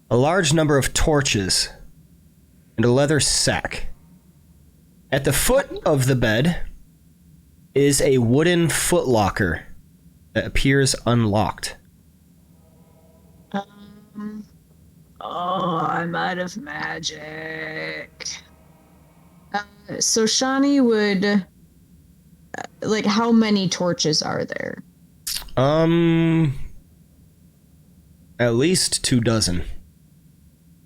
a large number of torches and a leather sack. At the foot of the bed is a wooden footlocker that appears unlocked. Oh, I'm out of magic. So Shani would... Like, how many torches are there? At least 24.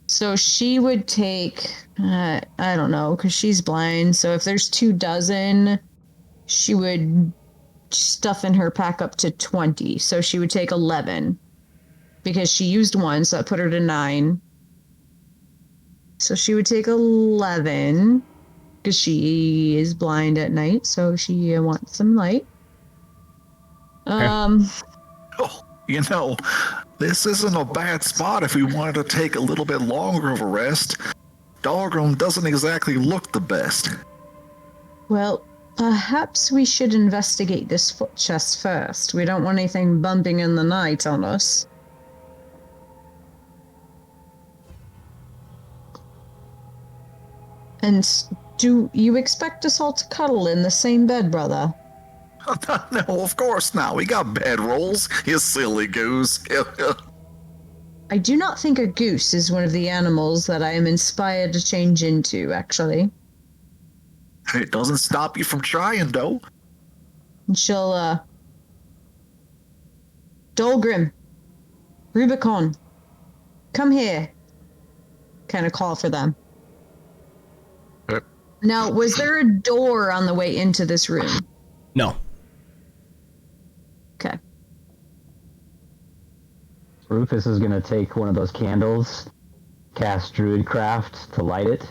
So she would take... I don't know, because she's blind. So if there's 24, she would stuff in her pack up to 20. So she would take 11. Because she used one, so that put her to 9. So she would take 11. Because she is blind at night, so she wants some light. Oh, you know, this isn't a bad spot if we wanted to take a little bit longer of a rest. Dogroom doesn't exactly look the best. Well, perhaps we should investigate this foot chest first. We don't want anything bumping in the night on us. And do you expect us all to cuddle in the same bed, brother? No, of course not. We got bedrolls, you silly goose. I do not think a goose is one of the animals that I am inspired to change into, actually. It doesn't stop you from trying, though. And she'll, Dolgrim, Rubicon, come here. Kind of call for them. Yep. Now, was there a door on the way into this room? No. Okay. Rufus is going to take one of those candles, cast Druidcraft to light it,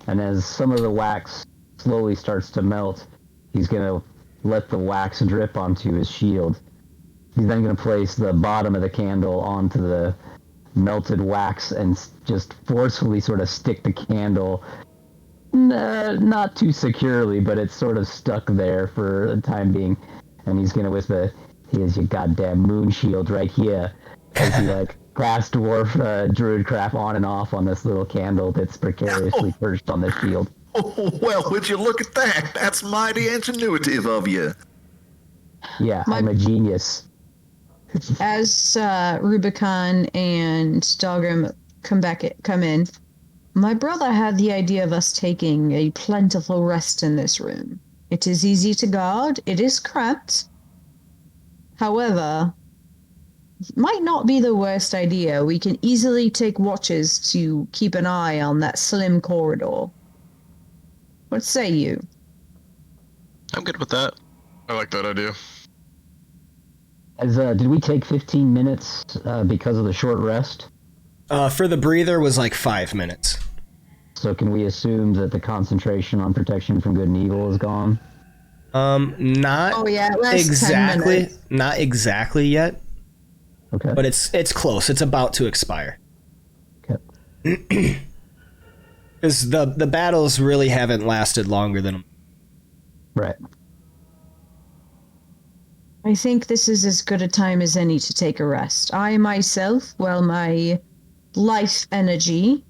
and as some of the wax slowly starts to melt, he's going to let the wax drip onto his shield. He's then going to place the bottom of the candle onto the melted wax and just forcefully sort of stick the candle, not too securely, but it's sort of stuck there for the time being. And he's going to whisper, "Here's your goddamn moon shield right here." As he cast dwarf Druidcraft on and off on this little candle that's precariously perched on the shield. Oh, well, would you look at that? That's mighty ingenuitive of you. Yeah, I'm a genius. As Rubicon and Dalgrim come in, my brother had the idea of us taking a plentiful rest in this room. It is easy to guard. It is cramped. However, it might not be the worst idea. We can easily take watches to keep an eye on that slim corridor. What say you? I'm good with that. I like that idea. Did we take 15 minutes because of the short rest? For the breather was like 5 minutes. So can we assume that the concentration on protection from good and evil is gone? Not Oh yeah, last 10 exactly. minutes. Not exactly yet, Okay. but it's close. It's about to expire. Okay. Because the battles really haven't lasted longer than. Right. I think this is as good a time as any to take a rest. I myself, well, my life energy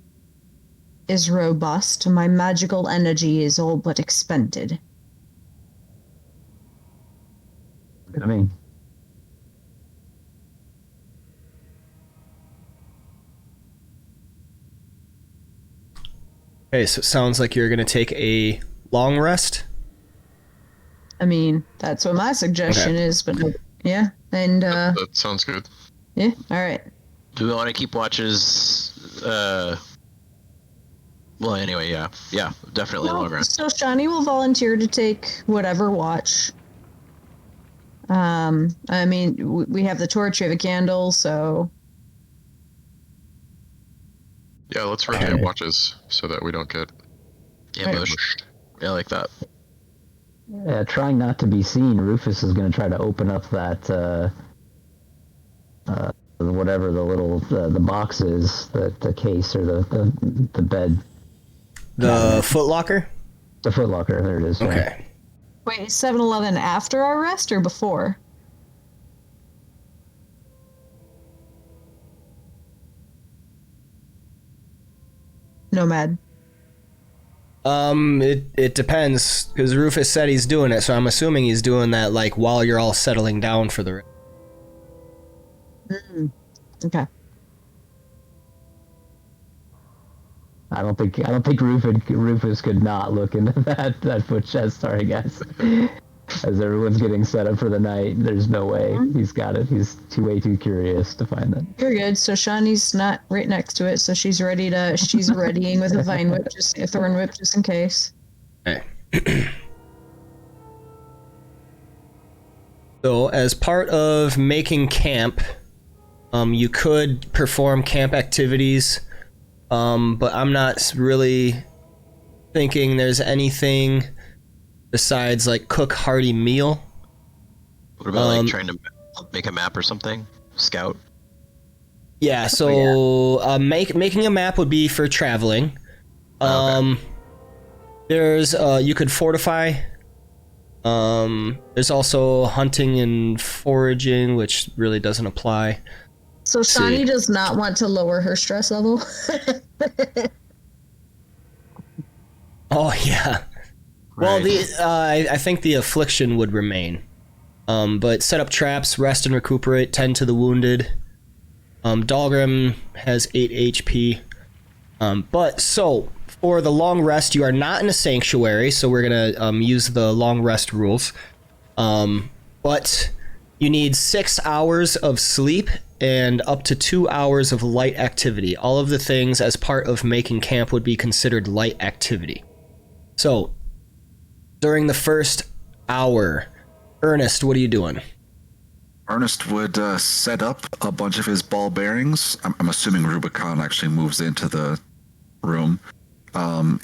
is robust. My magical energy is all but expended. I mean, Okay, so it sounds like you're gonna take a long rest. I mean, that's what my suggestion is, but yeah, and That sounds good. yeah, all right. Do we want to keep watches? Well, anyway, yeah, definitely long rest. So Shani will volunteer to take whatever watch. I mean, we have the torch, we have a candle, so Yeah, let's rotate watches so that we don't get Ambushed. Yeah, I like that. Yeah, trying not to be seen, Rufus is going to try to open up that, whatever the little, the box is, the case or the bed. The footlocker? The footlocker, there it is. Okay. Yeah. Wait, is 7-Eleven after our rest or before? Nomad. It depends, because Rufus said he's doing it, so I'm assuming he's doing that, like, while you're all settling down for the... Okay. I don't think Rufus could not look into that foot chest. Sorry, guys. As everyone's getting set up for the night, there's no way he's got it. He's way too curious to find that. You're good. So Shawnee's not right next to it, so she's readying with a vine whip, a thorn whip, just in case. Okay. So, as part of making camp, you could perform camp activities, but I'm not really thinking there's anything besides, like, cook hearty meal. What about like trying to make a map or something? Scout? Yeah, so making a map would be for traveling. Okay. There's you could fortify. There's also hunting and foraging, which really doesn't apply. So Shawnee does not want to lower her stress level. Oh yeah. Well, I think the affliction would remain. But set up traps, rest and recuperate, tend to the wounded. Dahlgrim has 8 HP. But so for the long rest, you are not in a sanctuary, so we're gonna use the long rest rules. But you need 6 hours of sleep and up to 2 hours of light activity. All of the things as part of making camp would be considered light activity. So during the first hour, Ernest, what are you doing? Ernest would set up a bunch of his ball bearings. I'm assuming Rubicon actually moves into the room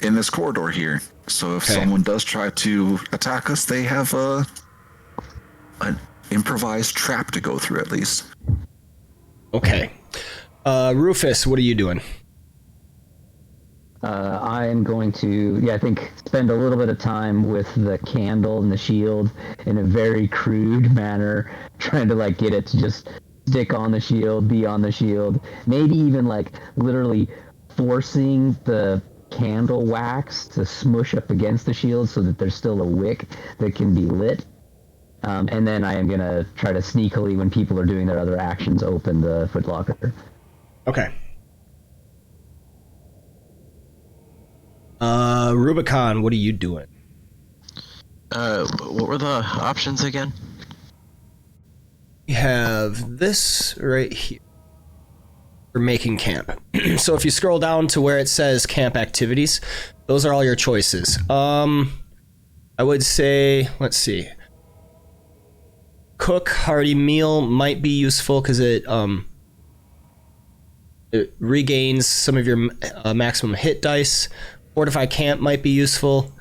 in this corridor here. So if someone does try to attack us, they have an improvised trap to go through at least. Okay. Rufus, what are you doing? I am going to, I think, spend a little bit of time with the candle and the shield in a very crude manner, trying to, like, get it to just stick on the shield, be on the shield, maybe even, like, literally forcing the candle wax to smush up against the shield so that there's still a wick that can be lit. And then I am going to try to sneakily, when people are doing their other actions, open the footlocker. Okay. Rubicon, what are you doing? What were the options again? We have this right here for making camp. So if you scroll down to where it says camp activities, those are all your choices. I would say, let's see. Cook hearty meal might be useful because it regains some of your maximum hit dice. Fortify camp might be useful.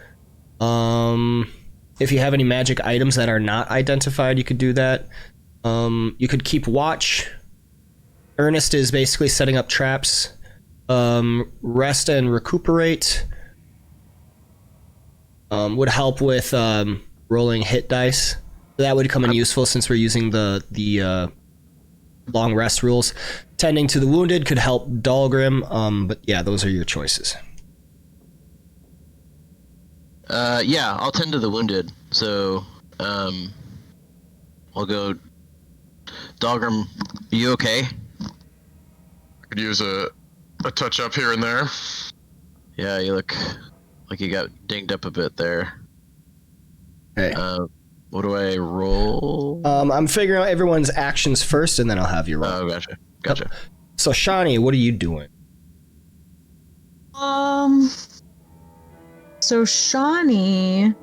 If you have any magic items that are not identified, you could do that. You could keep watch. Ernest is basically setting up traps. Rest and recuperate would help with rolling hit dice. That would come in useful since we're using the long rest rules. Tending to the wounded could help Dahlgrim. But yeah, those are your choices. Yeah, I'll tend to the wounded. So, I'll go. Dahlgrim, you okay? Could use a touch up here and there. Yeah, you look like you got dinged up a bit there. Okay. What do I roll? I'm figuring out everyone's actions first, and then I'll have you roll. Oh, gotcha. Yep. So, Shawnee, what are you doing? So Shawnee.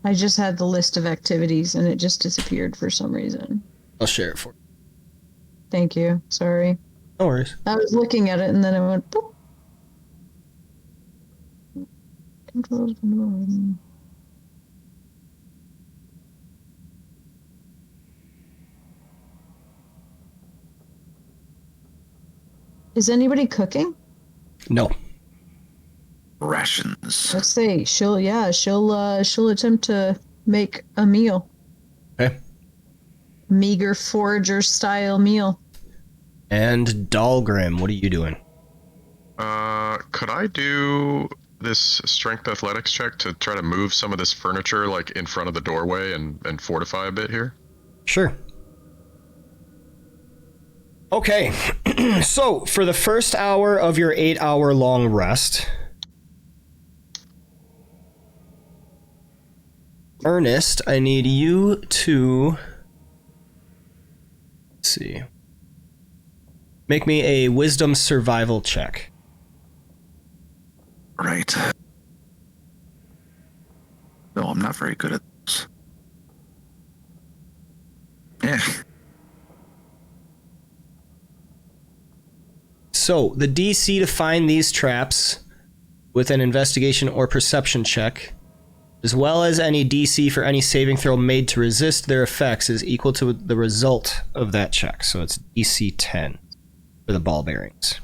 I just had the list of activities and it just disappeared for some reason. I'll share it for you. Thank you. Sorry. No worries. I was looking at it and then it went boop. Controls. Is anybody cooking? No. Rations. Let's say she'll attempt to make a meal. Okay. Meager forager style meal. And Dahlgrim, what are you doing? Could I do this strength athletics check to try to move some of this furniture like in front of the doorway and fortify a bit here? Sure. Okay. So, for the first hour of your 8-hour long rest, Ernest, I need you to... Let's see. Make me a wisdom survival check. Right. No, I'm not very good at this. Yeah. So, the DC to find these traps with an investigation or perception check, as well as any DC for any saving throw made to resist their effects, is equal to the result of that check. So it's DC 10 for the ball bearings.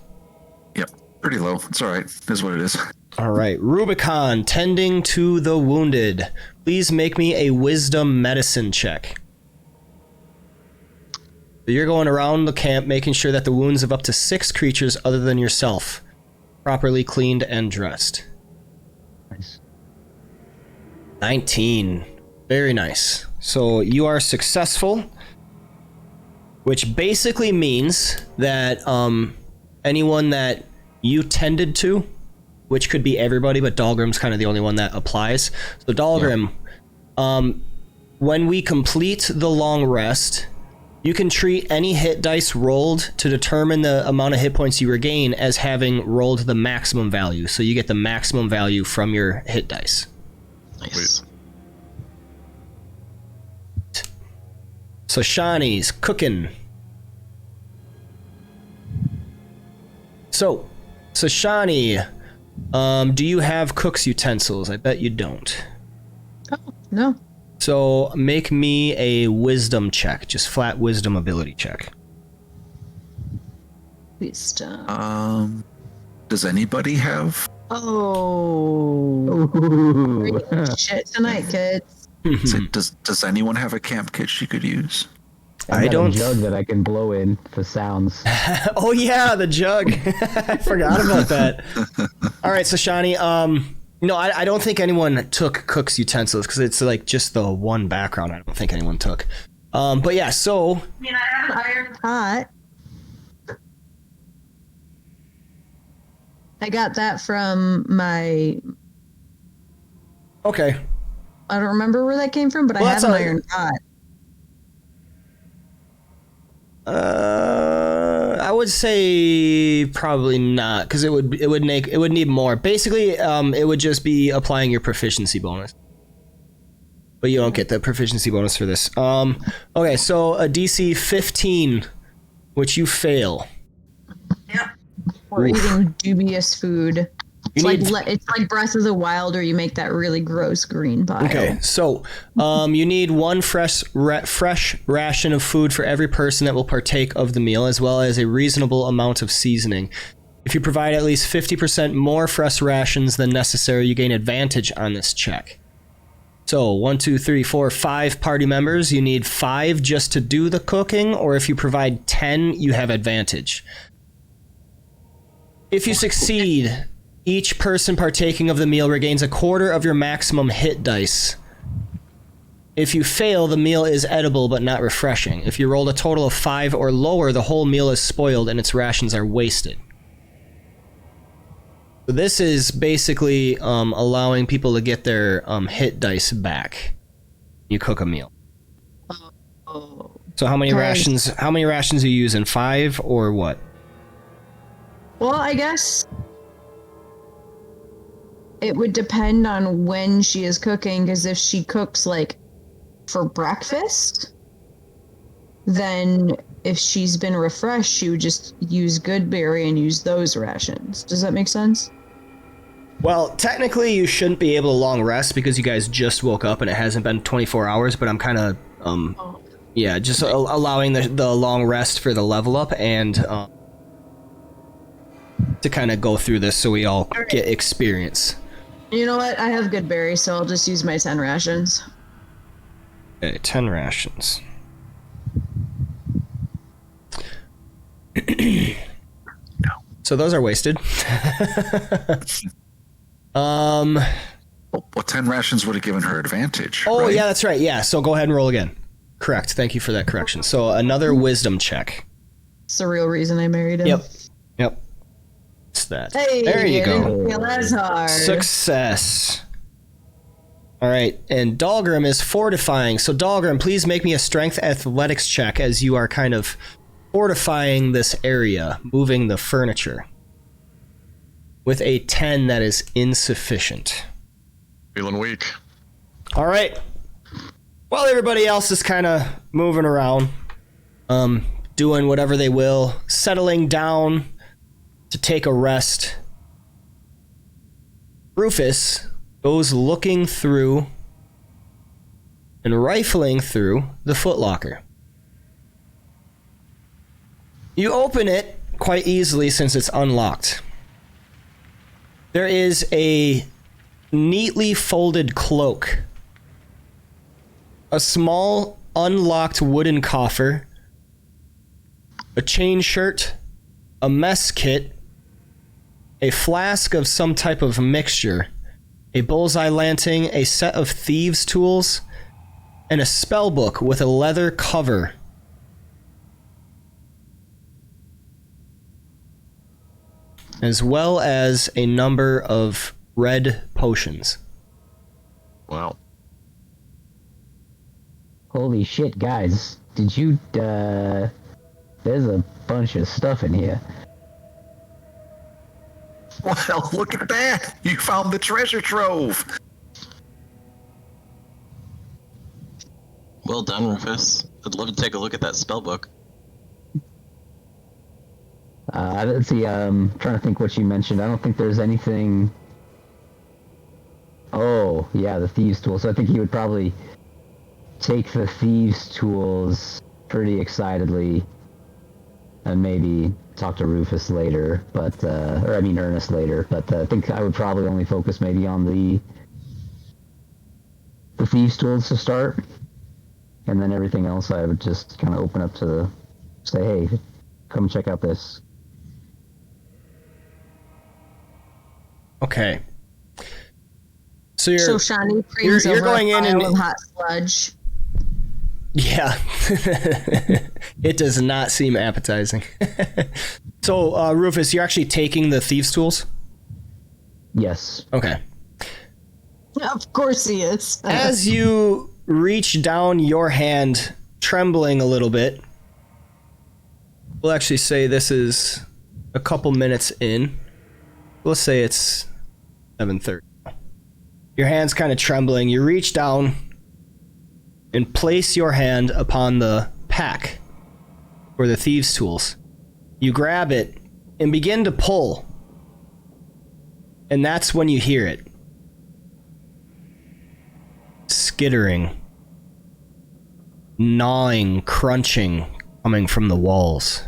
Yep. Pretty low. It's all right. It is what it is. All right. Rubicon, tending to the wounded. Please make me a wisdom medicine check. So you're going around the camp making sure that the wounds of up to 6 creatures other than yourself properly cleaned and dressed. Nice. 19. Very nice. So you are successful, which basically means that anyone that you tended to, which could be everybody, but Dahlgrim's kind of the only one that applies. So Dahlgrim, when we complete the long rest, you can treat any hit dice rolled to determine the amount of hit points you regain as having rolled the maximum value. So you get the maximum value from your hit dice. Nice. So Shani's cooking. So Shani, do you have cook's utensils? I bet you don't. Oh, no. So make me a wisdom check, just flat wisdom ability check. Wisdom. Does anybody have? Oh. Ooh. Shit tonight, kids. Does anyone have a camp kit she could use? I don't- got a jug that I can blow in for sounds. Oh yeah, the jug. I forgot about that. All right, so Shani, no, I don't think anyone took cook's utensils because it's like just the one background I don't think anyone took. But yeah, so I mean, I have an iron pot. I got that from my... okay. I don't remember where that came from, but Well, I have that's an all right. iron pot. I would say probably not because it would need more. Basically, it would just be applying your proficiency bonus. But you don't get the proficiency bonus for this. Okay, so a DC 15, which you fail. Or Oof. eating dubious food. It's You need- it's like Breath of the Wild, or you make that really gross green pile. Okay, so you need one fresh ration of food for every person that will partake of the meal, as well as a reasonable amount of seasoning. If you provide at least 50% more fresh rations than necessary, you gain advantage on this check. So 1, 2, 3, 4, 5 party members. You need 5 just to do the cooking, or if you provide 10, you have advantage. If you succeed, each person partaking of the meal regains a quarter of your maximum hit dice. If you fail, the meal is edible but not refreshing. If you rolled a total of 5 or lower, the whole meal is spoiled and its rations are wasted. So this is basically allowing people to get their hit dice back. You cook a meal. Oh. So how many Okay. rations? How many rations are you using? 5 or what? Well, I guess It would depend on when she is cooking, because if she cooks like for breakfast, then if she's been refreshed, she would just use Goodberry and use those rations. Does that make sense? Well, technically you shouldn't be able to long rest because you guys just woke up and it hasn't been 24 hours, but I'm kind of, yeah, just allowing the long rest for the level up and to kind of go through this so we all get experience. You know what? I have Goodberry, so I'll just use my 10 rations. Okay, 10 rations. So those are wasted. Well, 10 rations would have given her advantage. Oh, right? yeah, that's right. Yeah, so go ahead and roll again. Correct. Thank you for that correction. So another wisdom check. It's the real reason I married him. Yep. It's that. Hey, there you go. didn't feel as hard. Success. All right, and Dahlgrim is fortifying. So Dahlgrim, please make me a strength athletics check as you are kind of fortifying this area, moving the furniture. With a 10, that is insufficient. Feeling weak. All right. While everybody else is kind of moving around, doing whatever they will, settling down to take a rest, Rufus goes looking through and rifling through the footlocker. You open it quite easily since it's unlocked. There is a neatly folded cloak, a small unlocked wooden coffer, a chain shirt, a mess kit, a flask of some type of mixture, a bullseye lantern, a set of thieves' tools, and a spell book with a leather cover. As well as a number of red potions. Wow. Holy shit, guys. Did you, there's a bunch of stuff in here. Well, look at that! You found the treasure trove! Well done, Rufus. I'd love to take a look at that spell book. Let's see, trying to think what you mentioned. I don't think there's anything... Oh, yeah, the thieves' tools. So I think he would probably take the thieves' tools pretty excitedly and maybe talk to Rufus later, but, or I mean Ernest later, but I think I would probably only focus maybe on the thieves' tools to start, and then everything else I would just kind of open up to say, hey, come check out this. Okay. So Shani brings you're over going a in pile and of hot sludge. yeah, it does not seem appetizing. So Rufus, you're actually taking the thieves' tools? Yes. Okay. Of course he is. As you reach down your hand, trembling a little bit, we'll actually say this is a couple minutes in. Let's say it's 7:30. Your hand's kind of trembling. You reach down and place your hand upon the pack for the thieves' tools. You grab it and begin to pull. And that's when you hear it. Skittering. Gnawing, crunching, coming from the walls.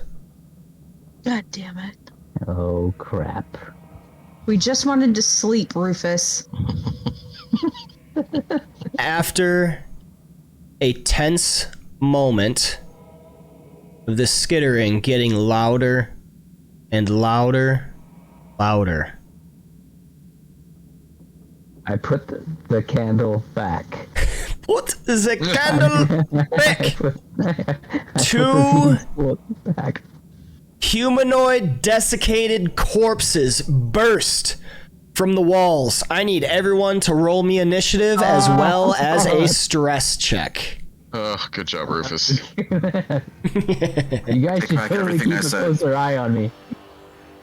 God damn it. Oh, crap. We just wanted to sleep, Rufus. After a tense moment of the skittering getting louder and louder, louder. I put the candle back. Put the candle back. Two Back. humanoid desiccated corpses burst from the walls. I need everyone to roll me initiative as well as a stress check. Oh, good job, Rufus. You guys should back totally everything keep I a said. closer eye on me.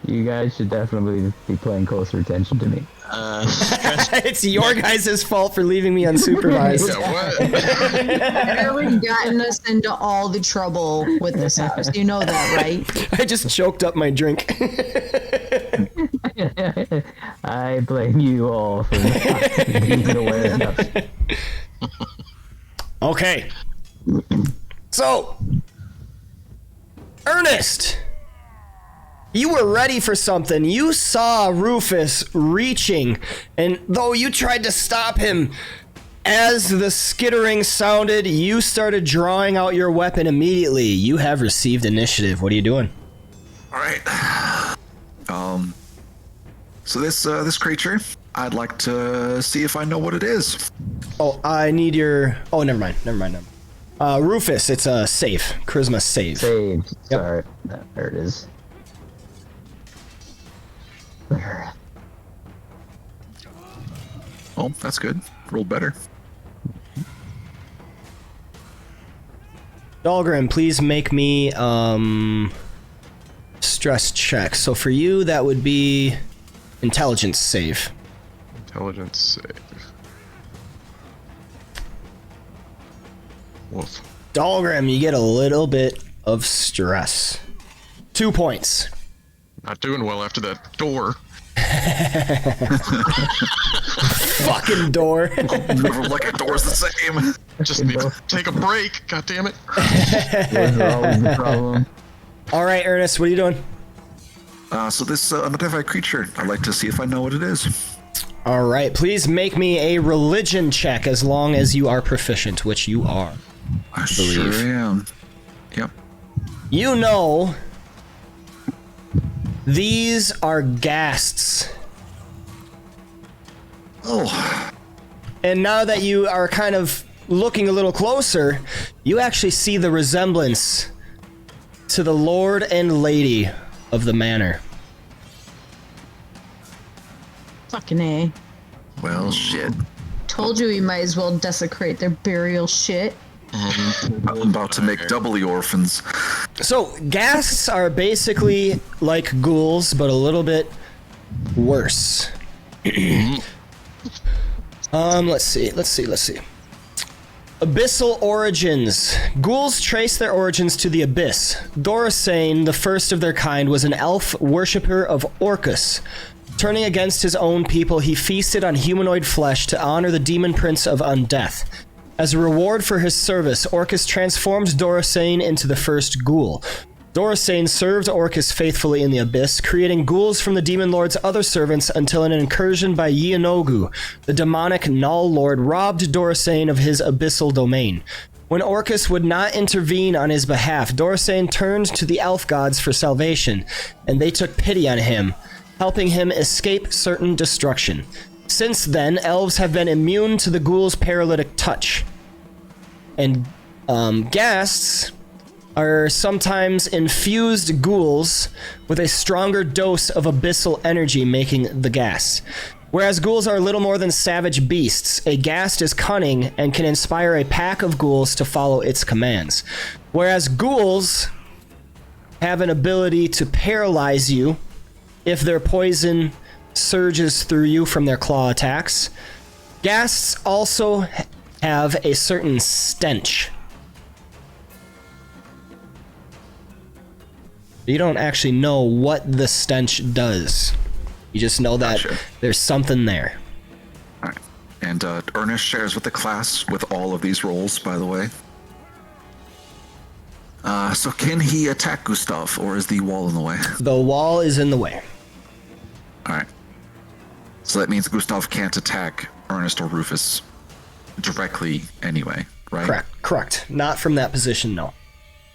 You guys should definitely be paying closer attention to me. It's your guys' fault for leaving me unsupervised. Yeah, what? Barely gotten us into all the trouble with this house. You know that, right? I just choked up my drink. I blame you all for not being aware enough. Okay. So, Ernest, you were ready for something. You saw Rufus reaching, and though you tried to stop him, as the skittering sounded, you started drawing out your weapon immediately. You have received initiative. What are you doing? All right. So this creature, I'd like to see if I know what it is. Oh, I need your... Oh, never mind. Rufus, it's a save. Charisma save. Save. Sorry. There it is. Oh, that's good. Rolled better. Dahlgren, please make me stress check. So for you, that would be intelligence save. Intelligence save. Woof. Dahlgren, you get a little bit of stress. 2 points. Not doing well after that door. Fucking door. Never look at doors the same. Just need to take a break. God damn it. Those are always the problem. All right, Ernest, what are you doing? So this unidentified creature, I'd like to see if I know what it is. All right, please make me a religion check as long as you are proficient, which you are. I sure am. Yep. You know, these are ghasts. Oh, And now that you are kind of looking a little closer, you actually see the resemblance to the Lord and Lady of the manor. Fucking A. well, shit. Told you we might as well desecrate their burial shit. I'm about to make doubly orphans. So, ghasts are basically like ghouls, but a little bit worse. Let's see. Abyssal origins. Ghouls trace their origins to the abyss. Dorasane, the first of their kind, was an elf worshipper of Orcus. Turning against his own people, he feasted on humanoid flesh to honor the demon prince of undeath. As a reward for his service, Orcus transformed Dorasane into the first ghoul. Dorasane served Orcus faithfully in the abyss, creating ghouls from the demon lord's other servants until an incursion by Yeonogu, the demonic Null Lord, robbed Dorasane of his abyssal domain. When Orcus would not intervene on his behalf, Dorasane turned to the elf gods for salvation, and they took pity on him, helping him escape certain destruction. Since then, elves have been immune to the ghoul's paralytic touch. And ghasts are sometimes infused ghouls with a stronger dose of abyssal energy, making the ghast. Whereas ghouls are little more than savage beasts, a ghast is cunning and can inspire a pack of ghouls to follow its commands. Whereas ghouls have an ability to paralyze you if their poison surges through you from their claw attacks, ghasts also have a certain stench. You don't actually know what the stench does. You just know that there's something there. All right. And Ernest shares with the class with all of these rolls, by the way. So can he attack Gustav, or is the wall in the way? The wall is in the way. All right. So that means Gustav can't attack Ernest or Rufus directly anyway, right? Correct. Not from that position, no.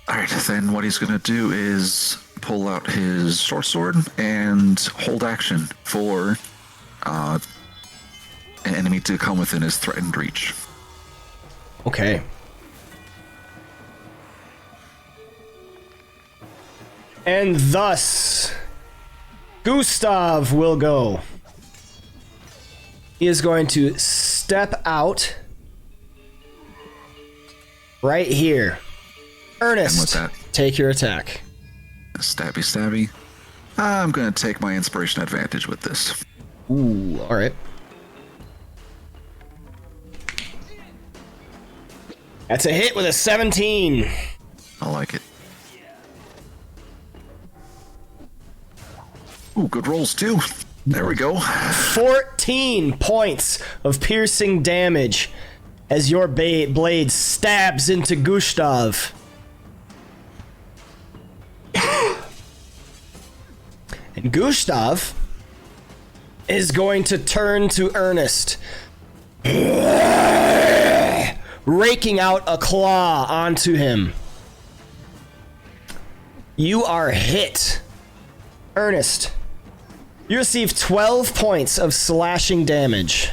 All right, then what he's going to do is pull out his short sword and hold action for an enemy to come within his threatened reach. Okay. And thus, Gustav will go. He is going to step out right here. Ernest, And with that, take your attack. stabby stabby. I'm going to take my inspiration advantage with this. Ooh, all right. That's a hit with a 17. I like it. Ooh, good rolls too. There we go. 14 points of piercing damage as your blade stabs into Gustav. And Gustav is going to turn to Ernest, raking out a claw onto him. You are hit. Ernest, you receive 12 points of slashing damage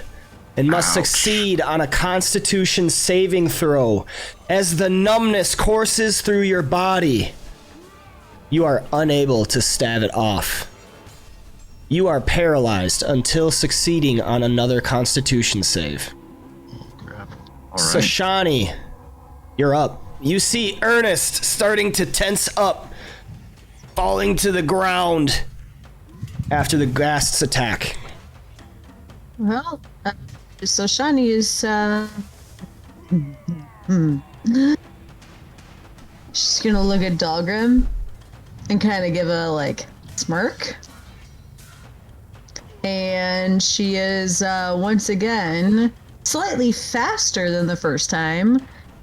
and must succeed on a Constitution saving throw. As the numbness courses through your body, you are unable to stave it off. You are paralyzed until succeeding on another Constitution save. All right. Sashani, you're up. You see Ernest starting to tense up, falling to the ground after the ghast's attack. Well, so Shani is, she's gonna look at Dahlgrim and kind of give a, like, smirk. And she is, once again, slightly faster than the first time.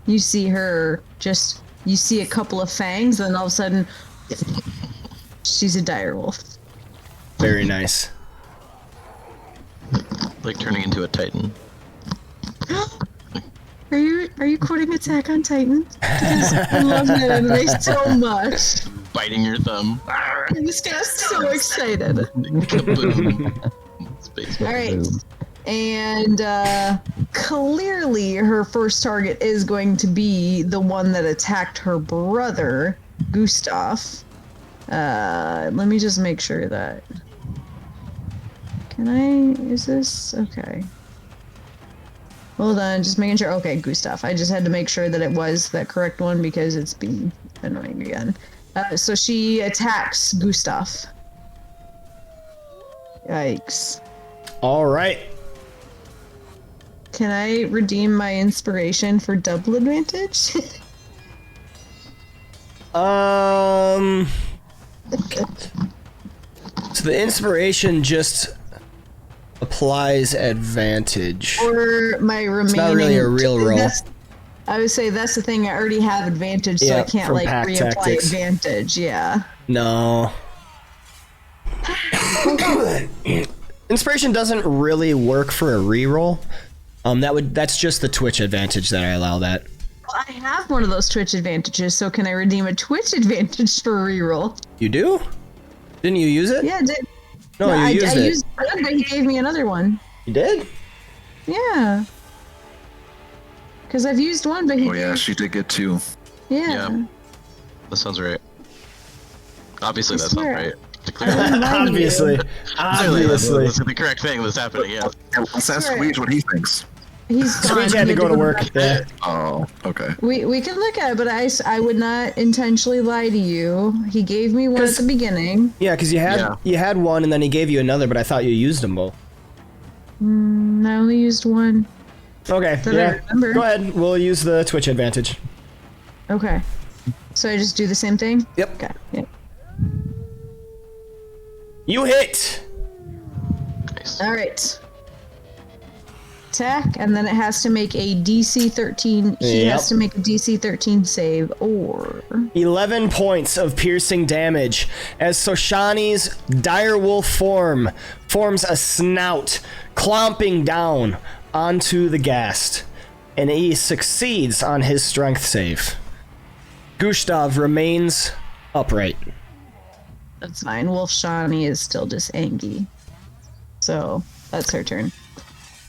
You see her just, you see a couple of fangs, and all of a sudden, she's a direwolf. Very nice. Like turning into a titan. Are you quoting Attack on Titan? Because I love that anime so much. Biting your thumb. This guy's so excited. Kaboom. Space. All right. And clearly her first target is going to be the one that attacked her brother, Gustav. Let me just make sure that... is this? Okay. Hold on, just making sure. Okay, Gustav. I just had to make sure that it was that correct one because it's being annoying again. So she attacks Gustav. Yikes. All right. Can I redeem my inspiration for double advantage? So the inspiration just applies advantage. Or my remaining... It's not really a real roll. I would say that's the thing. I already have advantage, so I can't, from like, pack reapply tactics. advantage. Yeah. No. Inspiration doesn't really work for a reroll. That's just the Twitch advantage that I allow that. Well, I have one of those Twitch advantages, so can I redeem a Twitch advantage for a reroll? You do? Didn't you use it? Yeah, I did. No, you I used it. used one, but he gave me another one. You did? Yeah. Because I've used one, but he Oh yeah, she did get 2. Yeah. That sounds right. Obviously, that sounds swear. right. Obviously. Obviously. That's the correct thing that's happening, yeah. Let's ask Sure. Squeege what he thinks. He's gone. Squeege had to go to work. Yeah. Oh, okay. We can look at it, but I would not intentionally lie to you. He gave me one at the beginning. Yeah, because you had one and then he gave you another, but I thought you used them both. I only used one. Okay, That I remember. Go ahead. We'll use the Twitch advantage. Okay. So I just do the same thing? Yep. Okay. Yeah. You hit! Nice. All right. Attack, and then it has to make a DC 13. He Yep. has to make a DC 13 save, or 11 points of piercing damage as Soshani's direwolf form forms a snout, clomping down onto the ghast, and he succeeds on his strength save. Gustav remains upright. that's fine. Wolf Shani is still just angry. So that's her turn.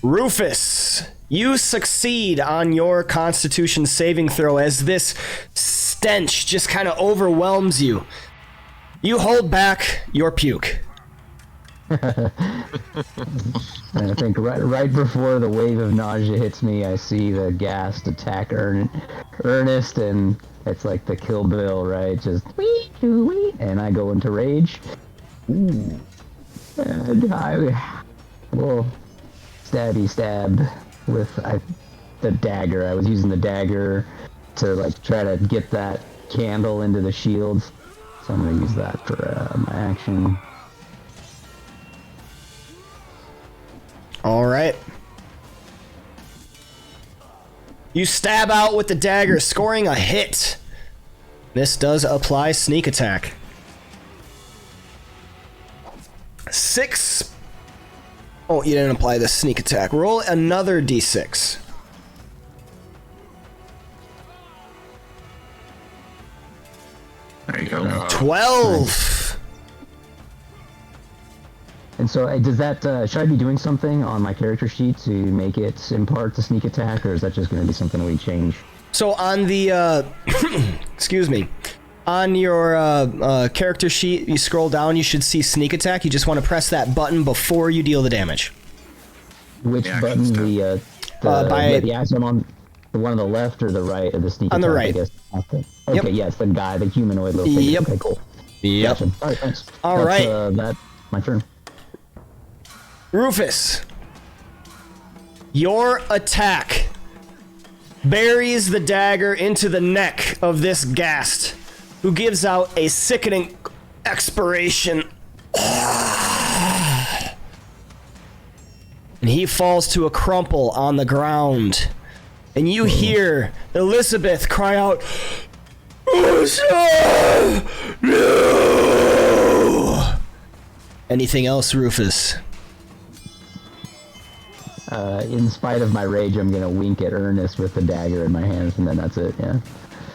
Rufus, you succeed on your Constitution saving throw as this stench just kind of overwhelms you. You hold back your puke. And I think right before the wave of nausea hits me, I see the ghast attack Ernest, and it's like the Kill Bill, right? Just wee, wee, and I go into rage. Ooh. And I will stab with the dagger. I was using the dagger to like try to get that candle into the shield. So I'm gonna use that for my action. All right. You stab out with the dagger, scoring a hit. This does apply sneak attack. 6. Oh, you didn't apply the sneak attack. Roll another d6. There you go. 12. And so, does that should I be doing something on my character sheet to make it impart the sneak attack, or is that just going to be something we change? So on the, excuse me, on your character sheet, you scroll down, you should see sneak attack. You just want to press that button before you deal the damage. Which Yeah, button? The action on the one on the left or the right of the sneak On attack? the right. I guess. Okay, Yep. yes, the guy, the humanoid little thing. Yep. Okay, cool. Yep. Gotcha. All right, thanks. All right. That's my turn. Rufus, your attack buries the dagger into the neck of this ghast, who gives out a sickening expiration. And he falls to a crumple on the ground. And you hear Elizabeth cry out, "Ursa! No!" Anything else, Rufus? In spite of my rage, I'm gonna wink at Ernest with the dagger in my hands, and then that's it. Yeah.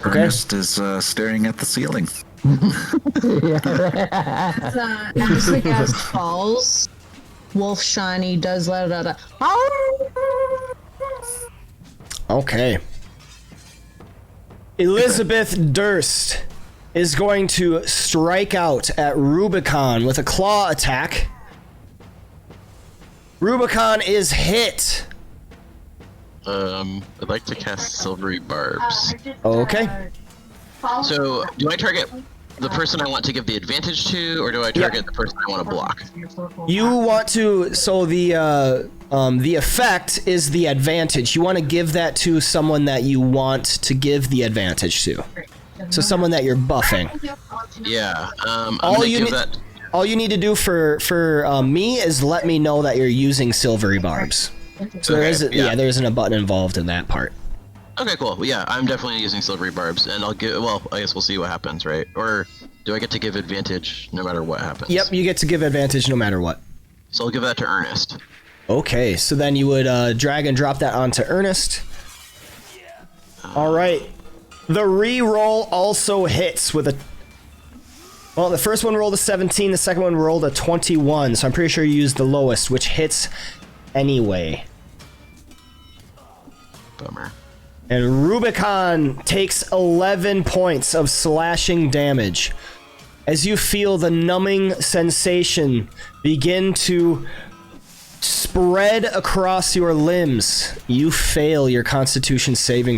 Okay. Ernest is staring at the ceiling. As the ghast falls, Wolf Shiny does let out a. Okay. Elizabeth Durst is going to strike out at Rubicon with a claw attack. Rubicon is hit. I'd like to cast Silvery Barbs. Okay. So, do I target the person I want to give the advantage to, or do I target the person I want to block? You want to, so the effect is the advantage. You want to give that to someone that you want to give the advantage to. So someone that you're buffing. Yeah. I'm All gonna you give need- that. All you need to do for me is let me know that you're using silvery barbs. So there Okay, isn't, yeah. there isn't a button involved in that part. Okay, cool. Well, yeah, I'm definitely using Silvery Barbs, and I'll give. Well, I guess we'll see what happens, right? Or do I get to give advantage no matter what happens? Yep, you get to give advantage no matter what. So I'll give that to Ernest. Okay, so then you would drag and drop that onto Ernest. All right. The re-roll also hits with a... Well, the first one rolled a 17, the second one rolled a 21, so I'm pretty sure you used the lowest, which hits anyway. Bummer. And Rubicon takes 11 points of slashing damage. As you feel the numbing sensation begin to spread across your limbs, you fail your Constitution saving